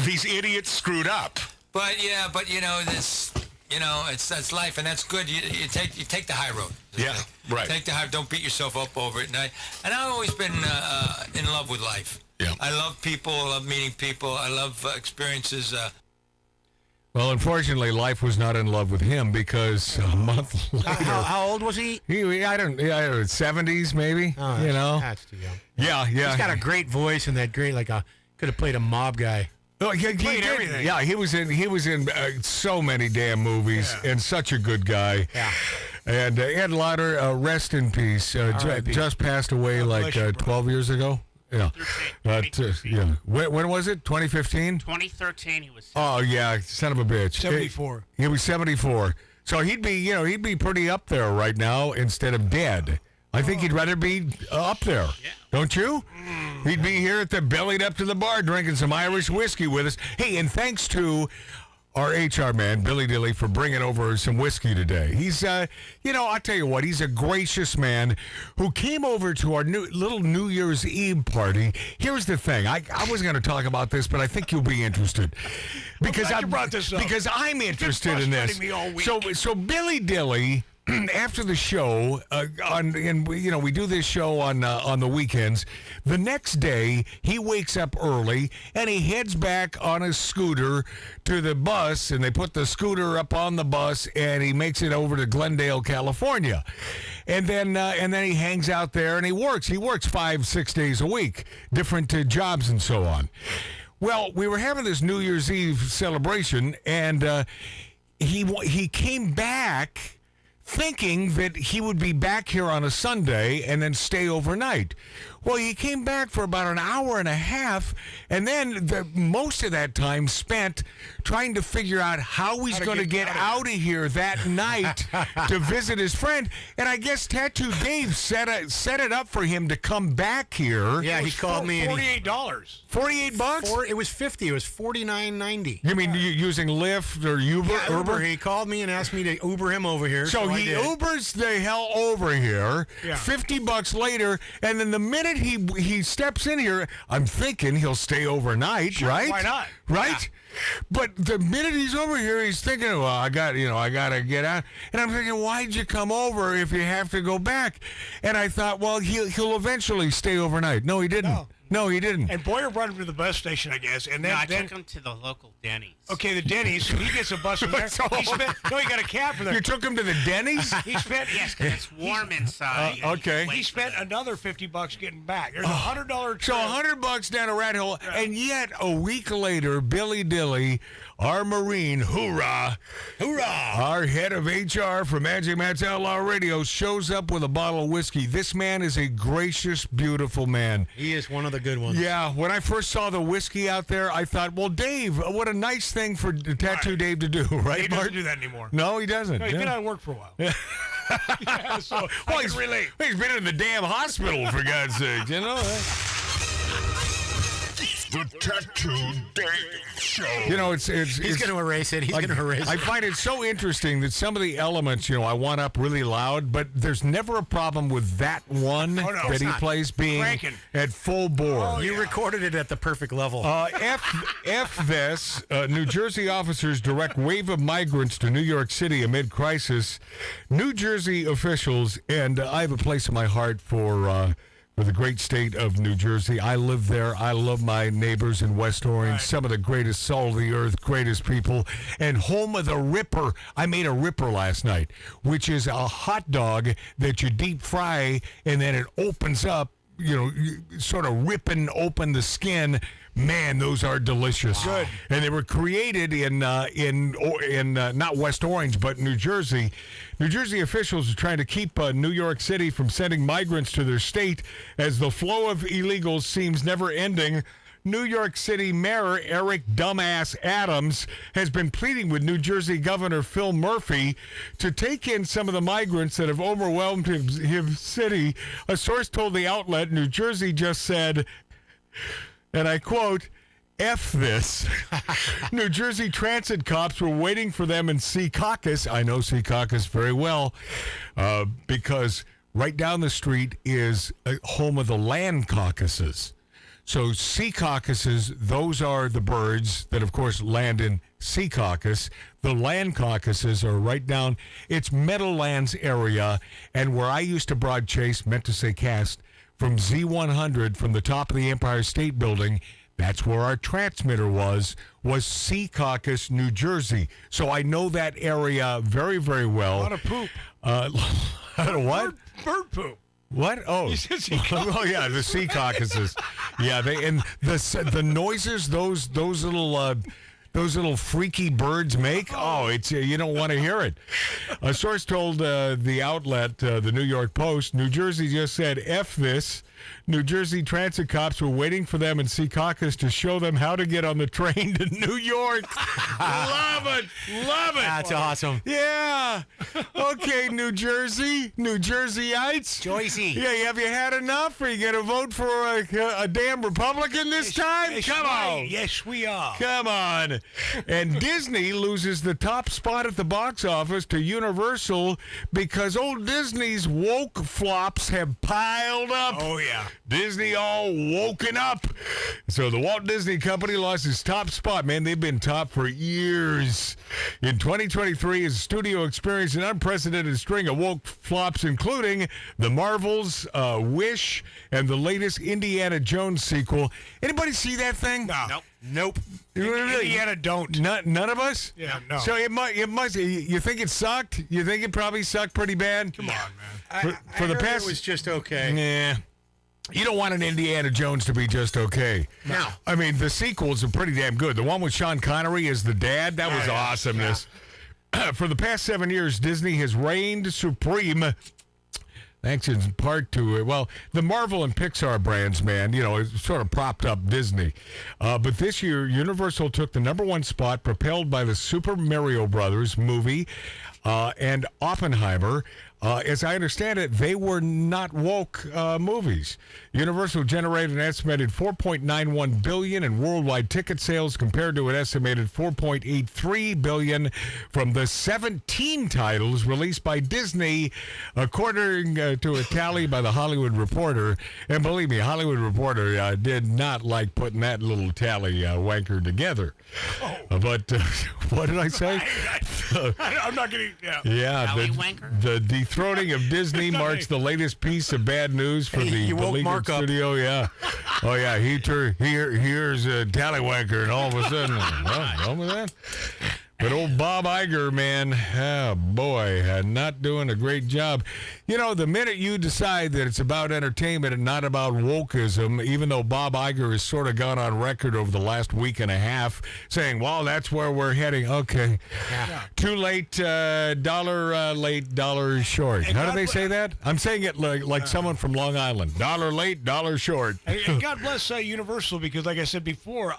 these idiots screwed up? But you know this. You know, that's life, and that's good. You take the high road. Yeah, right. Take the high. Don't beat yourself up over it. And I've always been in love with life. Yeah. I love people. I love meeting people. I love experiences. Well, unfortunately, life was not in love with him because a month later. How old was he? I don't know, 70s maybe. Oh, you know. That's too young. Yeah. He's got a great voice and that great could have played a mob guy. Oh, he played everything. Yeah, he was in so many damn movies, and such a good guy. Yeah. And Ed Lauter, rest in peace. Just passed away 12 years ago. Yeah. Yeah. When was it? 2015? 2013. He was. Oh yeah, son of a bitch. 74. He was 74. So he'd be pretty up there right now instead of dead. I think he'd rather be up there. Yeah. Don't you? He'd be here at the bellied up to the bar drinking some Irish whiskey with us. Hey, and thanks to our HR man, Billy Dilly, for bringing over some whiskey today. He's, I'll tell you what, he's a gracious man who came over to our little New Year's Eve party. Here's the thing. I wasn't going to talk about this, but I think you'll be interested. Because you brought this up. Because I'm interested in this. Me all week. So Billy Dilly after the show, we do this show on the weekends. The next day, he wakes up early and he heads back on his scooter to the bus, and they put the scooter up on the bus, and he makes it over to Glendale, California, and then he hangs out there and he works. He works 5-6 days a week, different jobs and so on. Well, we were having this New Year's Eve celebration, and he came back thinking that he would be back here on a Sunday and then stay overnight. Well, he came back for about an hour and a half, and then most of that time spent trying to figure out how he's going to get out of here that night to visit his friend. And I guess Tattoo Dave set it up for him to come back here. Yeah, he called me. $48. $48? It was $50. It was $49.90. You mean using Lyft or Uber? Yeah, Uber. He called me and asked me to Uber him over here. So he Ubers the hell over here. Yeah. $50 later, and then the minute he steps in here, I'm thinking he'll stay overnight, right? Why not? Right? Yeah. But the minute he's over here, he's thinking, well, I got to get out. And I'm thinking, why'd you come over if you have to go back? And I thought, well, he'll eventually stay overnight. No, he didn't. No, he didn't. And Boyer brought him to the bus station, I guess. And then I took him to the local Denny's. Okay, the Denny's. So he gets a bus from there. He got a cab from there. You took him to the Denny's? He spent because it's warm inside. Okay. He spent another $50 getting back. There's $100 trip. So $100 down a rat hole, and yet a week later, Billy Dilly, our Marine, hoorah, our head of HR for Magic Matt's Outlaw Radio, shows up with a bottle of whiskey. This man is a gracious, beautiful man. He is one of the good ones. Yeah, when I first saw the whiskey out there, I thought, well, Dave, what a nice thing for Tattoo Dave to do, right, He doesn't do that anymore. No, he doesn't. No, he's been out of work for a while. Yeah, so well, he's been in the damn hospital, for God's sake, you know. The Tattoo Dave Show. You know, it's he's going to erase it. He's going to erase it. I find it so interesting that some of the elements, I want up really loud, but there's never a problem with that one that he plays being at full bore. You recorded it at the perfect level. F this. New Jersey officers direct wave of migrants to New York City amid crisis. New Jersey officials, and I have a place in my heart for the great state of New Jersey. I live there. I love my neighbors in West Orange, some of the greatest salt of the earth, greatest people, and home of the Ripper. I made a Ripper last night, which is a hot dog that you deep fry, and then it opens up, sort of ripping open the skin. Man, those are delicious. Good. And they were created in not West Orange, but New Jersey. New Jersey officials are trying to keep New York City from sending migrants to their state as the flow of illegals seems never ending. New York City Mayor Eric Dumbass Adams has been pleading with New Jersey Governor Phil Murphy to take in some of the migrants that have overwhelmed his city. A source told the outlet New Jersey just said, and I quote, F this. New Jersey transit cops were waiting for them in Secaucus. I know Secaucus very well because right down the street is home of the land caucuses. So Secaucuses, those are the birds that, of course, land in Secaucus. The land caucuses are right down. It's Meadowlands area, and where I used to broad chase, meant to say cast, from Z100 from the top of the Empire State Building. That's where our transmitter was Secaucus, New Jersey. So I know that area very, very well. A lot of poop. What? Bird poop. What? Oh, oh yeah, the sea caucuses. Yeah, the noises those little freaky birds make. Oh, it's you don't want to hear it. A source told the outlet, the New York Post, New Jersey just said F this. New Jersey transit cops were waiting for them in Secaucus to show them how to get on the train to New York. Love it. Love it. That's awesome. Yeah. Okay, New Jersey. New Jerseyites. Joycey. Yeah, have you had enough? Are you going to vote for a damn Republican this time? Yes, Come on. Yes, we are. Come on. And Disney loses the top spot at the box office to Universal because old Disney's woke flops have piled up. Oh, yeah. Disney all woken up. So the Walt Disney Company lost its top spot. Man, they've been top for years. In 2023, as the studio experienced an unprecedented string of woke flops, including The Marvels, Wish, and the latest Indiana Jones sequel. Anybody see that thing? No. Nope. Indiana don't. None of us? Yeah, no. So it must. You think it sucked? You think it probably sucked pretty bad? Come on, man. For the past, it was just okay. Yeah. You don't want an Indiana Jones to be just okay. No. I mean, the sequels are pretty damn good. The one with Sean Connery as the dad, that was awesomeness. Yeah. For the past 7 years, Disney has reigned supreme. Thanks in part to, the Marvel and Pixar brands, man, it sort of propped up Disney. But this year, Universal took the #1 spot, propelled by the Super Mario Brothers movie and Oppenheimer. As I understand it, they were not woke movies. Universal generated an estimated $4.91 billion in worldwide ticket sales compared to an estimated $4.83 billion from the 17 titles released by Disney, according to a tally by the Hollywood Reporter. And believe me, Hollywood Reporter did not like putting that little tally wanker together. But what did I say? I'm not getting. Yeah, Tally wanker? the dethroning of Disney marks the latest piece of bad news for the beleaguered studio. Yeah. Oh, yeah. Here's a tallywhacker, and all of a sudden, done with that? But old Bob Iger, man, oh boy, not doing a great job. The minute you decide that it's about entertainment and not about wokeism, even though Bob Iger has sort of gone on record over the last week and a half saying, well, that's where we're heading. Okay. Yeah. Too late, dollar late, dollar short. How do they say that? I'm saying it like someone from Long Island. Dollar late, dollar short. And God bless Universal, because like I said before,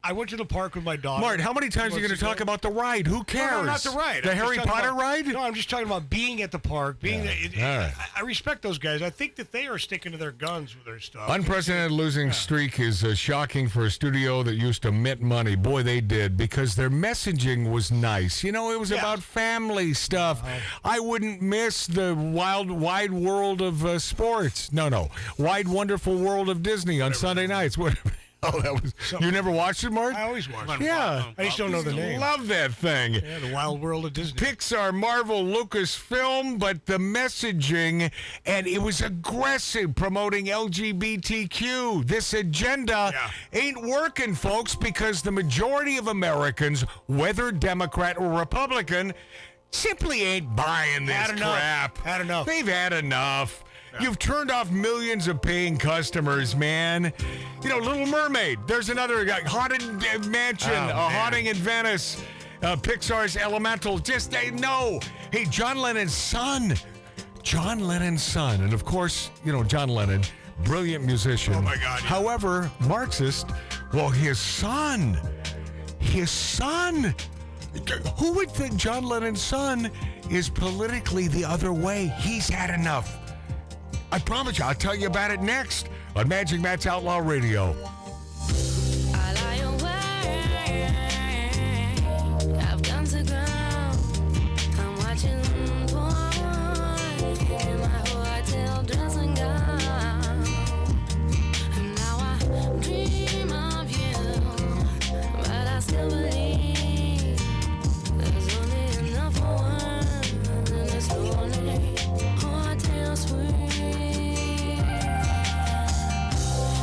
I went to the park with my daughter. Mart, how many times are you going to talk about the ride? Who cares? No, not the ride. The Harry Potter ride? No, I'm just talking about being at the park. I respect those guys. I think that they are sticking to their guns with their stuff. Unprecedented losing streak is shocking for a studio that used to mint money. Boy, they did, because their messaging was nice. It was about family stuff. I wouldn't miss the wide world of sports. No. Wide, wonderful world of Disney on Sunday nights. Oh, that was. You never watched it, Mark? I always watch it. Yeah. I just don't know the name. Love that thing. Yeah, the wild world of Disney. Pixar, Marvel, Lucasfilm, but the messaging, and it was aggressive, promoting LGBTQ. This agenda ain't working, folks, because the majority of Americans, whether Democrat or Republican, simply ain't buying this crap. Had enough. They've had enough. You've turned off millions of paying customers, man. Little Mermaid. There's another Haunted Mansion, Haunting in Venice. Pixar's Elemental. Just no. Hey, John Lennon's son. And of course, John Lennon, brilliant musician. Oh, my God. Yeah. However, Marxist. Well, his son. Who would think John Lennon's son is politically the other way? He's had enough. I promise you, I'll tell you about it next on Magic Matt's Outlaw Radio. I've gone to ground. I'm watching porn in my hotel dressing gown. And now I dream of you, but I still believe there's only enough for one in this lonely hotel suite.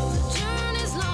The journey's long.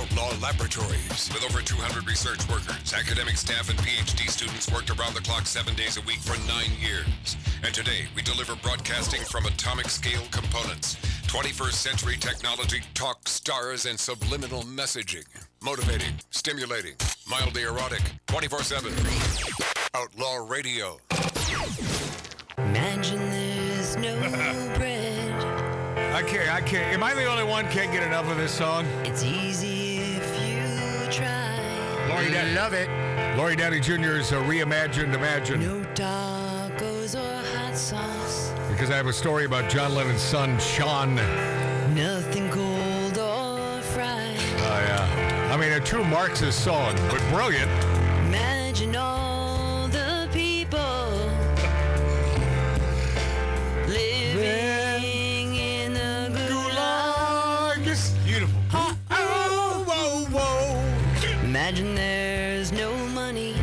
Outlaw Laboratories. With over 200 research workers, academic staff, and PhD students worked around the clock 7 days a week for 9 years. And today, we deliver broadcasting from atomic scale components. 21st century technology, talk, stars, and subliminal messaging. Motivating, stimulating, mildly erotic, 24/7. Outlaw Radio. Imagine there's no bread. I can't. Am I the only one can't get enough of this song? It's easy if you try. Love it. Lori Downey Jr.'s reimagined Imagine. No tacos or hot sauce. Because I have a story about John Lennon's son, Sean. Nothing cold or fried. Oh, yeah. I mean, a true Marxist song, but brilliant. Imagine all the people living in the gulag. Beautiful. Imagine there's no money.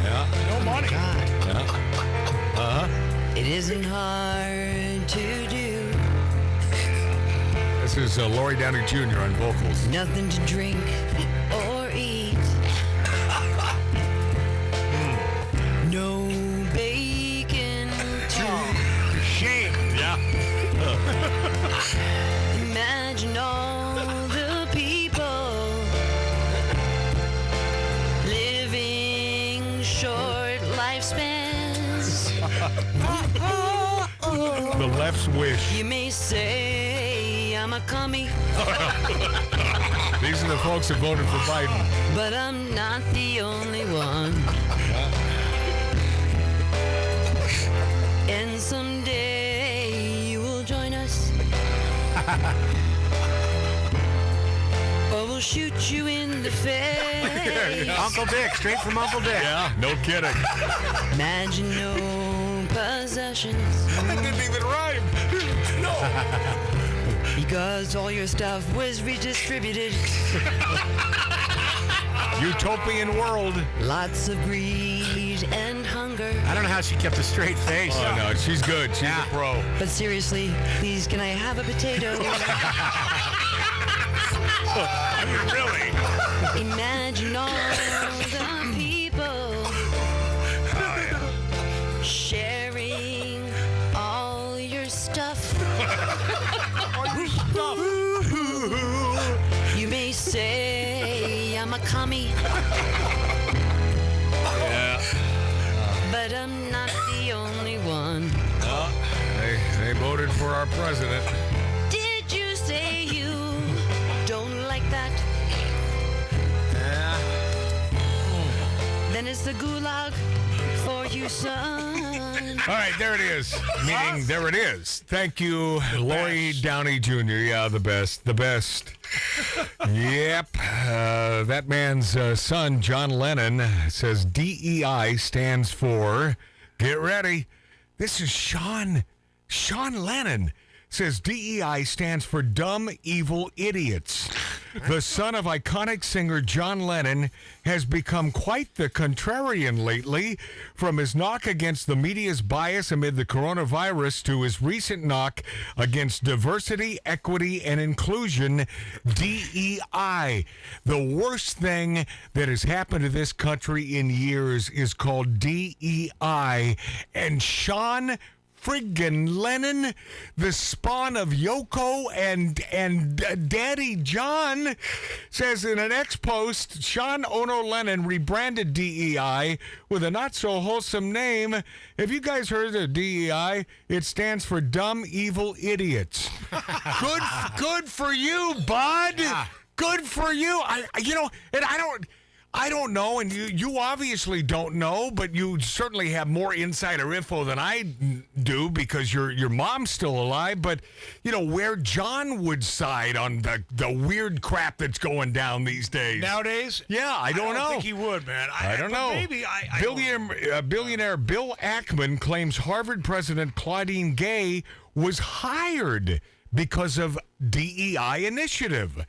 Yeah. No money. God. Yeah. Uh-huh. It isn't hard to do. This is Lori Downey Jr. on vocals. Nothing to drink or eat. No bacon to shame. Yeah. Imagine all the people living short lifespans. The left's wish. You may say I'm a commie. These are the folks that voted for Biden. But I'm not the only one. And someday you will join us. Or we'll shoot you in the face. Uncle Dick, straight from Uncle Dick. Yeah, no kidding. Imagine no possessions. That didn't even rhyme. No. Because all your stuff was redistributed. Utopian world. Lots of greed and hunger. I don't know how she kept a straight face. Oh, no, she's good. She's a pro. But seriously, please, can I have a potato? I mean, really? Imagine all the people sharing all your stuff. You may say I'm a commie. Yeah. But I'm not the only one. They voted for our president. Did you say you don't like that? Yeah. Then it's the gulag for you, son. All right, there it is. Meaning, there it is. Thank you, Lori Downey Jr. Yeah, the best. The best. Yep. That man's son, John Lennon, says DEI stands for, get ready, this is Sean Lennon. Says DEI stands for Dumb, Evil Idiots. The son of iconic singer John Lennon has become quite the contrarian lately, from his knock against the media's bias amid the coronavirus to his recent knock against diversity, equity, and inclusion, DEI. The worst thing that has happened to this country in years is called DEI. And Sean friggin' Lennon, the spawn of Yoko and Daddy John, says in an ex-post, Sean Ono Lennon rebranded DEI with a not-so-wholesome name. Have you guys heard of DEI? It stands for Dumb, Evil Idiots. Good for you, bud. Yeah. Good for you. I don't know, and you obviously don't know, but you certainly have more insider info than I do because your mom's still alive. But, where John would side on the weird crap that's going down these days. Nowadays? Yeah, I don't know. I think he would, man. I don't know. Maybe Billionaire Bill Ackman claims Harvard President Claudine Gay was hired because of DEI initiative.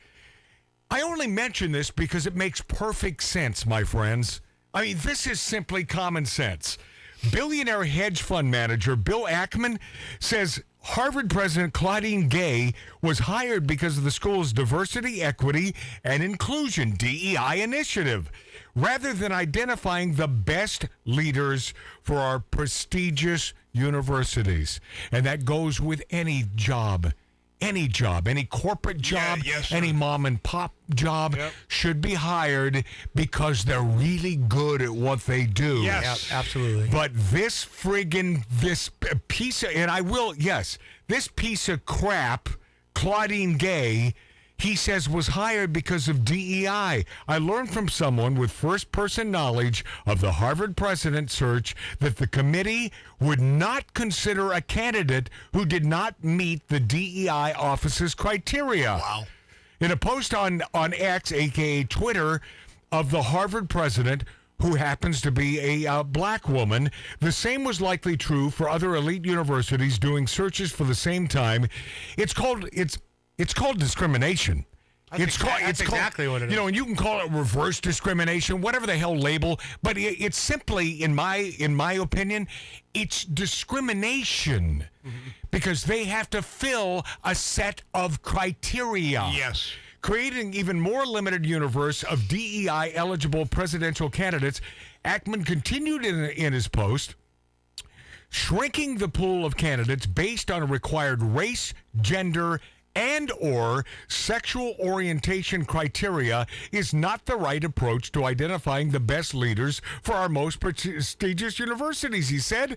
I only mention this because it makes perfect sense, my friends. I mean, this is simply common sense. Billionaire hedge fund manager Bill Ackman says Harvard President Claudine Gay was hired because of the school's diversity, equity, and inclusion DEI initiative, rather than identifying the best leaders for our prestigious universities. And that goes with any job. Any job, any corporate job, any mom and pop job should be hired because they're really good at what they do. Yes, absolutely. But this piece of, this piece of crap, Claudine Gay, he says was hired because of DEI. I learned from someone with first-person knowledge of the Harvard president search that the committee would not consider a candidate who did not meet the DEI office's criteria. Wow. In a post on X, a.k.a. Twitter, of the Harvard president, who happens to be a black woman, the same was likely true for other elite universities doing searches for the same time. It's called discrimination. It's exactly what it is. And you can call it reverse discrimination, whatever the hell label, but it's simply, in my opinion, it's discrimination because they have to fill a set of criteria. Yes. Creating even more limited universe of DEI eligible presidential candidates, Ackman continued in his post, shrinking the pool of candidates based on a required race, gender, and/or sexual orientation criteria is not the right approach to identifying the best leaders for our most prestigious universities, he said.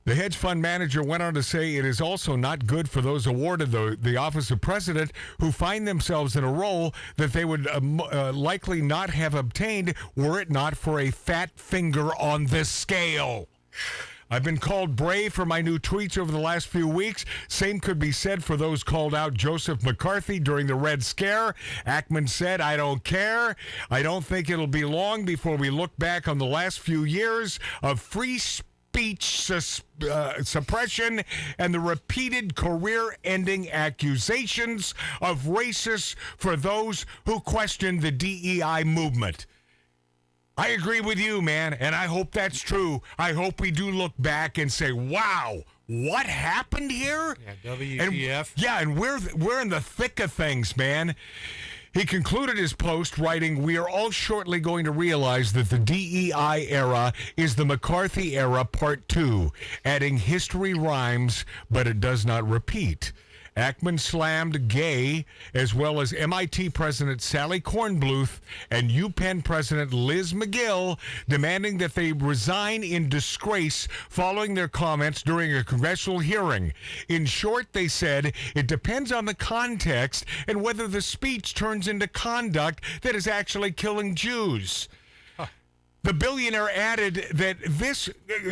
The hedge fund manager went on to say it is also not good for those awarded the office of president who find themselves in a role that they would likely not have obtained were it not for a fat finger on the scale. I've been called brave for my new tweets over the last few weeks. Same could be said for those called out Joseph McCarthy during the Red Scare. Ackman said, I don't care. I don't think it'll be long before we look back on the last few years of free speech suppression and the repeated career-ending accusations of racists for those who question the DEI movement. I agree with you, man, and I hope that's true. I hope we do look back and say, wow, what happened here? Yeah, WTF. And we're in the thick of things, man. He concluded his post writing, we are all shortly going to realize that the DEI era is the McCarthy era part 2, adding history rhymes, but it does not repeat. Ackman slammed Gay, as well as MIT President Sally Kornbluth and UPenn President Liz McGill, demanding that they resign in disgrace following their comments during a congressional hearing. In short, they said, it depends on the context and whether the speech turns into conduct that is actually killing Jews. The billionaire added that this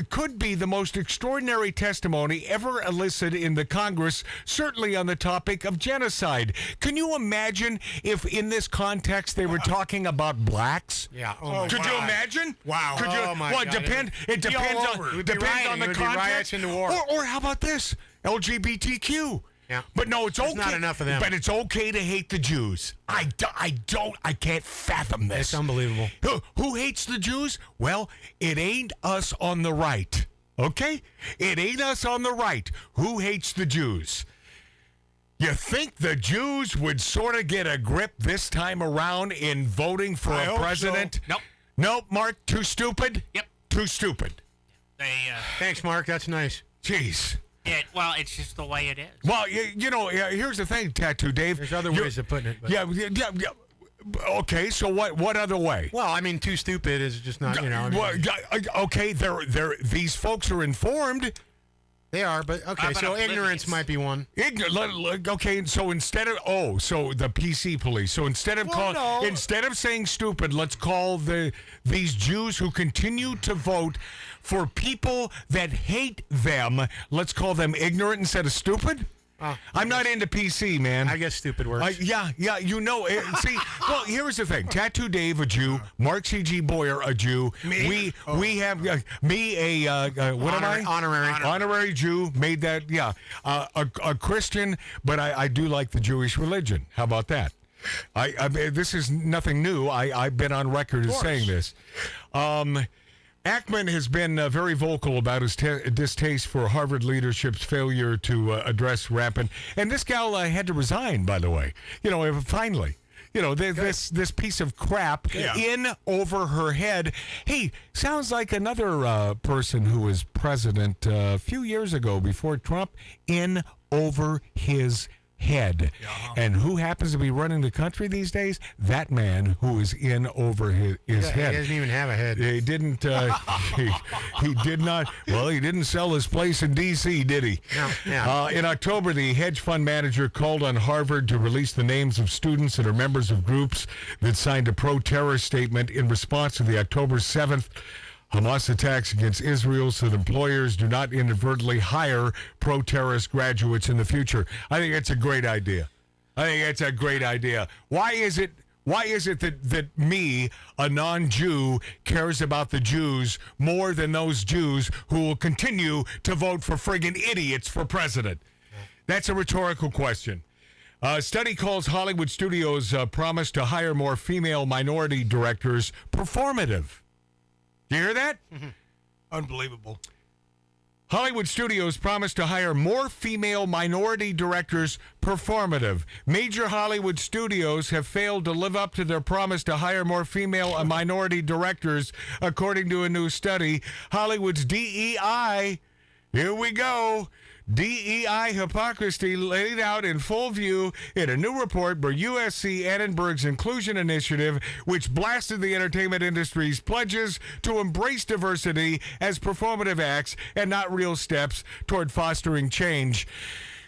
could be the most extraordinary testimony ever elicited in the Congress, certainly on the topic of genocide. Can you imagine if in this context they were talking about blacks? Yeah. Could you imagine? Wow. Could you, God. It depends on the context. In the war. Or how about this? LGBTQ. Yeah. But no, it's okay. Not enough of them. But it's okay to hate the Jews. I can't fathom this. It's unbelievable. Who hates the Jews? Well, it ain't us on the right. Okay? It ain't us on the right. Who hates the Jews? You think the Jews would sort of get a grip this time around in voting for a president? So. Nope, Mark, too stupid? Yep. Too stupid. Thanks, Mark. That's nice. Jeez. It's just the way it is. Well, here's the thing, Tattoo Dave. There's other ways of putting it. But. Yeah. Okay, so what other way? Well, I mean, too stupid is just not, okay, these folks are informed. They are, but okay, so ignorance might be one. Okay, so instead of the PC police. So instead of saying stupid, let's call these Jews who continue to vote for people that hate them, let's call them ignorant instead of stupid? I'm not into PC, man. I guess stupid works. See, well, here's the thing. Tattoo Dave, a Jew. Mark C.G. Boyer, a Jew. Me? We have me, what am I? Honorary Jew. Made that, a Christian, but I do like the Jewish religion. How about that? I this is nothing new. I've been on record as saying this. Ackman has been very vocal about his distaste for Harvard leadership's failure to address rampant. And this gal had to resign, by the way. Finally. This piece of crap in over her head. Hey, sounds like another person who was president a few years ago before Trump, in over his head. And who happens to be running the country these days? That man who is in over his head. He doesn't even have a head. He didn't. He did not. Well, he didn't sell his place in D.C., did he? No. In October, the hedge fund manager called on Harvard to release the names of students that are members of groups that signed a pro-terror statement in response to the October 7th Hamas attacks against Israel, so that employers do not inadvertently hire pro-terrorist graduates in the future. I think it's a great idea. Why is it that me, a non-Jew, cares about the Jews more than those Jews who will continue to vote for friggin' idiots for president? That's a rhetorical question. A study calls Hollywood studios' promise to hire more female minority directors performative. Do you hear that? Unbelievable. Hollywood studios promised to hire more female minority directors performative. Major Hollywood studios have failed to live up to their promise to hire more female and minority directors, according to a new study. Hollywood's DEI, here we go. DEI hypocrisy laid out in full view in a new report by USC Annenberg's Inclusion Initiative, which blasted the entertainment industry's pledges to embrace diversity as performative acts and not real steps toward fostering change.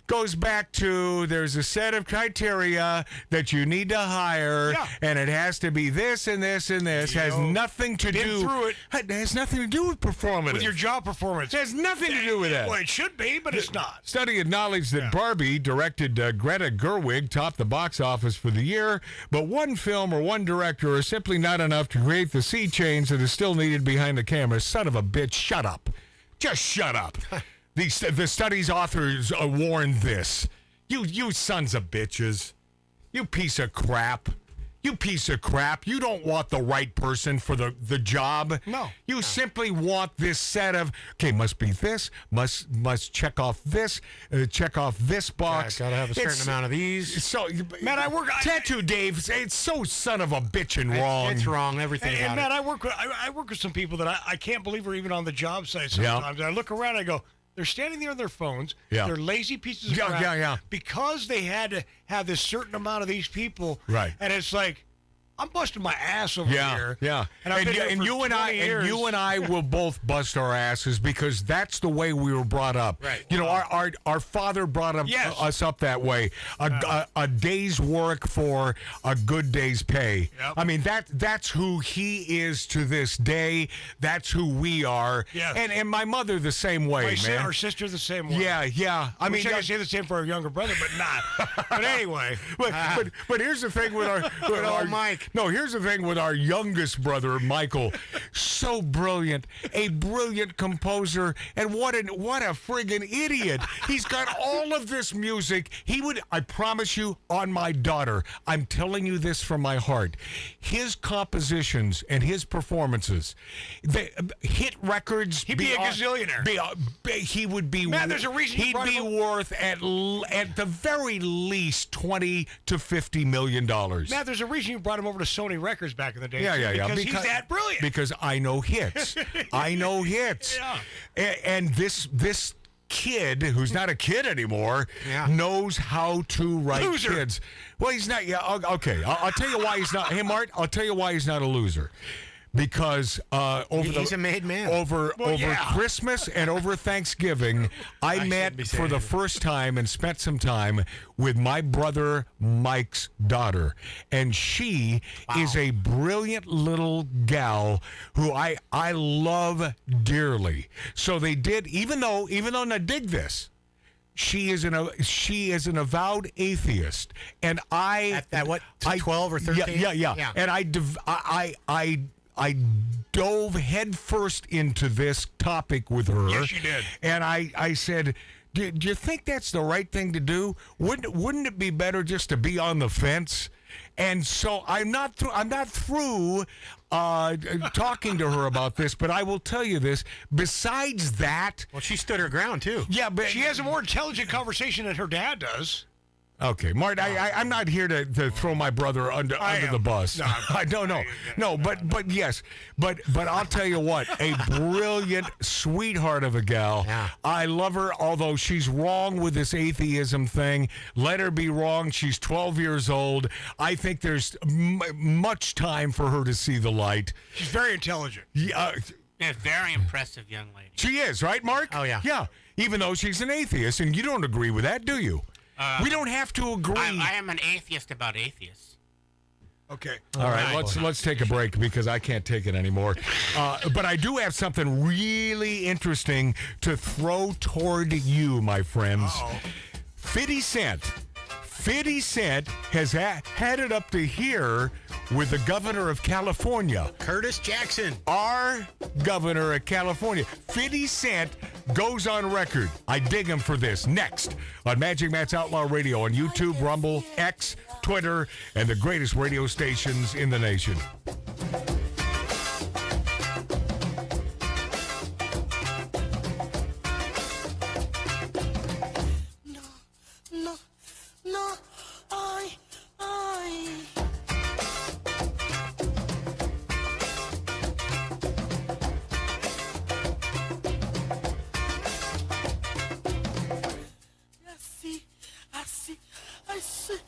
Goes back to there's a set of criteria that you need to hire, and it has to be this and this and this. Has nothing to do through it. It has nothing to do with performance. With your job performance. It has nothing to do with that. Well, it should be, but it's not. Study acknowledged that Barbie, directed Greta Gerwig, topped the box office for the year, but one film or one director are simply not enough to create the sea change that is still needed behind the camera. Son of a bitch, shut up. Just shut up. The study's authors warned this. You sons of bitches. You piece of crap. You piece of crap. You don't want the right person for the job. No. You simply want this set of, must be this, must check off this box. Gotta have a certain amount of these. So, Matt, I work Tattoo Dave. It's so son of a bitch and wrong. It's wrong. Everything. And Matt, I work with some people that I can't believe are even on the job site sometimes. I look around, I go, they're standing there on their phones. Yeah. They're lazy pieces of crap. Because they had to have this certain amount of these people. Right. And it's like, I'm busting my ass over here. Yeah. And you and I will both bust our asses because that's the way we were brought up. Right. You know, our father brought us up that way. A day's work for a good day's pay. Yep. I mean, that's who he is to this day. That's who we are. Yeah. And my mother the same way, man. Our sister the same way. Yeah. I mean, I could say the same for our younger brother, but not. But anyway. But here's the thing with our Mike. No, here's the thing with our youngest brother, Michael. So brilliant, a brilliant composer, and what a friggin' idiot. He's got all of this music. I promise you, on my daughter, I'm telling you this from my heart. His compositions and his performances, hit records. He'd be a gazillionaire. He would be. Man, there's a reason he'd be worth at the very least $20 to $50 million. Matt, there's a reason you brought him over to Sony Records back in the day. Yeah. Because he's that brilliant. Because I know hits. I know hits. Yeah. And this kid, who's not a kid anymore, knows how to write kids. Well, he's not. Yeah. Okay. I'll tell you why he's not. Hey, Mart. I'll tell you why he's not a loser. Because he's a made man. Over Christmas and over Thanksgiving, I met for the first time and spent some time with my brother Mike's daughter, and she is a brilliant little gal who I love dearly. So they did, even though now dig this. She is an avowed atheist, and at what 12 or 13? Yeah. And I dove headfirst into this topic with her. Yes, you did. And I said, do you think that's the right thing to do? Wouldn't it be better just to be on the fence? And so I'm not through talking to her about this, but I will tell you this. Besides that... Well, she stood her ground, too. Yeah, but... She has a more intelligent conversation than her dad does. Okay, Mart, I'm not here to throw my brother under the bus. No, I don't know. No, but yes. But I'll tell you what, a brilliant sweetheart of a gal. Yeah. I love her, although she's wrong with this atheism thing. Let her be wrong. She's 12 years old. I think there's much time for her to see the light. She's very intelligent. Yeah. Yeah, very impressive young lady. She is, right, Mark? Oh, yeah. Yeah, even though she's an atheist, and you don't agree with that, do you? We don't have to agree. I am an atheist about atheists. Okay. All right, let's take a break because I can't take it anymore. But I do have something really interesting to throw toward you, my friends. 50 Cent. 50 Cent has had it up to here with the governor of California. Curtis Jackson. Our governor of California. 50 Cent goes on record. I dig him for this. Next on Magic Matt's Outlaw Radio on YouTube, Rumble, X, Twitter, and the greatest radio stations in the nation. No, I. I see,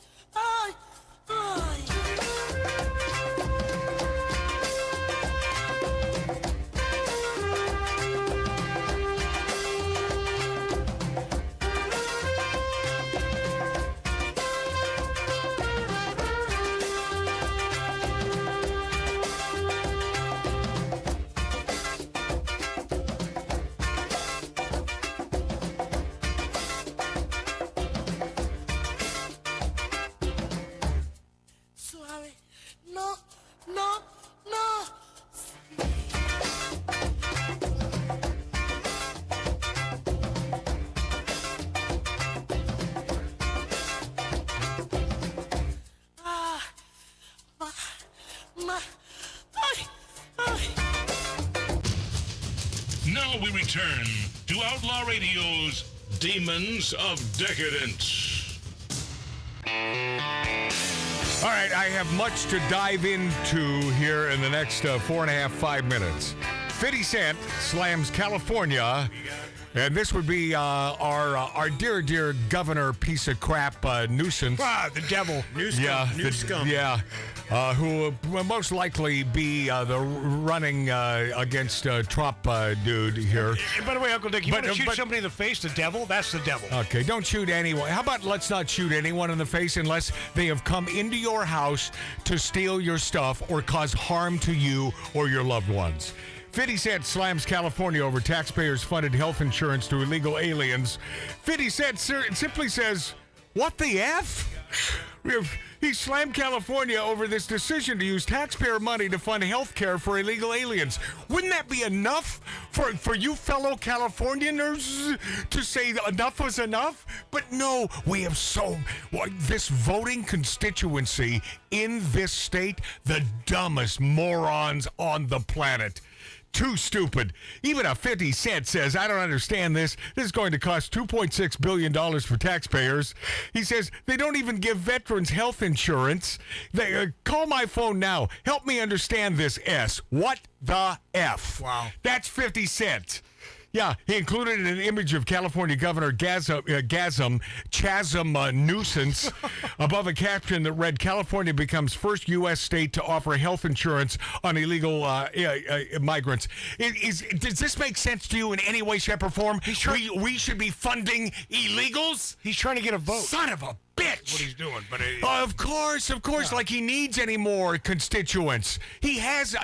No. Now we return to Outlaw Radio's Demons of Decadence. All right, I have much to dive into here in the next 5 minutes. 50 Cent slams California, and this would be our dear governor piece of crap nuisance. The devil. Newscum. Who will most likely be the running against Trump dude here. And by the way, Uncle Dick, you want to shoot somebody in the face, the devil? That's the devil. Okay, don't shoot anyone. How about let's not shoot anyone in the face unless they have come into your house to steal your stuff or cause harm to you or your loved ones. 50 Cent slams California over taxpayers-funded health insurance to illegal aliens. 50 Cent simply says, what the F? He slammed California over this decision to use taxpayer money to fund health care for illegal aliens. Wouldn't that be enough for you fellow Californians to say enough was enough? But no, we have this voting constituency in this state, the dumbest morons on the planet. Too stupid. Even a 50 Cent says, I don't understand this. This is going to cost $2.6 billion for taxpayers. He says they don't even give veterans health insurance. They call my phone now. Help me understand this S. What the F? Wow. That's 50 Cent. Yeah, he included an image of California Governor Chasm Nuisance above a caption that read, California becomes first U.S. state to offer health insurance on illegal migrants. Does this make sense to you in any way, shape, or form? We should be funding illegals? He's trying to get a vote. Son of a bitch. What he's doing, but of course, like he needs any more constituents. He has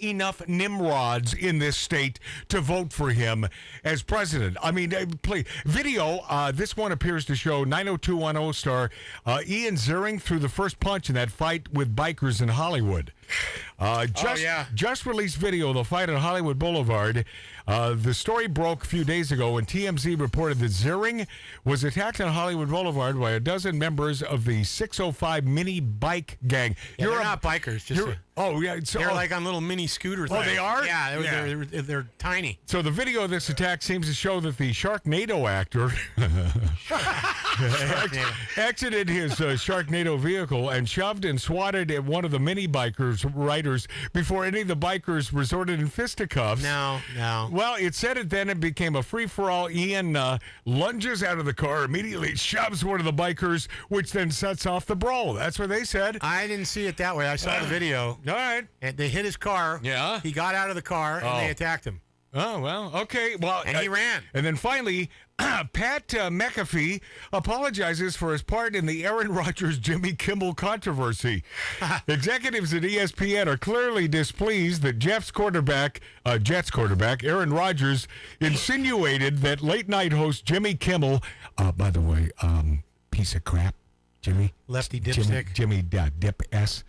enough nimrods in this state to vote for him as president. I mean, play video. This one appears to show 90210 star Ian Ziering threw the first punch in that fight with bikers in Hollywood. Just released video of the fight on Hollywood Boulevard. The story broke a few days ago when TMZ reported that Ziering was attacked on Hollywood Boulevard by a dozen members of the 605 mini bike gang. Yeah, they're not bikers. Just they're like on little mini scooter things. Oh, they are? Yeah, they're tiny. So the video of this attack seems to show that the Sharknado actor exited his Sharknado vehicle and shoved and swatted at one of the mini riders before any of the bikers resorted in fisticuffs. No. Well, it said it then. It became a free-for-all. Ian lunges out of the car, immediately shoves one of the bikers, which then sets off the brawl. That's what they said. I didn't see it that way. I saw the video. All right. And they hit his car. Yeah. He got out of the car, and they attacked him. Oh, well, okay. Well, and he ran. And then finally, Pat McAfee apologizes for his part in the Aaron Rodgers-Jimmy Kimmel controversy. Executives at ESPN are clearly displeased that Jets quarterback Aaron Rodgers insinuated that late-night host Jimmy Kimmel, by the way, piece of crap, Jimmy. Lefty dipstick. Jimmy Dip S.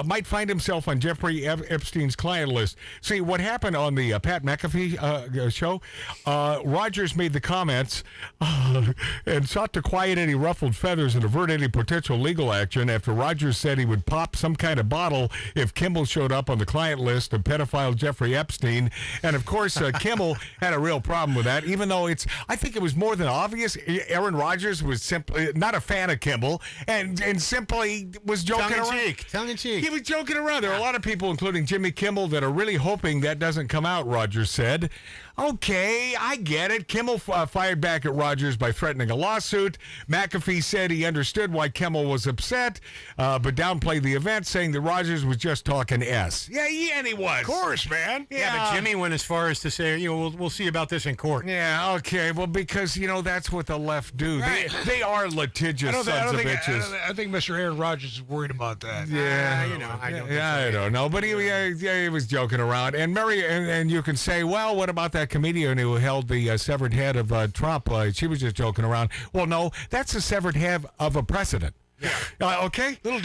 Might find himself on Jeffrey Epstein's client list. See, what happened on the Pat McAfee show, Rodgers made the comments and sought to quiet any ruffled feathers and avert any potential legal action after Rodgers said he would pop some kind of bottle if Kimmel showed up on the client list of pedophile Jeffrey Epstein. And, of course, Kimmel had a real problem with that, even though I think it was more than obvious. Aaron Rodgers was simply not a fan of Kimmel and simply was joking around. Tongue in cheek. He was joking around. There are a lot of people, including Jimmy Kimmel, that are really hoping that doesn't come out, Rodgers said. Okay, I get it. Kimmel fired back at Rodgers by threatening a lawsuit. McAfee said he understood why Kimmel was upset, but downplayed the event, saying that Rodgers was just talking S. Yeah, and he was. Of course, man. Yeah, but Jimmy went as far as to say, we'll see about this in court. Yeah, okay. Well, because, that's what the left do. Right. They are litigious sons of bitches. I think Mr. Aaron Rodgers is worried about that. Yeah, I don't know. But he was joking around. And and you can say, well, what about that comedian who held the severed head of Trump? She was just joking around. Well, no, that's the severed head of a president. Yeah. Okay? Little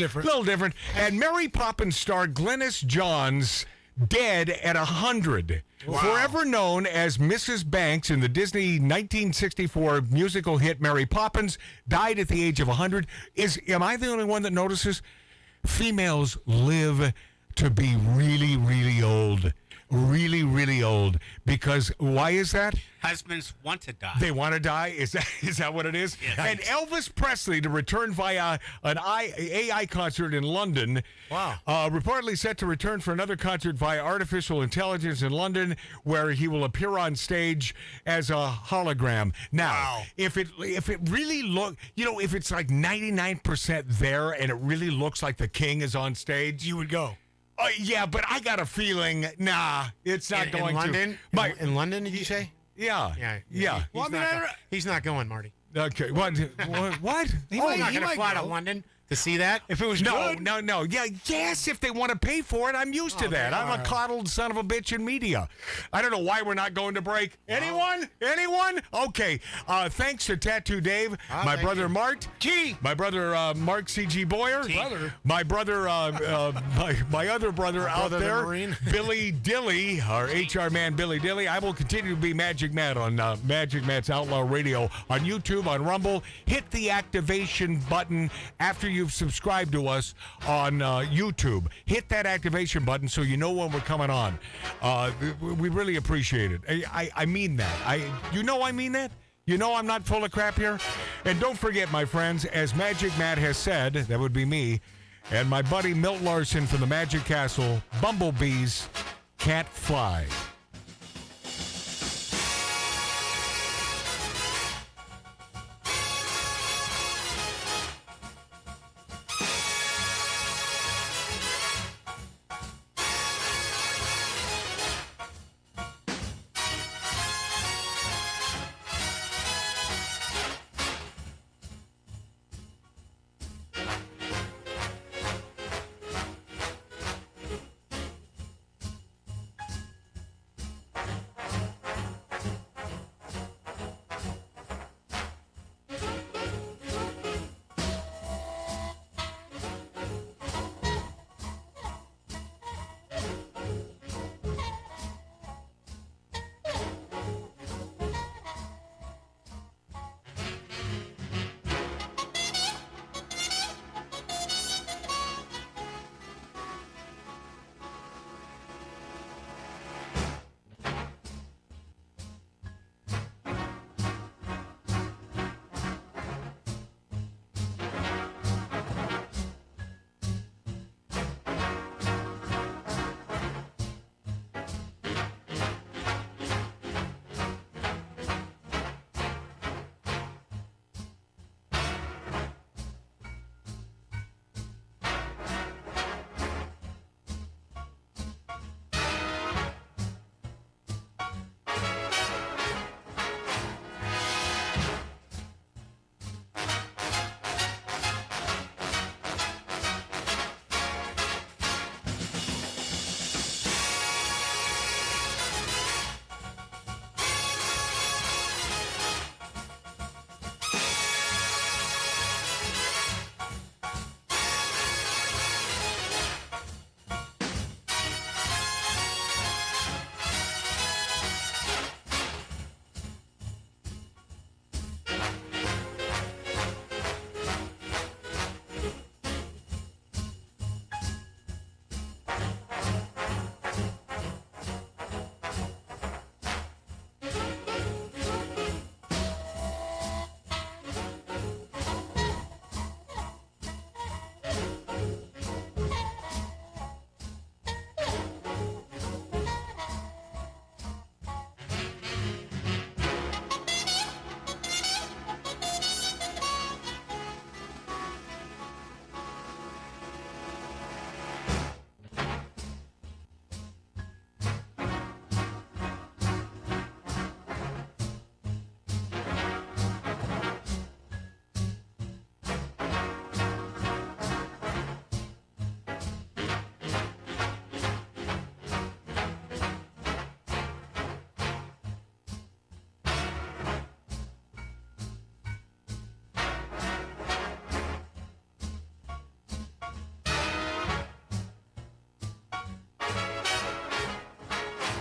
different. And Mary Poppins star Glynis Johns dead at 100. Wow. Forever known as Mrs. Banks in the Disney 1964 musical hit Mary Poppins, died at the age of 100. Am I the only one that notices? Females live to be really, really old. Really, really old. Because why is that? Husbands want to die. They want to die? Is that what it is? Yes. And Elvis Presley to return via an AI concert in London. Wow. Reportedly set to return for another concert via artificial intelligence in London, where he will appear on stage as a hologram. Now, if it really if it's like 99% there and it really looks like the king is on stage, you would go. Yeah, but I got a feeling, it's not going in London? to. In London, did you say? Yeah. Well, he's not going, Marty. Okay. What? What? He's not going to fly to London to see that. If it was good. No. Yeah, yes, if they want to pay for it, I'm used to that. I'm a coddled son of a bitch in media. I don't know why we're not going to break. Anyone? Okay. Thanks to Tattoo Dave, my brother Mart, my brother Mark C.G. Boyer, my brother, my other brother out there, Billy Dilly, our HR man Billy Dilly. I will continue to be Magic Matt on Magic Matt's Outlaw Radio on YouTube, on Rumble. Hit the activation button after you've subscribed to us on YouTube. Hit that activation button so you know when we're coming on. We really appreciate it. I mean that. I mean that? You know I'm not full of crap here? And don't forget, my friends, as Magic Matt has said, that would be me, and my buddy Milt Larson from the Magic Castle, bumblebees can't fly.